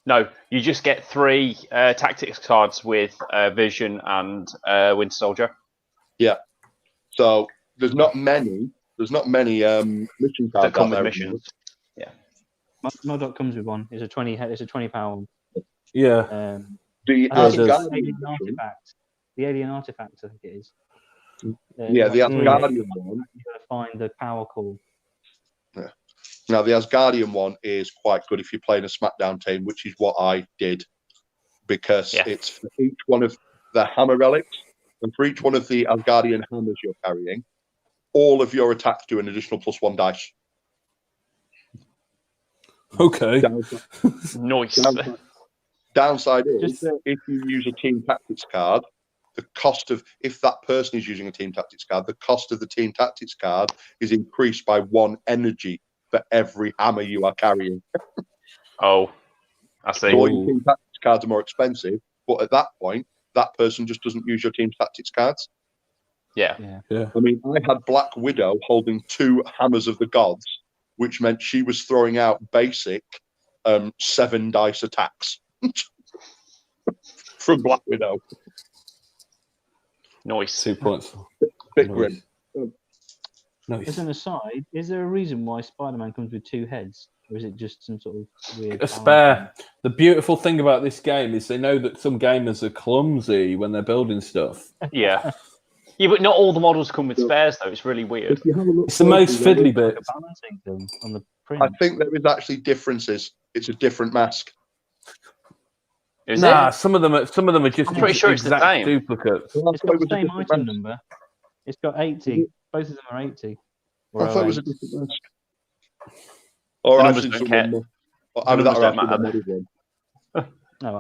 No, you just get 3 tactics cards with Vision and Winter Soldier.
Yeah. So there's not many. There's not many mission cards
That come
out
with
there.
missions. Yeah.
Modoc comes with one. It's a 20 power one.
Yeah.
The
I think it's
Asgardian
Alien
mission-
Artifact. The Alien Artifact, I think it is.
Yeah, the Asgardian one.
You've got to find the power core.
Now, the Asgardian one is quite good if you're playing a SmackDown team, which is what I did, because it's for each one of the hammer relics, and for each one of the Asgardian hammers you're carrying, all of your attacks do an additional +1 dice.
Okay.
Nice.
Downside is, if you use a team tactics card, the cost of, if that person is using a team tactics card, the cost of the team tactics card is increased by 1 energy for every hammer you are carrying.
Oh, I see.
So all your team tactics cards are more expensive, but at that point, that person just doesn't use your team tactics cards.
Yeah.
I mean, I had Black Widow holding 2 hammers of the gods, which meant she was throwing out basic 7 dice attacks from Black Widow.
Nice.
2 points.
Bit grim.
Nice.
As an aside, is there a reason why Spider-Man comes with 2 heads? Or is it just some sort of weird...
A spare. The beautiful thing about this game is they know that some gamers are clumsy when they're building stuff.
Yeah. Yeah, but not all the models come with spares, though. It's really weird.
If you have a look
It's the most fiddly bit.
Balancing them on the print.
I think there is actually differences. It's a different mask.
Is
Nah,
it?
some of them are just
I'm pretty sure it's the
exact
same.
duplicates.
It's got the same item number. It's got 80. Both of them are 80.
I thought it was a
08.
different mask. Or
The
I've
numbers
seen
don't
someone
care.
or either
The
that or
numbers
I've
don't
seen
matter.
the one.
No,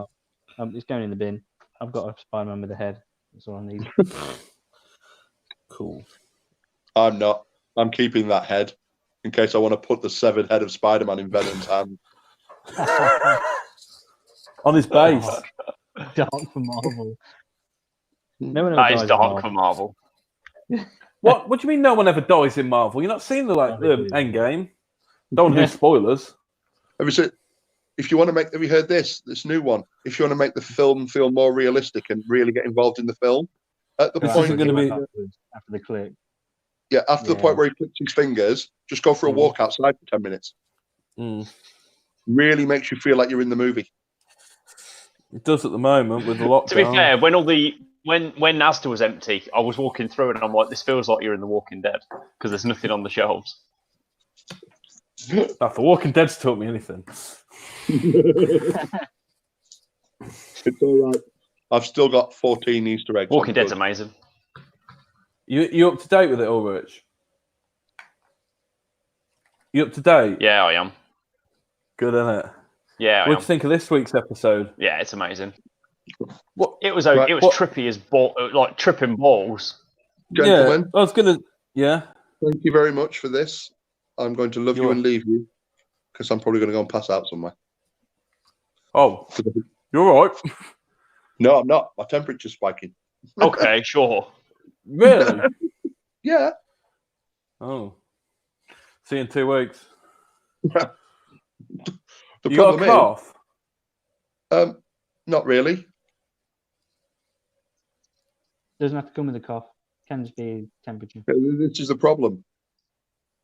well, it's going in the bin. I've got a Spider-Man with a head. That's all I need.
Cool.
I'm not. I'm keeping that head in case I want to put the 7th head of Spider-Man in Venom's hand.
On his base.
Dark for Marvel. No one ever
That
dies
is
in
dark for
Marvel.
Marvel.
What do you mean no one ever dies in Marvel? You're not seeing the end game. Don't do spoilers.
Have you seen? If you want to make, have you heard this new one? If you want to make the film feel more realistic and really get involved in the film, at the
This
point,
isn't going to be.
After the click.
after the point where he clicks his fingers, just go for a walk outside for 10 minutes. Really makes you feel like you're in the movie.
It does at the moment with the lockdown.
To be fair, when Asda was empty, I was walking through it and I'm like, this feels like you're in The Walking Dead because there's nothing on the shelves.
If The Walking Dead's taught me anything.
It's all right. I've still got 14 Easter eggs.
Walking Dead's amazing.
You up to date with it all, Rich? You up to date?
Yeah, I am.
Good, innit?
Yeah,
What do you think of this week's episode?
Yeah, it's amazing.
What?
It was
Right,
it was trippy as like tripping balls.
Gentlemen,
Yeah, I was gonna. Yeah.
thank you very much for this. I'm going to love you
You're-
and leave you because I'm probably going to go and pass out somewhere.
Oh, you're all right.
No, I'm not. My temperature's spiking.
Okay, sure.
Really?
Yeah.
Oh. See you in 2 weeks.
The
You got a
problem
cough?
is, not really.
Doesn't have to come with a cough. Can just be temperature.
This is the problem.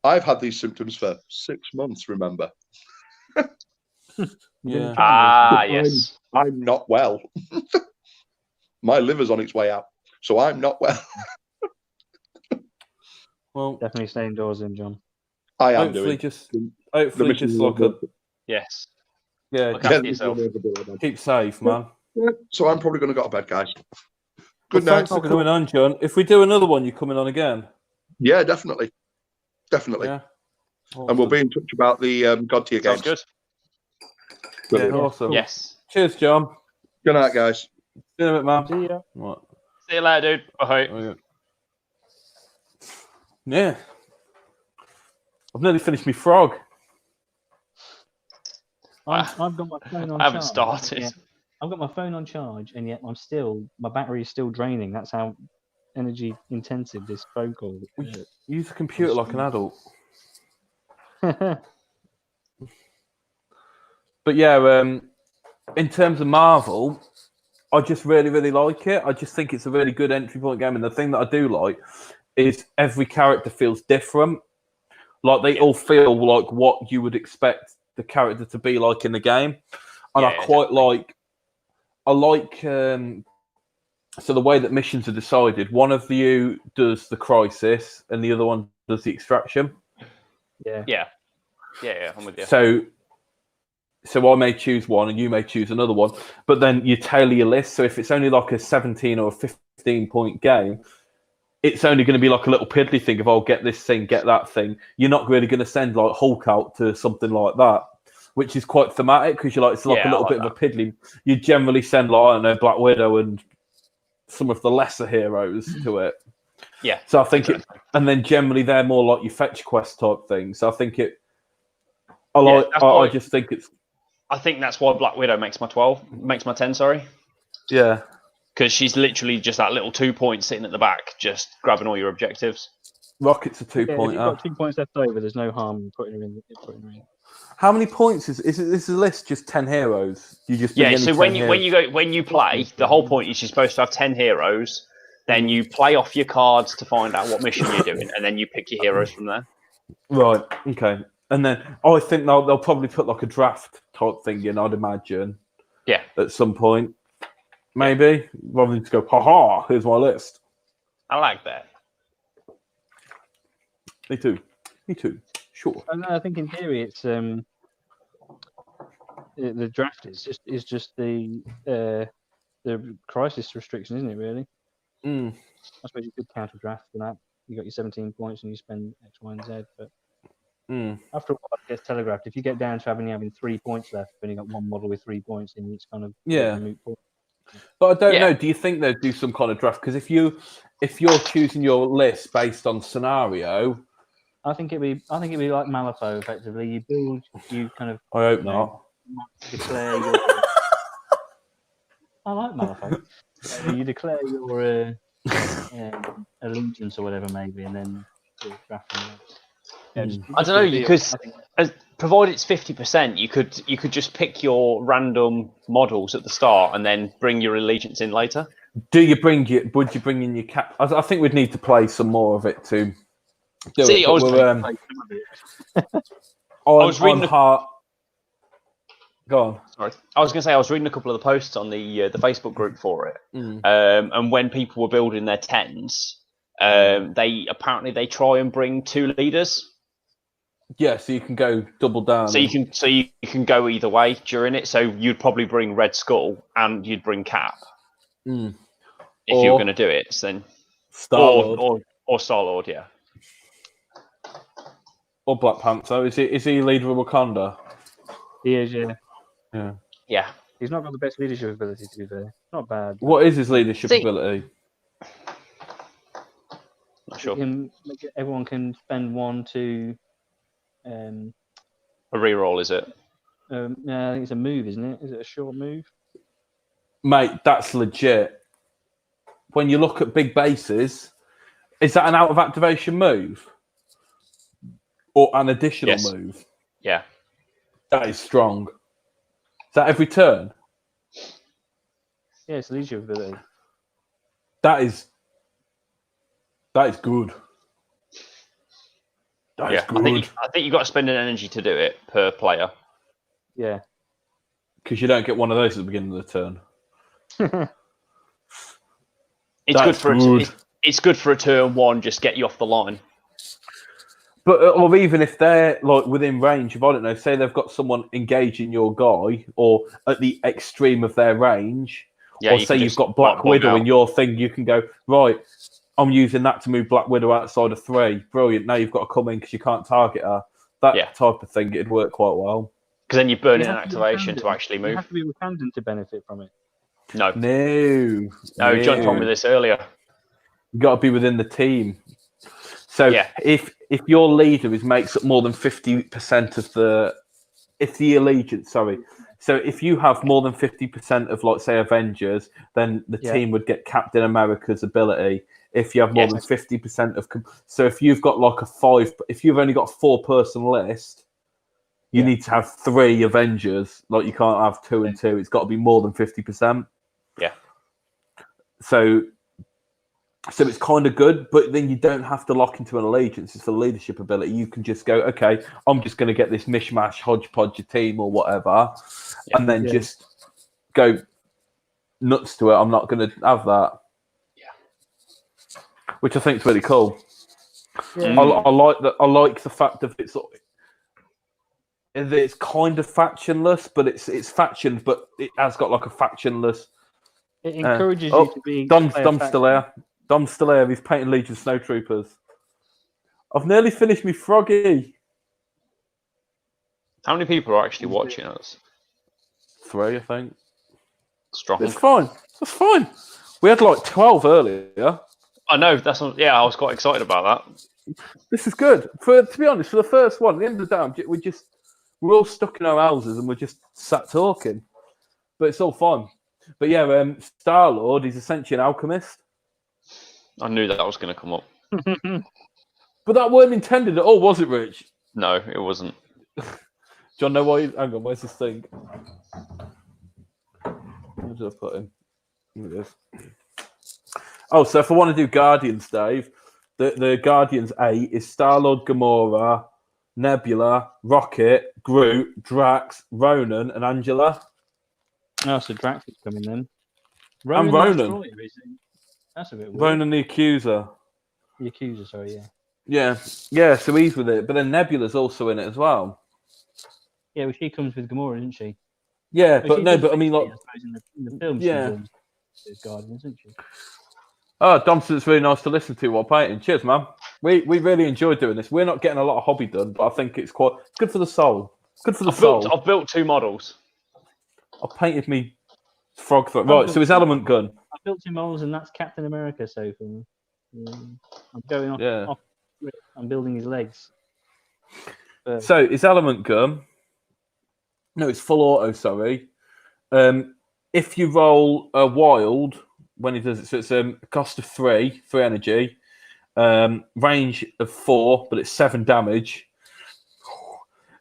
I've had these symptoms for 6 months, remember?
Yeah.
Ah, yes.
I'm not well. My liver's on its way out, so I'm not well.
Well,
Definitely stay indoors in, John.
I am
hopefully
doing.
just
The
hopefully
mission
just
will
look up.
go-
Yes.
Yeah,
Look
just
after yourself.
keep safe, man.
Yeah, so I'm probably going to go to bed, guys.
Well,
Good night.
thanks for coming on, John. If we do another one, you coming on again?
Yeah, definitely. Definitely.
Yeah.
And we'll be in touch about the Godtear
Sounds
games.
good.
Brilliant.
awesome.
Cool.
Yes.
Cheers, John.
Good night, guys.
See you in a bit, man.
See ya.
Right.
See you later, dude. Bye.
Oh, yeah. I've nearly finished my frog.
I've got my phone on
I haven't
charge.
started.
Yeah. I've got my phone on charge, and yet my battery is still draining. That's how energy intensive this phone call.
Use a computer like an adult. But yeah, in terms of Marvel, I just really, really like it. I just think it's a really good entry point game. And the thing that I do like is every character feels different. Like they all feel like what you would expect the character to be like in the game. And I quite like, so the way that missions are decided, one of you does the crisis and the other one does the extraction.
Yeah, I'm with you.
So I may choose one and you may choose another one, but then you tailor your list. So if it's only like a 17 or a 15 point game, it's only going to be like a little piddly thing of, I'll get this thing, get that thing. You're not really going to send like Hulk out to something like that, which is quite thematic because you're like, it's like a little bit of a piddly. You generally send like, I don't know, Black Widow and some of the lesser heroes to it.
Yeah.
So I think and then generally they're more like your fetch quest type thing. So I think I just think it's.
I think that's why Black Widow makes my 10. Sorry.
Yeah.
Because she's literally just that little 2 point sitting at the back, just grabbing all your objectives.
Rocket's a 2
If
point.
you've got 2 points left over, there's no harm in putting her in.
How many points is this? Is a list just 10 heroes? You just
So when you play, the whole point is you're supposed to have 10 heroes. Then you play off your cards to find out what mission you're doing, and then you pick your heroes from there.
Right. Okay. And then I think they'll probably put like a draft type thing in. I'd imagine.
Yeah.
At some point, maybe rather than to go, haha, here's my list.
I like that.
Me too. Sure.
I think in theory it's the draft is just the crisis restriction, isn't it? Really. I suppose you could counter draft for that. You got your 17 points and you spend X, Y, and Z. But after a while, it gets telegraphed. If you get down to having 3 points left, when you got one model with 3 points, then it's kind of a moot point.
But I don't know. Do you think they'd do some kind of draft? Because if you're choosing your list based on scenario,
I think it'd be like Malifaux. Effectively, you kind of.
I hope not.
Declare your. I like Malifaux. You declare your allegiance or whatever, maybe, and then draft them.
I don't know, because provided it's 50%, you could just pick your random models at the start and then bring your allegiance in later.
Would you bring in your cap? I think we'd need to play some more of it to do
See,
it.
I was reading.
Go on.
Sorry, I was going to say I was reading a couple of the posts on the Facebook group for it, and when people were building their tens, they try and bring 2 leaders.
Yeah, so you can go double down.
So you can go either way during it. So you'd probably bring Red Skull and you'd bring Cap if you were going to do it. So then Star-Lord. Or Star-Lord, yeah.
Or Black Panther. Is he leader of Wakanda?
He is, yeah.
Yeah.
He's not got the best leadership ability, to be fair. Not bad.
What is his leadership ability?
Not sure.
Everyone can spend 1 to.
A reroll, is it?
I think it's a move, isn't it? Is it a short move?
Mate, that's legit. When you look at big bases, is that an out of activation move? Or an additional move?
Yeah.
That is strong. Is that every turn?
Yeah, it's leadership ability.
That is good. That's good.
I think you've got to spend an energy to do it per player.
Yeah.
Because you don't get one of those at the beginning of the turn.
It's good for a turn 1, just get you off the line.
But or even if they're like within range of, I don't know, say they've got someone engaging your guy or at the extreme of their range, or say you've got Black Widow in your thing, you can go, right, I'm using that to move Black Widow outside of 3. Brilliant. Now you've got to come in because you can't target her. That type of thing, it'd work quite well.
Because then you're burning
You
an
have to be
activation to
Wakandan.
actually
You
move.
have to be Wakandan to benefit from it.
No.
No,
John told me this earlier.
You got to be within the team. So
Yeah.
if your leader makes up more than 50% of the allegiance, sorry. So if you have more than 50% of, like, say, Avengers, then the team would get Captain America's ability. If you have more than 50% of, so if you've got like if you've only got a 4-person list, you need to have 3 Avengers. Like, you can't have 2 and 2. It's got to be more than 50%.
Yeah.
So it's kind of good, but then you don't have to lock into an allegiance. It's a leadership ability. You can just go, okay, I'm just going to get this mishmash, hodgepodge team or whatever, and then just go nuts to it. I'm not going to have that. Yeah. Which I think is really cool. Yeah. I like that. I like the fact that it's kind of factionless, but it's faction, but it has got like a factionless.
It encourages you to be.
Dom's still here. Dom's still here. He's painting Legion Snowtroopers. I've nearly finished me Froggy.
How many people are actually watching us?
3, I think.
Strong.
It's fine. That's fine. We had like 12 earlier.
I know. I was quite excited about that.
This is good. To be honest, for the first one, at the end of the day, we're all stuck in our houses and we're just sat talking. But it's all fun. But yeah, Star-Lord is essentially an alchemist.
I knew that was going to come up.
But that weren't intended at all, was it, Rich?
No, it wasn't.
John, know why? Hang on, where's this thing? Where did I put him? Here it is. Oh, so if I want to do Guardians, Dave, the Guardians 8 is Star-Lord, Gamora, Nebula, Rocket, Groot, Drax, Ronan, and Angela.
Oh, so Drax is coming then.
And Ronan.
That's a bit weird.
Ronan the Accuser.
The Accuser, sorry,
Yeah. Yeah, so he's with it. But then Nebula's also in it as well.
Yeah, well, she comes with Gamora, isn't she?
Yeah,
well,
but I mean, like...
in the film, she's Guardians, isn't she?
Oh, Domson's really nice to listen to while painting. Cheers, man. We really enjoy doing this. We're not getting a lot of hobby done, but I think it's good for the soul. Good for the soul.
I've built 2 models.
I painted me frog throat. Right, so his element gun.
I built 2 models, and that's Captain America. So I'm going off.
Yeah.
I'm building his legs.
So his element gun. No, it's full auto. Sorry. If you roll a wild when he does it, so it's a cost of 3 energy, range of 4, but it's 7 damage.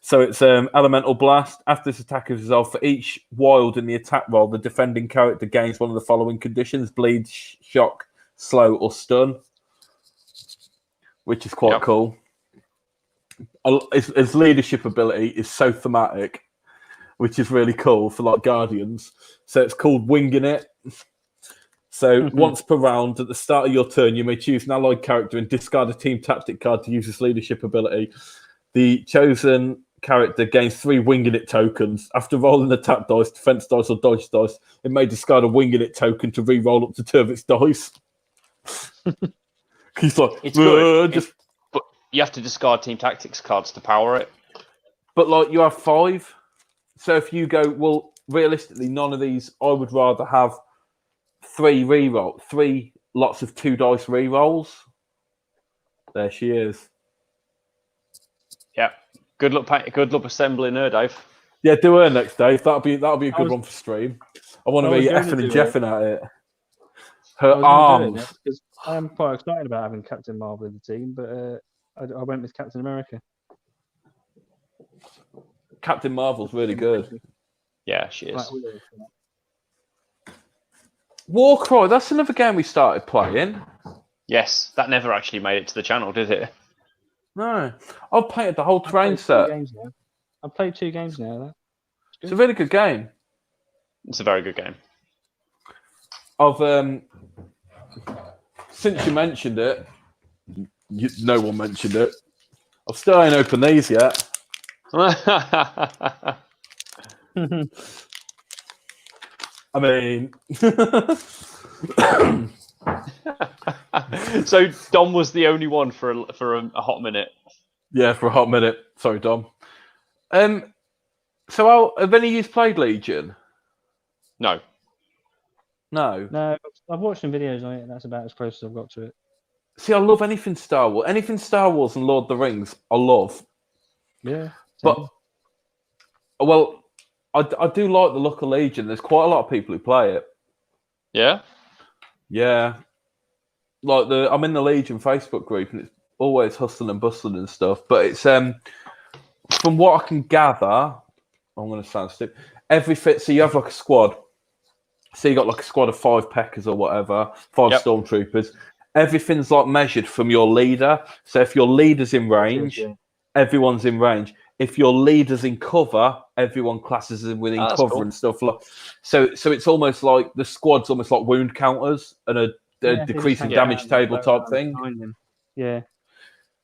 So it's Elemental Blast. After this attack is resolved, for each wild in the attack roll, the defending character gains one of the following conditions: bleed, shock, slow, or stun. Which is quite cool. His leadership ability is so thematic, which is really cool for like Guardians. So it's called Winging It. So once per round, at the start of your turn, you may choose an allied character and discard a team tactic card to use this leadership ability. The chosen character gains 3 Winging It tokens. After rolling attack dice, defense dice, or dodge dice, it may discard a Winging It token to re-roll up to 2 of its dice. He's like,
it's good. But you have to discard team tactics cards to power it.
But like, you have 5. So if you go, well, realistically, none of these, I would rather have 3 lots of 2 dice re-rolls. There she is.
Yeah. Good luck assembling her, Dave.
Yeah, do her next, Dave. That'll be a good one for stream. I want to be effing and jeffing at it. Her arms.
Because I'm quite excited about having Captain Marvel in the team, but I went with Captain America.
Captain Marvel's really good.
Yeah, she is.
Warcry, that's another game we started playing.
Yes, that never actually made it to the channel, did it?
No. I've painted the whole train set.
I've played 2 games now.
It's a really good game.
It's a very good game.
I've since you mentioned it, no one mentioned it. I still ain't opened these yet. I mean,
so Dom was the only one for a hot minute.
Yeah, for a hot minute. Sorry, Dom. So, have any of you played Legion?
No.
No, I've watched some videos on it, and that's about as close as I've got to it.
See, I love anything Star Wars. Anything Star Wars and Lord of the Rings, I love.
Yeah.
But, well, I do like the look of Legion. There's quite a lot of people who play it.
Yeah?
Yeah. Like, I'm in the Legion Facebook group, and it's always hustling and bustling and stuff. But it's, from what I can gather, I'm going to sound stupid, so you have like a squad. So you got like a squad of 5 Peckers or whatever, 5 Stormtroopers. Everything's like measured from your leader. So if your leader's in range, everyone's in range. If your leader's in cover, everyone classes in within cover and stuff. Like so it's almost like the squad's almost like wound counters and a decreasing damage table type thing.
Yeah,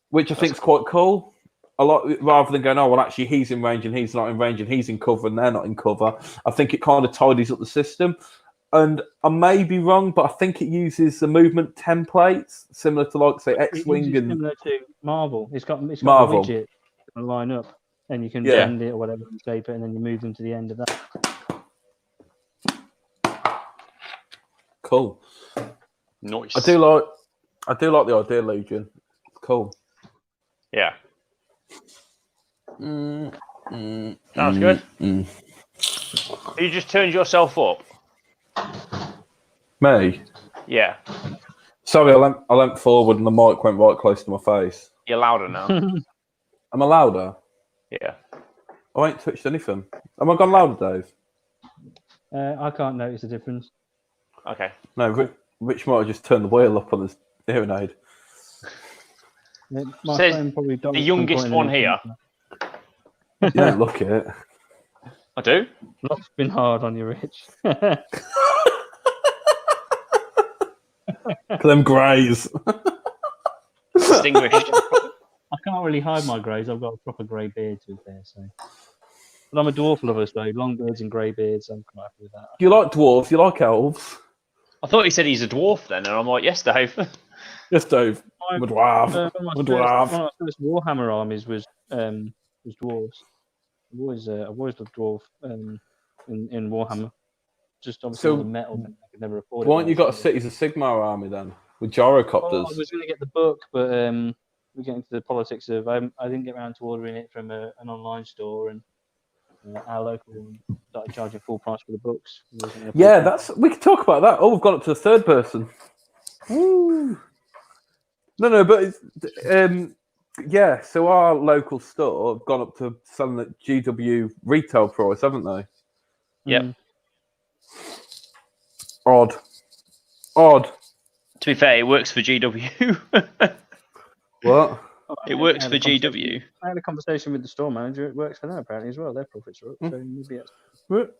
which I think is quite cool. A lot rather than going, oh well, actually he's in range and he's not in range and he's in cover and they're not in cover. I think it kind of tidies up the system. And I may be wrong, but I think it uses the movement templates similar to like say X-wing and
similar to Marvel. It's got
Marvel.
a widget to line up, and you can bend it or whatever and shape it, and then you move them to the end of that.
Cool.
Nice.
I do like the idea, Legion. It's cool.
Yeah. Sounds good. You just turned yourself up.
Me?
Yeah.
Sorry, I leant forward and the mic went right close to my face.
You're louder now.
Am I louder?
Yeah.
I ain't touched anything. Am I gone louder, Dave?
I can't notice the difference.
Okay.
No, Rich might have just turned the wheel up on his hearing aid.
My
Says
phone probably
the youngest one here.
You don't look it.
I do.
Life's been hard on you, Rich.
Them greys.
Distinguished.
I can't really hide my greys. I've got a proper grey beard, to be fair. So, but I'm a dwarf lover, so long beards and grey beards. I'm quite happy with that.
Do you like dwarves? You like elves?
I thought he said he's a dwarf then, and I'm like, yes, Dave.
Yes, Dave. I'm a dwarf.
One of my first Warhammer armies was dwarves. I've always loved dwarf in Warhammer. Just obviously all the metal, I could never afford it.
Why haven't you got a Cities of Sigmar army then? With gyrocopters?
Well, I was going to get the book, but we get into the politics of I didn't get around to ordering it from an online store, and our local one started charging full price for the books.
Yeah, we can talk about that. Oh, we've gone up to the third person. Woo! No, but yeah. So our local store have gone up to selling at GW retail price, haven't they?
Yep.
Odd.
To be fair, it works for GW.
What?
It works for GW.
I had a conversation with the store manager. It works for them apparently as well. Their profits are up, so maybe that's the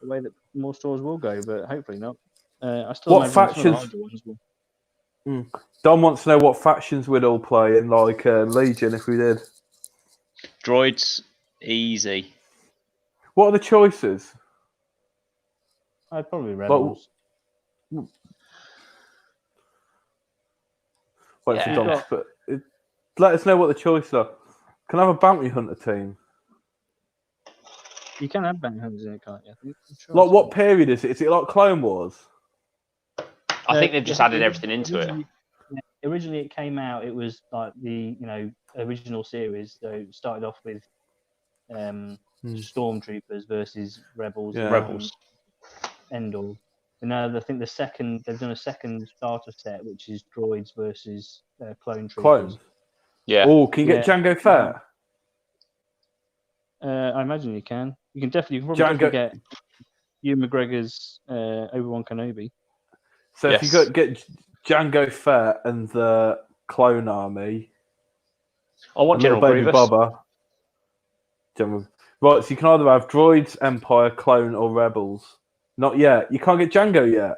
way that more stores will go, but hopefully not. I still
what factions? Don wants to know what factions we'd all play in, like Legion, if we did.
Droids, easy.
What are the choices?
I'd probably Rebels.
Wait for Don, but let us know what the choices are. Can I have a bounty hunter team?
You can have bounty hunters in it, can't you? Sure
like what period is it? Is it like Clone Wars?
I think they've just added everything into it.
Originally, it came out. It was like the original series. So it started off with Stormtroopers versus Rebels.
Yeah.
Rebels.
Endor. And now I think they've done a second starter set, which is droids versus clone troopers.
Clones.
Yeah.
Oh, can you get Jango Fett?
I imagine you can. You can probably get Ewan McGregor's Obi-Wan Kenobi.
So if you get Jango Fett and the clone army,
I want General
Baby
Grievous.
Boba. Right, so you can either have droids, Empire, clone, or rebels. Not yet. You can't get Django yet.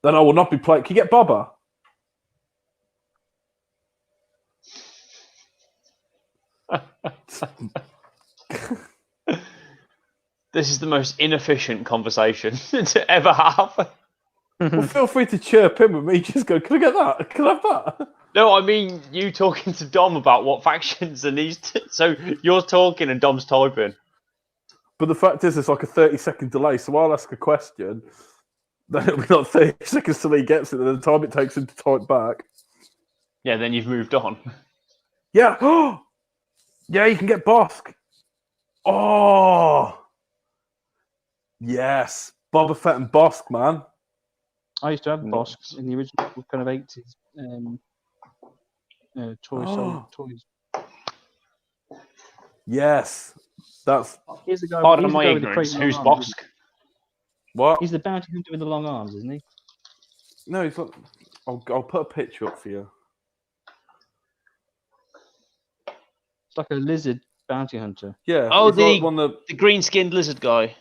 Then I will not be playing. Can you get Boba?
This is the most inefficient conversation to ever have.
Well, feel free to chirp in with me. Just go, can I get that? Can I have that?
No, I mean you talking to Dom about what factions and these. So you're talking and Dom's typing.
But the fact is, it's like a 30-second delay. So I'll ask a question, then it'll be like 30 seconds till he gets it, and the time it takes him to type back.
Yeah, then you've moved on.
Yeah. Yeah, you can get Bosk. Oh. Yes. Boba Fett and Bosk, man.
I used to have Bosks in the original kind of 80s toys.
Yes. That's.
Here's the guy.
Pardon
here's the
my
guy with the
ignorance.
crazy
Who's
long arms,
Bosk?
What?
He's the bounty hunter with the long arms, isn't he?
No, he's not. I'll put a picture up for you.
It's like a lizard bounty hunter.
Yeah.
Oh,
he's like one
the green-skinned lizard guy.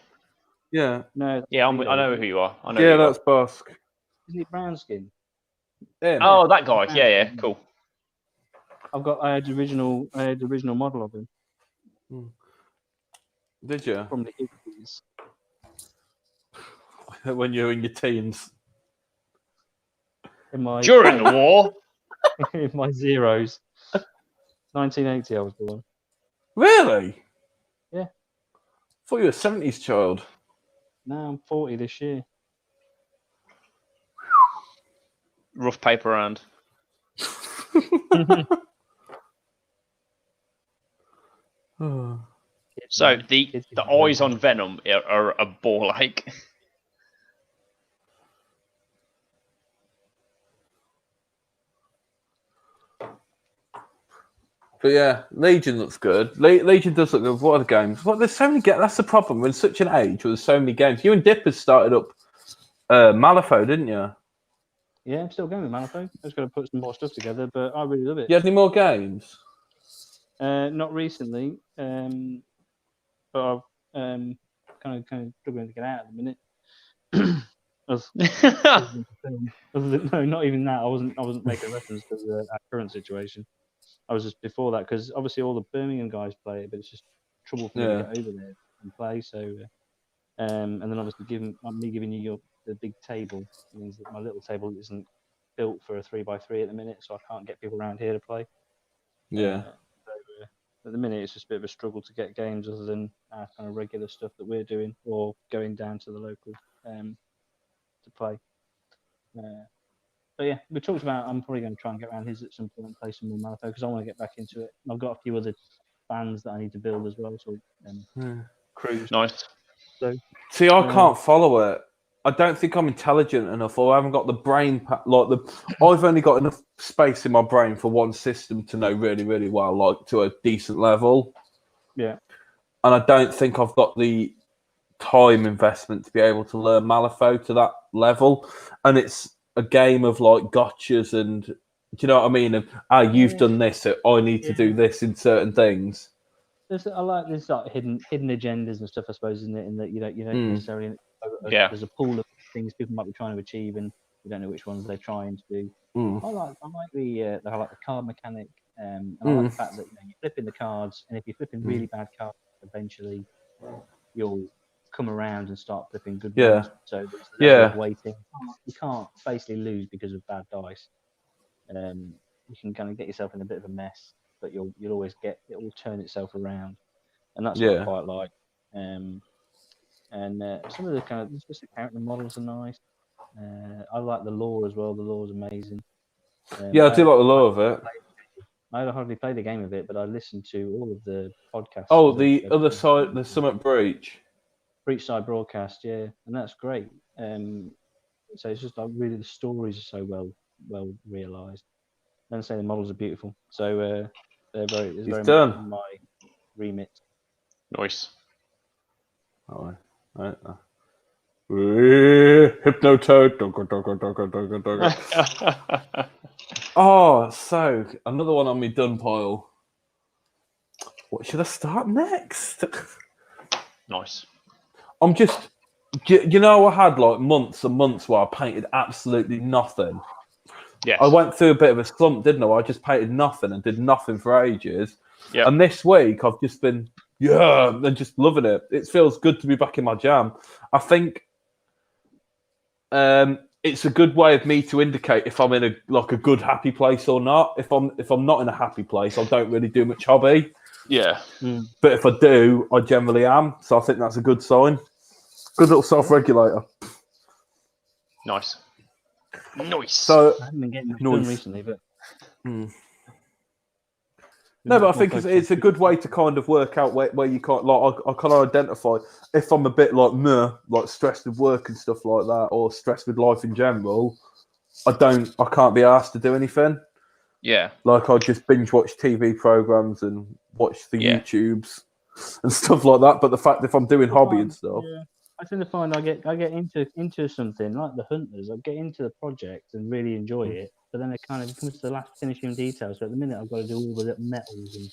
Yeah.
No.
Yeah, I know who you are. I know.
Yeah,
who you
that's Bosk.
Isn't he brown skin?
Yeah.
Oh, that guy. Yeah, cool.
I had the original model of him.
Did you?
From the 80s.
When you were in your teens.
During the war.
In my zeros. 1980, I was born.
Really?
Yeah.
I thought you were a 70s child.
No, I'm 40 this year.
Rough paper round. So the eyes on Venom are a ball ache.
But yeah, Legion looks good. Legion does look good. What are the games? Well, there's so many games. That's the problem. We're in such an age where there's so many games. You and Dippers started up Malifaux, didn't you?
Yeah, I'm still going with Malifaux. I was going to put some more stuff together, but I really love it.
You had any more games?
Not recently, but I'm kind of struggling to get out at the minute. No, not even that. I wasn't making a reference to our current situation. I was just before that because obviously all the Birmingham guys play it, but it's just trouble for me to get over there and play. So, and then obviously me giving you the big table means that my little table isn't built for a 3x3 at the minute, so I can't get people around here to play.
Yeah.
At the minute, it's just a bit of a struggle to get games other than our kind of regular stuff that we're doing or going down to the local to play. But yeah, we talked about. I'm probably going to try and get around his at some point and play some more Malifaux because I want to get back into it. And I've got a few other bands that I need to build as well. So crews.
Nice.
So,
see, I can't follow it. I don't think I'm intelligent enough, or I haven't got the brain. I've only got enough space in my brain for one system to know really, really well, like to a decent level.
Yeah.
And I don't think I've got the time investment to be able to learn Malifaux to that level. And it's a game of like gotchas and do you know what I mean? And you've done this, so I need to do this in certain things.
There's like hidden agendas and stuff, I suppose, isn't it? In that you don't necessarily there's a pool of things people might be trying to achieve, and you don't know which ones they're trying to do. I like the card mechanic, and I like the fact that you're flipping the cards, and if you're flipping really bad cards, eventually you'll come around and start flipping good ones. So there's waiting. You can't basically lose because of bad dice. You can kind of get yourself in a bit of a mess, but you'll always it will turn itself around, and that's what I quite like. And some of the kind of just the character models are nice. I like the lore as well. The lore's amazing.
I do like the lore of it.
I hardly played a game of it, but I listened to all of the podcasts.
Oh, the other side, the Summit Breach.
Breachside broadcast, yeah, and that's great. So it's just like really the stories are so well realised. And say the models are beautiful. So they're very much in my remit.
Nice.
All right. Hypnotoad. Oh, so another one on my done pile. What should I start next?
Nice.
I'm just, I had like months and months where I painted absolutely nothing.
Yes.
I went through a bit of a slump, didn't I? I just painted nothing and did nothing for ages.
Yep.
And this week I've just been, and just loving it. It feels good to be back in my jam. I think it's a good way of me to indicate if I'm in a good happy place or not. If I'm not in a happy place, I don't really do much hobby.
Yeah.
But if I do, I generally am. So I think that's a good sign. Good little self-regulator.
Nice.
So
I haven't been getting much done recently, but
no, but I think it's a good way to kind of work out where you can't I kind of identify if I'm a bit like stressed with work and stuff like that, or stressed with life in general. I can't be asked to do anything.
Yeah.
Like I just binge watch TV programs and watch the YouTubes and stuff like that. But the fact if I'm doing hobby and stuff,
I tend to find I get into something like the Hunters. I get into the project and really enjoy it, but then it kind of comes to the last finishing details. So at the minute, I've got to do all the little metals and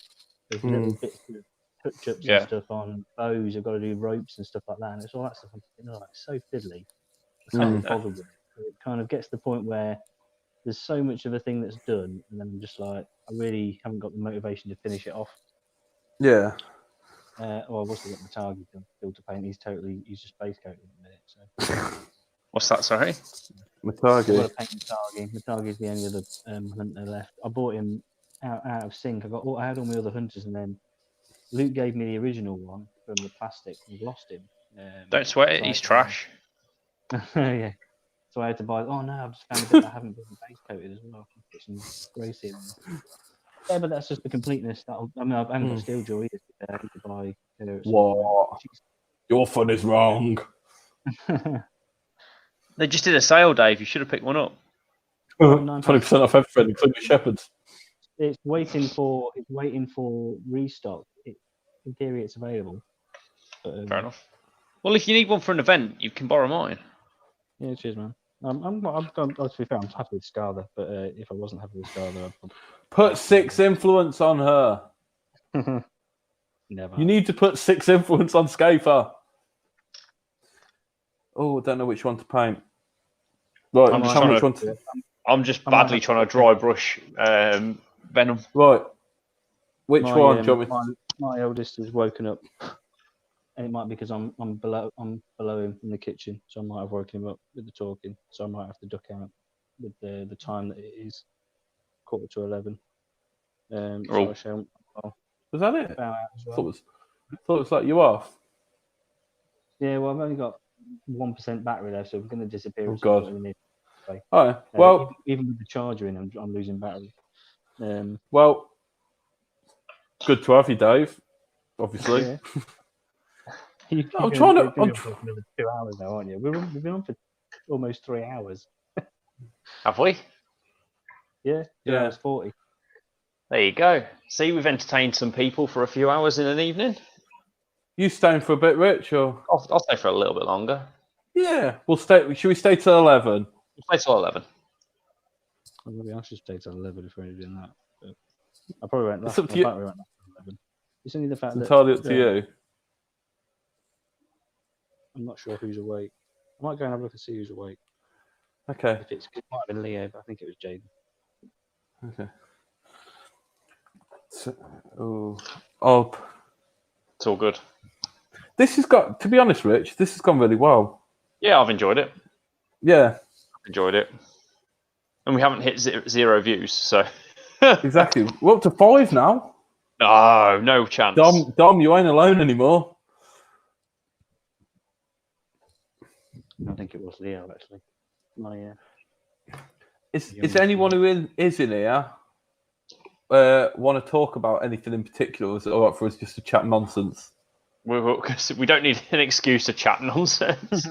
those little bits of touch-ups and stuff on bows. I've got to do ropes and stuff like that, and it's all that stuff. I'm thinking, it's so fiddly. I can't be bothered with it. It kind of gets to the point where there's so much of a thing that's done, and then I'm just like, I really haven't got the motivation to finish it off.
Yeah.
Well, I've also got Matagi still to paint. He's just base coated at the minute. So.
What's that? Sorry.
Matagi.
I've got to paint Matagi. Matagi's the only other hunter left. I bought him out of sync. I had all my other hunters, and then Luke gave me the original one from the plastic. We've lost him.
Don't sweat it. He's trash.
Yeah. So I had to buy. Oh no! I've just found a bit that I haven't been base coated as well. Put some grey seal on. Yeah, but that's just the completeness. I haven't got steel jaw either to buy.
What? Your fun is wrong.
They just did a sale, Dave. You should have picked one up.
20% off everything, including shepherds.
It's waiting for restock. In theory, it's available. But,
Fair enough. Well, if you need one for an event, you can borrow mine.
Yeah, cheers, man. To be fair, I'm happy with Scartha, but if I wasn't happy with Scartha, I'd probably...
Put 6 influence on her.
Never.
You need to put 6 influence on Scather. Oh, I don't know which one to paint. Right,
I'm just badly trying to dry brush Venom.
Right. Which one?
My eldest has woken up, and it might be because I'm below him in the kitchen, so I might have woken him up with the talking. So I might have to duck out with the time that it is 11:15. So I shall.
Was that it?
Well.
Thought it was like you off.
Yeah, well, I've only got 1% battery left, so I'm going to disappear.
Oh God! All right. Well,
even with the charger in, I'm losing battery.
Well, good to have you, Dave. Obviously.
Yeah.
I'm trying to.
For another 2 hours now, aren't you? We've been on for almost 3 hours.
Have we?
Yeah. 2 hours 40.
There you go. See, we've entertained some people for a few hours in an evening.
You staying for a bit, Rich? Or
I'll stay for a little bit longer.
Yeah, we'll stay. Should we stay till 11?
We'll stay till 11.
Maybe I should stay till 11 if we're doing that. But I probably won't.
It's up to you.
11. It's only the fact that
entirely up to you.
I'm not sure who's awake. I might go and have a look and see who's awake.
Okay.
It might have been Leo, but I think it was Jaden.
Okay. So,
it's all good.
This has got, to be honest, Rich, this has gone really well.
Yeah, I've enjoyed it.
Yeah.
Enjoyed it. And we haven't hit 0 views, so.
Exactly. We're up to 5 now.
No chance.
Dom, you ain't alone anymore.
I think it was Leo, actually.
Is anyone who is in here want to talk about anything in particular, or is it all right for us just to chat nonsense?
We don't need an excuse to chat nonsense.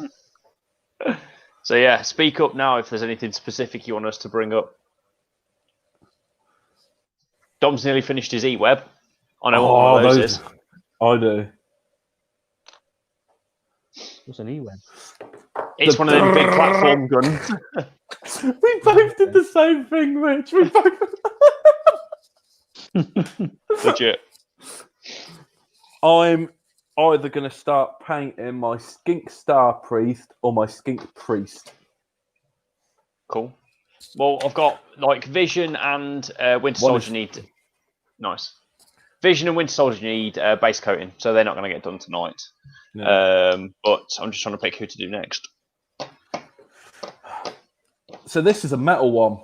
So yeah, speak up now if there's anything specific you want us to bring up. Dom's nearly finished his e-web. I know what one of those is.
I do.
What's an e-web?
It's one of them big platform guns.
We both did the same thing, Rich. We both.
Legit.
I'm either going to start painting my Skink Star Priest or my Skink Priest.
Cool. Well, I've got like Vision and Winter Soldier need. Nice. Vision and Winter Soldier need base coating, so they're not going to get done tonight.
No.
But I'm just trying to pick who to do next.
So this is a metal one.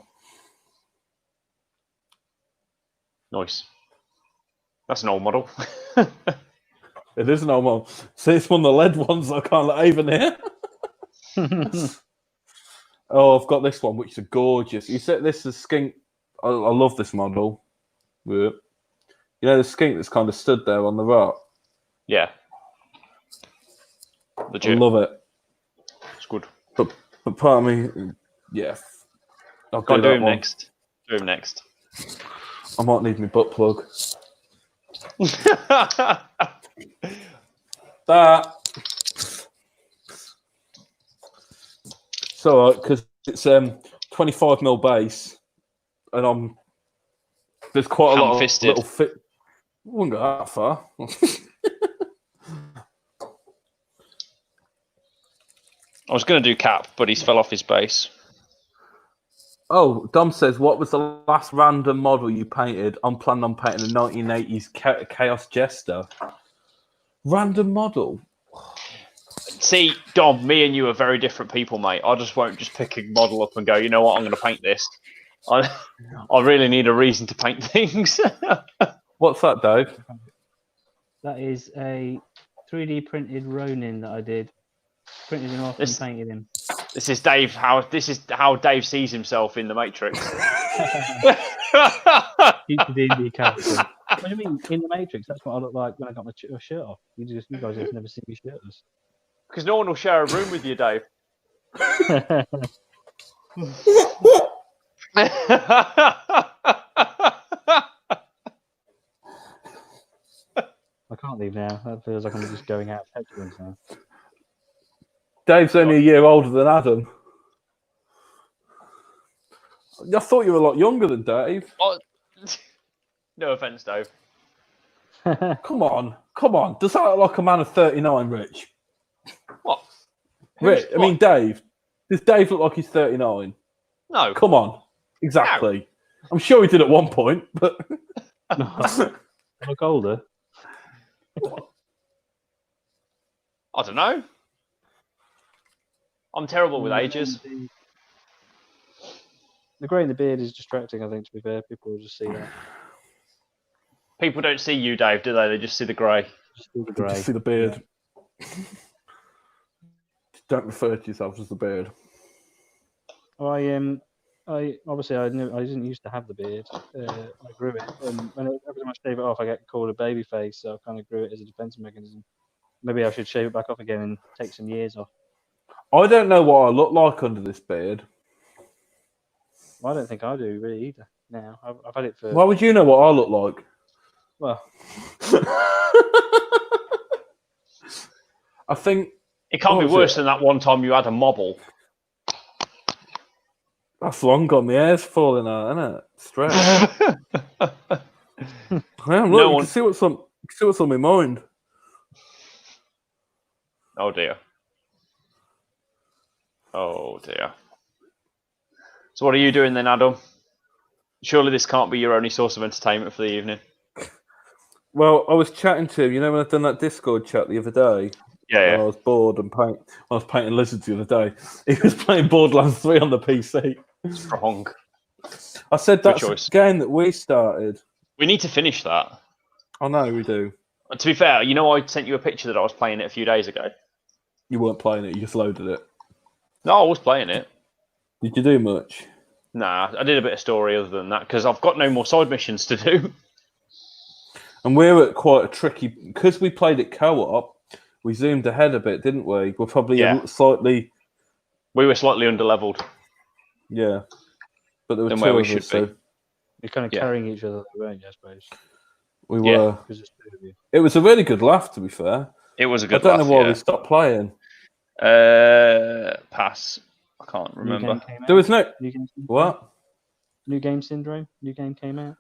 Nice. That's an old model.
It is an old one. So it's one of the lead ones I can't let even here. Oh, I've got this one, which is gorgeous. You said this is skink. I love this model. Yeah. You know the skink that's kind of stood there on the rock?
Yeah.
I love it.
It's good.
But part of me, yeah. I'll
Go do him
one.
next. Do him next.
I might need my butt plug. That. So, because it's 25mm base, and there's quite a lot of little fit. I wouldn't go that far.
I was going to do Cap, but he's fell off his base.
Oh, Dom says, what was the last random model you painted? I'm planning on painting a 1980s Chaos Jester. Random model?
See, Dom, me and you are very different people, mate. I just won't just pick a model up and go, you know what, I'm going to paint this. I really need a reason to paint things.
What's that, Dave?
That is a 3D printed Ronin that I did. Printed him off and painted him.
This is how Dave sees himself in the Matrix.
Future D&D character. What do you mean in the Matrix? That's what I look like when I got my shirt off. You guys have never seen me shirtless.
Because no one will share a room with you, Dave.
I can't leave now. That feels like I'm just going out of petulance now.
Dave's only a year older than Adam. I thought you were a lot younger than Dave.
Oh, no offense, Dave.
Come on. Does that look like a man of 39, Rich?
What?
Rich, I mean, Dave. Does Dave look like he's 39?
No.
Come on. Exactly. No. I'm sure he did at one point, but...
No. I look older.
I don't know. I'm terrible with ages.
The grey in the beard is distracting, I think, to be fair. People will just see that.
People don't see you, Dave, do they? They just see the grey.
Just see the grey.
Just see the beard. Yeah. Don't refer to yourself as the beard.
I obviously I didn't used to have the beard. I grew it, and every time I shave it off, I get called a baby face. So I kind of grew it as a defense mechanism. Maybe I should shave it back off again and take some years off.
I don't know what I look like under this beard.
Well, I don't think I do really either. Now I've had it for.
Why would you know what I look like?
Well,
I think
it can't be worse than that one time you had a mobble.
That's long gone. My hair's falling out, isn't it? Straight. Look, you can see what's on my mind.
Oh dear. Oh dear. So what are you doing then, Adam? Surely this can't be your only source of entertainment for the evening.
Well, I was chatting to him. You know when I've done that Discord chat the other day?
Yeah.
I was bored and I was painting lizards the other day. He was playing Borderlands 3 on the PC.
Strong.
I said that's a game that we started.
We need to finish that.
I know we do.
And to be fair, you know I sent you a picture that I was playing it a few days ago.
You weren't playing it, you just loaded it.
No, I was playing it.
Did you do much?
Nah, I did a bit of story other than that because I've got no more side missions to do.
And we're at quite a tricky... Because we played it co-op, we zoomed ahead a bit, didn't we? We're probably slightly...
We were slightly under-leveled.
Yeah. But there were
than
two
where we
of
should
us,
be.
so...
You're kind of carrying each other, weren't you, I suppose?
We were.
Because it's two of you.
It was a really good laugh, to be fair.
It was a good
laugh. I don't know why
we
stopped playing.
Pass. I can't remember.
There was no... What?
New Game Syndrome? New game came out?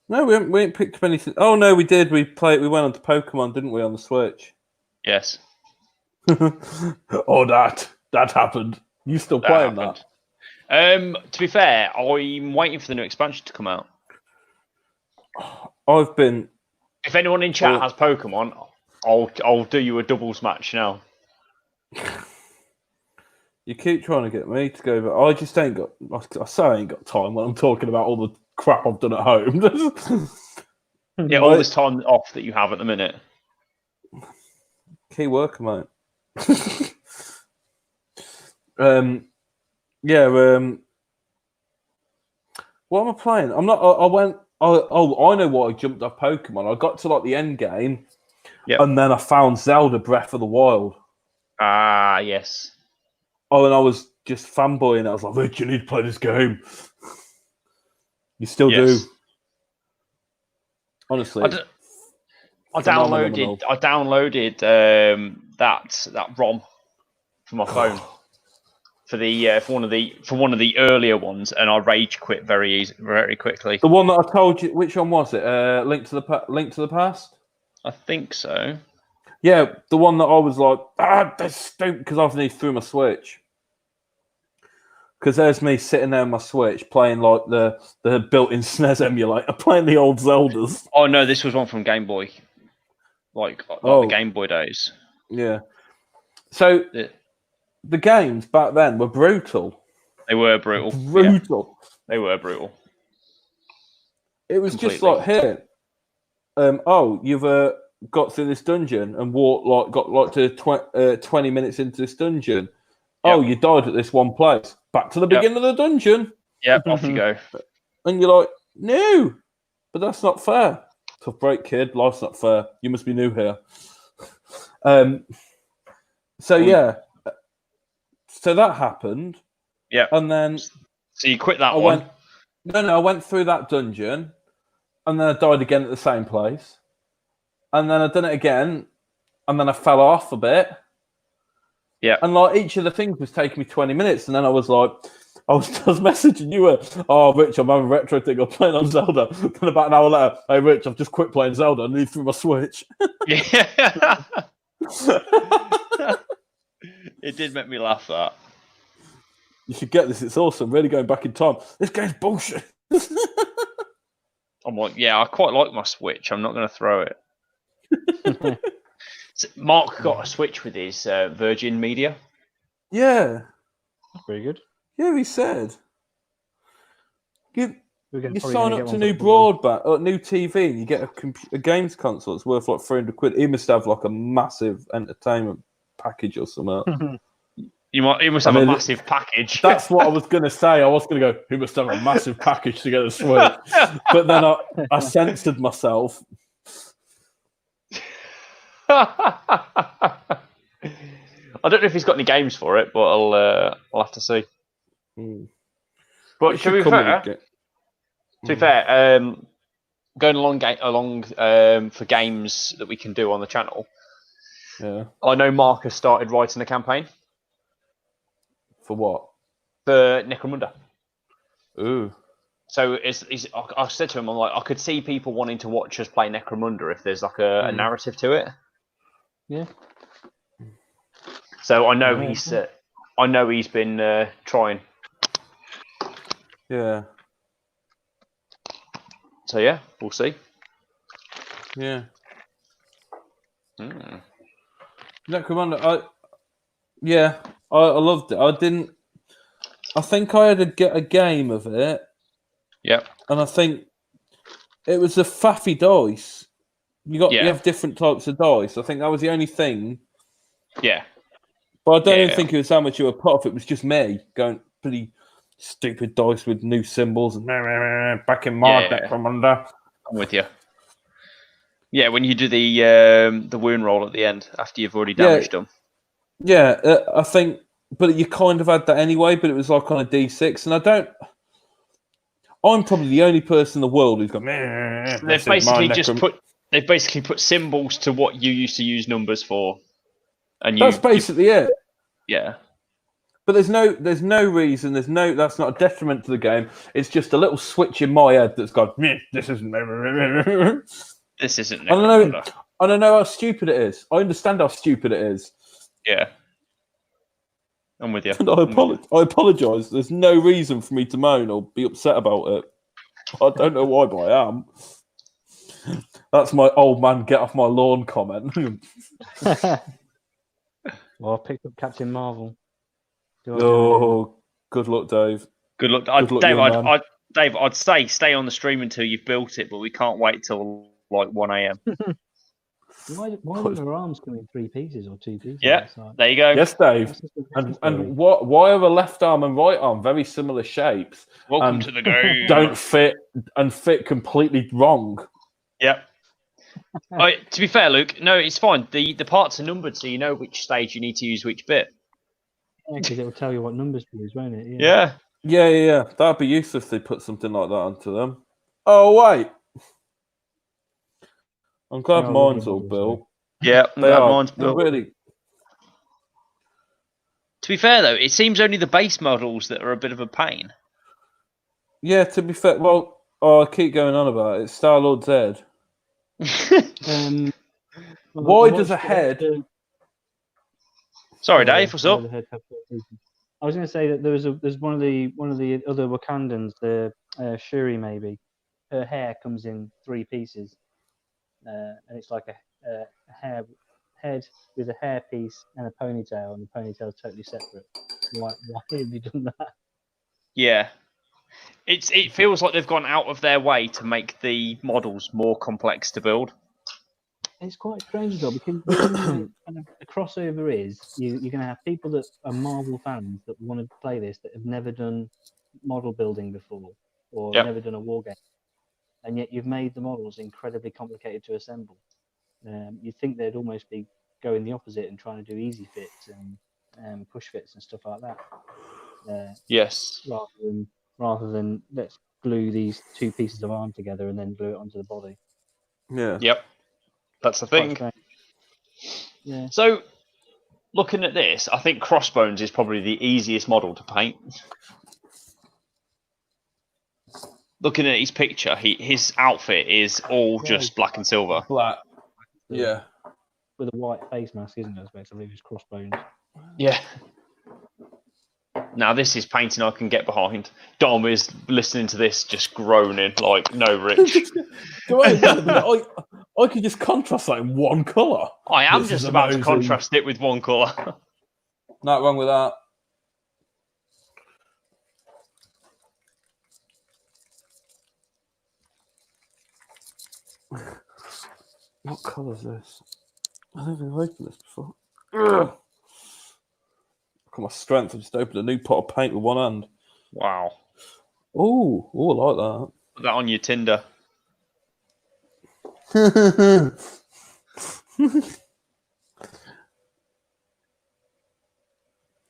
No, we ain't picked up anything. Oh no, we did. We went on to Pokemon, didn't we, on the Switch?
Yes.
Oh, that happened. You still playing that?
To be fair, I'm waiting for the new expansion to come out.
I've been.
If anyone in chat has Pokemon, I'll do you a doubles match now.
You keep trying to get me to go, but I just ain't got. I say I ain't got time when I'm talking about all the crap I've done at home.
Yeah, all this time off that you have at the minute.
Key worker, mate. What am I playing? I'm not. I went. I know why I jumped off Pokemon. I got to like the end game, and then I found Zelda Breath of the Wild.
Ah, yes.
Oh, and I was just fanboying. I was like, "Rich, you need to play this game." You still do. Honestly,
I downloaded that ROM for my phone for one of the earlier ones, and I rage quit very quickly.
The one that I told you, which one was it? Link to the Past.
I think so.
Yeah, the one that I was like, that's stupid because I've nearly threw my Switch. Because there's me sitting there on my Switch playing like the built-in SNES emulator, playing the old Zeldas.
Oh no, this was one from Game Boy, like the Game Boy days.
Yeah. So the games back then were brutal.
They were brutal.
Brutal.
Yeah. They were brutal.
It was just like here. You've got through this dungeon and got to 20 minutes into this dungeon. Oh, you died at this one place. Back to the beginning of the dungeon.
Yep, off you go.
And you're like, no, but that's not fair. Tough break, kid. Life's not fair. You must be new here. So that happened.
Yeah.
And then...
So you quit that one?
I went through that dungeon, and then I died again at the same place. And then I done it again, and then I fell off a bit.
Yeah.
And like each of the things was taking me 20 minutes, and then I was like, I was messaging you, Rich, I'm having a retro thing, I'm playing on Zelda. Then about an hour later, hey, Rich, I've just quit playing Zelda, I need through my Switch.
Yeah. It did make me laugh, that.
You should get this, it's awesome, really going back in time. This game's bullshit.
I'm like, yeah, I quite like my Switch, I'm not going to throw it. So Mark got a Switch with his Virgin Media.
Yeah.
Very good.
Yeah, he said. You sign up to new broadband, new TV, and you get a games console. It's worth like £300. He must have like a massive entertainment package or something.
He must have a massive package.
That's what I was going to say. I was going to go, he must have a massive package to get a Switch. But then I censored myself.
I don't know if he's got any games for it, but I'll have to see. But to be fair, going along for games that we can do on the channel.
Yeah.
I know Mark has started writing a campaign.
For what?
For Necromunda.
Ooh.
So I said to him, I'm like, I could see people wanting to watch us play Necromunda if there's like a narrative to it.
Yeah.
So I know he's been trying.
Yeah.
So yeah, we'll see.
Yeah. Necromunda, I loved it. I think I had to get a game of it.
Yep.
And I think it was the faffy dice. You have different types of dice. I think that was the only thing.
Yeah.
But I don't even think it was that much of a put off. It was just me going pretty stupid dice with new symbols and back in my Necromunda.
I'm with you. Yeah, when you do the wound roll at the end after you've already damaged them.
Yeah, I think, but you kind of had that anyway. But it was like on a D6, and I'm probably the only person in the world who's gone.
They've basically put symbols to what you used to use numbers for, and
that's basically it.
Yeah.
But there's no reason. That's not a detriment to the game. It's just a little switch in my head that's gone. This isn't.
This isn't.
I don't know how stupid it is. I understand how stupid it is.
Yeah. I'm with you.
And I apologise. There's no reason for me to moan or be upset about it. I don't know why, but I am. That's my old man get off my lawn comment.
Well, I picked up Captain Marvel.
Oh, good luck, Dave.
Good luck,
Good luck,
Dave.
young man.
Dave, I'd say stay on the stream until you've built it, but we can't wait till like 1 a.m.
Why do their arms come in 3 pieces or 2 pieces?
Yeah,
It's like,
there you go.
Yes, Dave.
that's just a
And
story.
why are the left arm and right arm very similar shapes?
Welcome
and
to the game.
Don't fit and fit completely wrong.
Yep. To be fair, Luke, no, it's fine. The parts are numbered, so you know which stage you need to use which bit.
Yeah, because it will tell you what numbers to use, won't it?
Yeah.
Yeah. That'd be useful if they put something like that onto them. Oh wait, I'm glad
They are lovely
mine's all
models,
built.
Yeah,
They are.
mine's
They're
built.
really.
To be fair, though, it seems only the base models that are a bit of a pain.
Yeah, to be fair, well, I keep going on about it. Star-Lord Zed.
Well,
Why
I
does a
watched
head?
Sorry, Dave, what's up?
I was going to say that there's one of the other Wakandans, the Shuri maybe. Her hair comes in 3 pieces, and it's like a head with a hair piece and a ponytail, and the ponytail's totally separate. Why have you done that?
Yeah. It feels like they've gone out of their way to make the models more complex to build.
It's quite strange though, because the crossover is you're going to have people that are Marvel fans that want to play this that have never done model building before or never done a war game, and yet you've made the models incredibly complicated to assemble. You'd think they'd almost be going the opposite and trying to do easy fits and push fits and stuff like that.
Yes.
Rather than let's glue these 2 pieces of arm together and then glue it onto the body.
Yeah.
Yep. That's the thing.
Yeah.
So, looking at this, I think Crossbones is probably the easiest model to paint. Looking at his picture, his outfit is all just black and silver.
Black. Yeah.
With a white face mask, isn't it? Effectively, his Crossbones.
Yeah. Now this is painting I can get behind. Dom is listening to this, just groaning like, "No, Rich."
I could just contrast that in one colour.
I am
This
just
is
about to
amazing.
contrast it with one colour.
Not wrong with that. What colour is this? I haven't opened this before. Ugh. Look at my strength. I just opened a new pot of paint with one hand.
Wow.
Oh, I like
Put that on your Tinder.
that.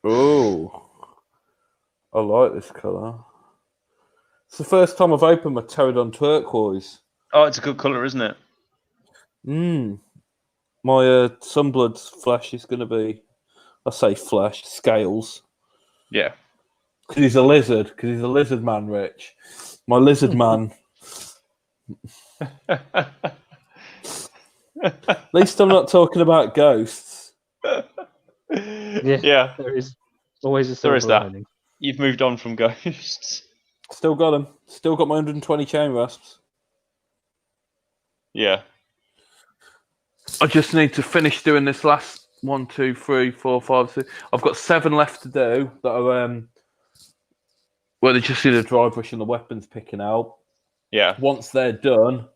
Oh, I like this colour. It's the first time I've opened my Pterodon turquoise.
Oh, it's a good colour, isn't it?
My Sunblood's flesh is going to be, I say flesh, scales.
Yeah.
Because he's a lizard. Because he's a lizard man, Rich. My lizard man. At least I'm not talking about ghosts.
Yeah.
There is always a
There is
silver
that.
lining.
You've moved on from ghosts.
Still got them. Still got my 120 chain rasps.
Yeah.
I just need to finish doing this last 1, 2, 3, 4, 5, 6. I've got 7 left to do that are where they just see the dry brush and the weapons picking out.
Yeah.
Once they're done,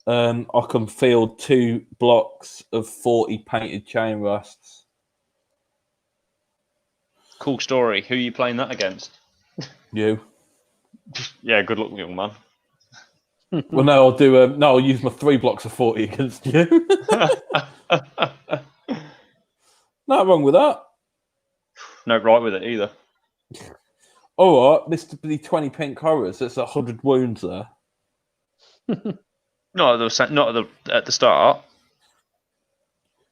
I can field 2 blocks of 40 painted chain rasps.
Cool story. Who are you playing that against?
You.
Yeah, good luck, young man.
Well, no, I'll do. No, I'll use my 3 blocks of 40 against you. Not wrong with that.
No right with it either.
All right, this to be 20 pink horrors. That's 100 wounds there.
Not at the start.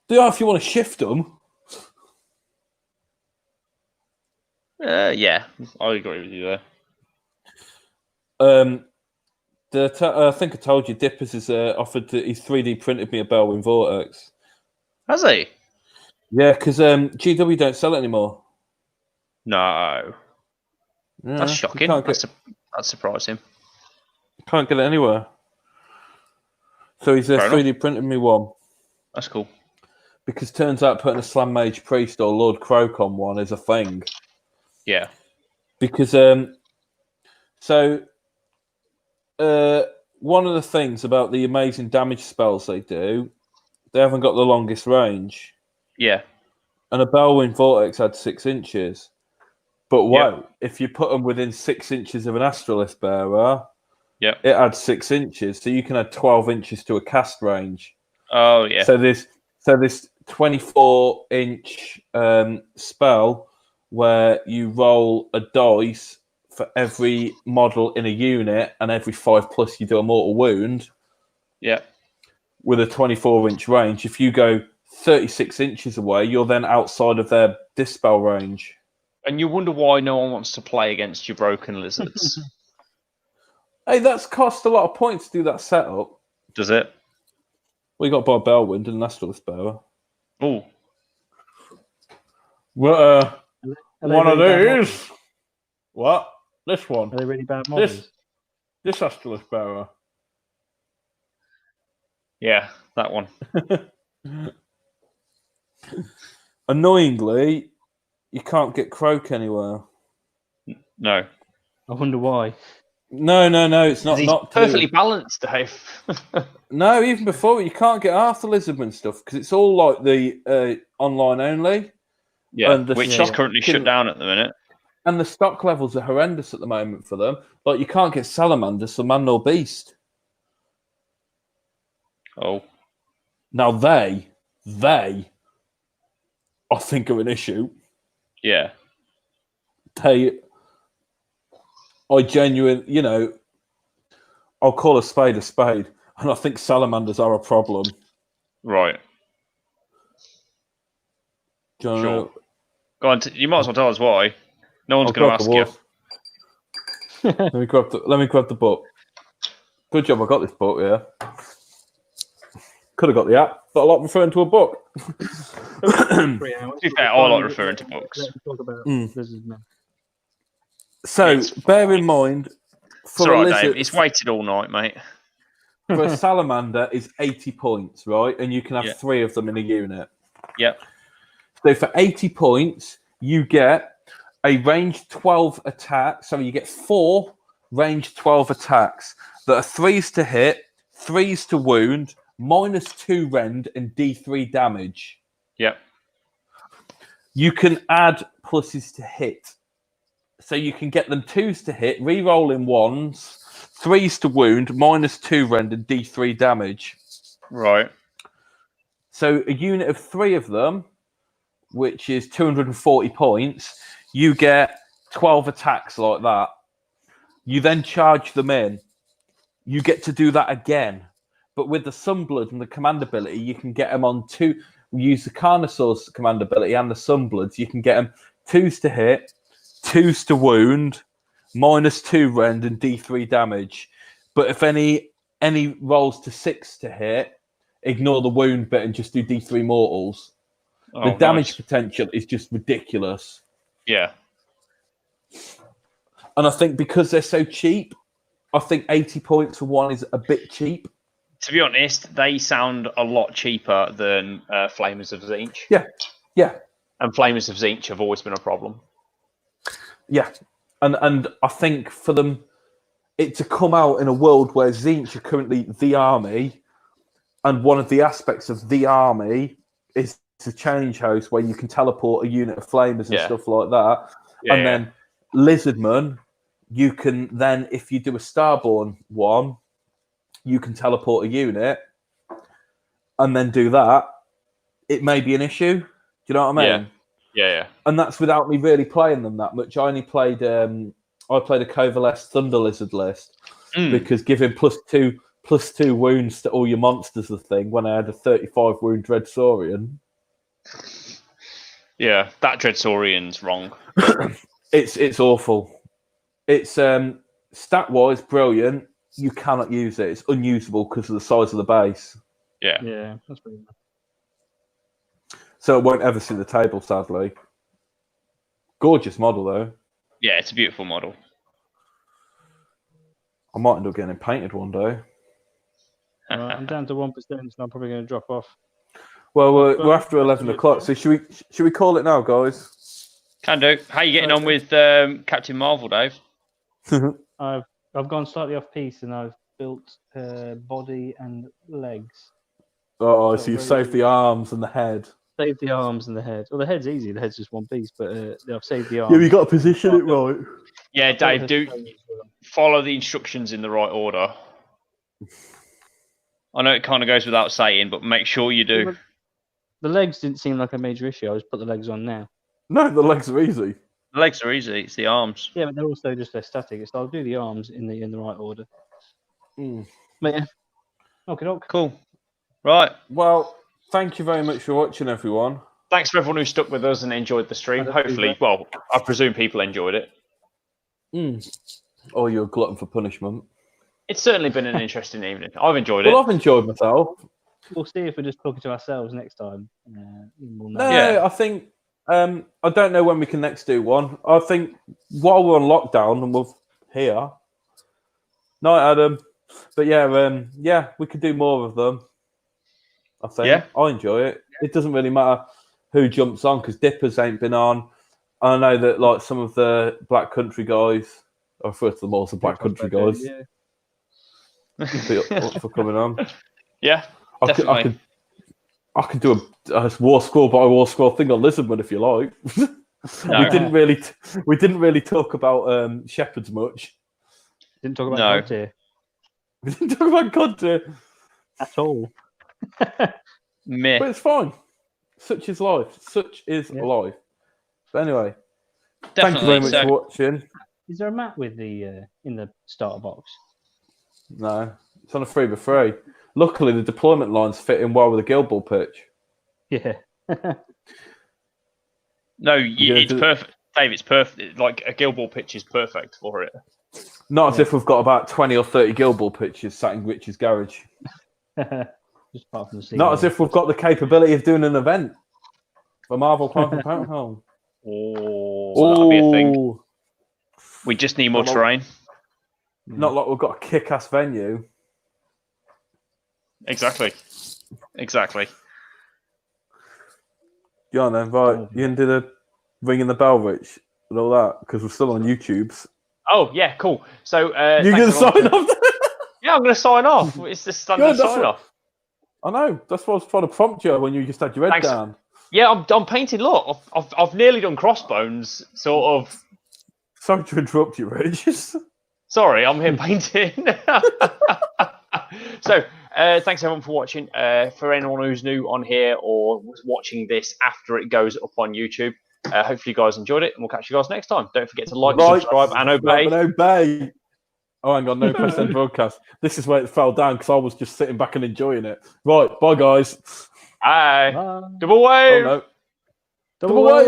Do if you want to shift them.
Yeah, I agree with you there.
I think I told you, Dippers has offered. He's 3D printed me a Bellwin Vortex.
Has he?
Yeah, because GW don't sell it anymore.
No.
Yeah,
That's shocking. That's surprising.
Can't get it anywhere. So he's 3D printed me one.
That's cool.
Because turns out putting a Slam Mage Priest or Lord Croak on one is a thing.
Yeah.
Because one of the things about the amazing damage spells they do, they haven't got the longest range.
Yeah.
And a Bellwind Vortex had 6 inches. But whoa, if you put them within 6 inches of an Astrolith Bearer, it adds 6 inches. So you can add 12 inches to a cast range.
Oh, yeah.
So this 24-inch spell where you roll a dice for every model in a unit, and every 5+ you do a mortal wound.
Yeah.
With a 24-inch range, if you go 36 inches away, you're then outside of their dispel range.
And you wonder why no one wants to play against your broken lizards.
Hey, that's cost a lot of points to do that setup.
Does it?
We got by Bellwind and Astrolith Bearer.
Oh.
Well, one of
really
these. What? This one.
Are they really bad models?
This Astrolith Bearer.
Yeah, that one.
Annoyingly, you can't get Croak anywhere.
No.
I wonder why.
No, it's not.
He's
Not
perfectly balanced, Dave.
No, even before, you can't get half the Lizardman stuff because it's all like the online only.
Yeah,
And
which is currently shut down at the minute.
And the stock levels are horrendous at the moment for them. Like, you can't get Salamander, so Man nor Beast.
Oh.
Now they, I think, are an issue.
Yeah.
I genuinely, I'll call a spade, and I think Salamanders are a problem.
Right.
Sure.
Go on, you might as well tell us why. No one's going to ask you.
Let me grab the book. Good job, I got this book. Yeah. Could have got the app, but I like referring to a book.
3 hours.
To be fair, I like referring to books.
Let's talk about Lizardmen.
So bear in mind, for a lizard,
Dave. It's waited all night, mate.
For a salamander is 80 points, right? And you can have 3 of them in a unit.
Yep.
So for 80 points, you get a range 12 attack. So you get 4 range 12 attacks that are 3s to hit, 3s to wound, -2 rend, and D3 damage.
Yep.
You can add pluses to hit. So you can get them 2s to hit, re-rolling 1s, 3s to wound, -2 rend, and D3 damage.
Right.
So a unit of 3 of them, which is 240 points, you get 12 attacks like that. You then charge them in. You get to do that again. But with the Sunblood and the command ability, you can get them on 2. We use the Carnosaur's command ability and the Sunbloods. You can get them 2s to hit, 2s to wound, -2 rend, and D3 damage. But if any rolls to 6 to hit, ignore the wound bit and just do D3 mortals. The damage potential is just ridiculous.
Yeah.
And I think because they're so cheap, I think 80 points for one is a bit cheap.
To be honest, they sound a lot cheaper than Flamers of Tzeentch.
Yeah.
And Flamers of Tzeentch have always been a problem.
Yeah. And I think for them, it to come out in a world where Tzeentch are currently the army, and one of the aspects of the army is to change house where you can teleport a unit of Flamers and stuff like that.
Yeah,
and then Lizardman, you can then, if you do a Starborn one, you can teleport a unit and then do that. It may be an issue. Do you know what I mean?
Yeah.
And that's without me really playing them that much. I only played a Covalesce Thunder Lizard list because giving +2 wounds to all your monsters the thing when I had a 35 wound Dreadsaurian.
Yeah, that Dreadsaurian's wrong.
It's awful. It's stat wise brilliant. You cannot use it. It's unusable because of the size of the base.
Yeah,
that's pretty nice.
So it won't ever see the table, sadly. Gorgeous model, though.
Yeah, it's a beautiful model.
I might end up getting it painted one day.
I'm down to 1%, so I'm probably going to drop off.
Well, we're after 11 o'clock, so should we call it now, guys?
Can do. How you getting on with Captain Marvel, Dave?
I've gone slightly off piece and I've built body and legs.
Oh, so you saved the arms and the head.
Saved the arms and the head. Well, the head's easy. The head's just one piece, but I've saved the arms.
Yeah, you got to position it right.
Yeah, Dave, do follow the instructions in the right order. I know it kind of goes without saying, but make sure you do.
The legs didn't seem like a major issue. I just put the legs on now.
No, the legs are easy.
The legs are easy. It's the arms.
Yeah, but they're also just less static. So I'll do the arms in the right order.
Mm.
But yeah, okay,
cool. Right.
Well, thank you very much for watching, everyone.
Thanks for everyone who stuck with us and enjoyed the stream. Hopefully, well, I presume people enjoyed it.
Or you're a glutton for punishment.
It's certainly been an interesting evening. I've enjoyed it.
Well, I've enjoyed myself.
We'll see if we're just talking to ourselves next time.
I think I don't know when we can next do one. I think while we're on lockdown and we're here. Night, Adam. But yeah, we could do more of them. I think. Yeah. I enjoy it. It doesn't really matter who jumps on because Dippers ain't been on. I know that like some of the Black Country guys, I refer to them all as the Black Country guys. Yeah. Up for coming on.
Yeah.
I could do a war score by war score thing on Lisbon if you like.
No.
We didn't really talk about Shepherds much.
Didn't talk about Godtear.
We didn't talk about Godtear
at all.
Meh.
But it's fine. Such is life. Such is life. But anyway, thank you very much for watching.
Is there a map with the in the starter box?
No, it's on a 3x3. Luckily, the deployment lines fit in well with the Guild Ball pitch.
Yeah.
No, it's perfect. Dave, it's perfect. Like, a Guild Ball pitch is perfect for it.
Not as if we've got about 20 or 30 Guild Ball pitches sat in Rich's garage.
Just apart from the
Not as if we've got the capability of doing an event for Marvel Prime Pound Home.
Oh, that'll be a thing. We just need more terrain.
Not like we've got a kick-ass venue.
Exactly.
Yeah, then, right. You can do the ringing the bell, Rich, and all that, because we're still on YouTube's.
Oh, yeah, cool. So,
you're going to sign off?
Yeah, I'm going to sign off. It's the standard sign off.
I know. That's what I was trying to prompt you when you just had your head down.
Yeah, I'm painting. Look, I've nearly done crossbones, sort of.
Sorry to interrupt you, Rich.
Sorry, I'm here painting. So, thanks everyone for watching. For anyone who's new on here or was watching this after it goes up on YouTube, hopefully you guys enjoyed it, and we'll catch you guys next time. Don't forget to like, subscribe, and obey.
Oh, hang on, no press end broadcast. This is where it fell down because I was just sitting back and enjoying it. Right, bye guys.
Bye. Double wave.
Oh, no. Double wave.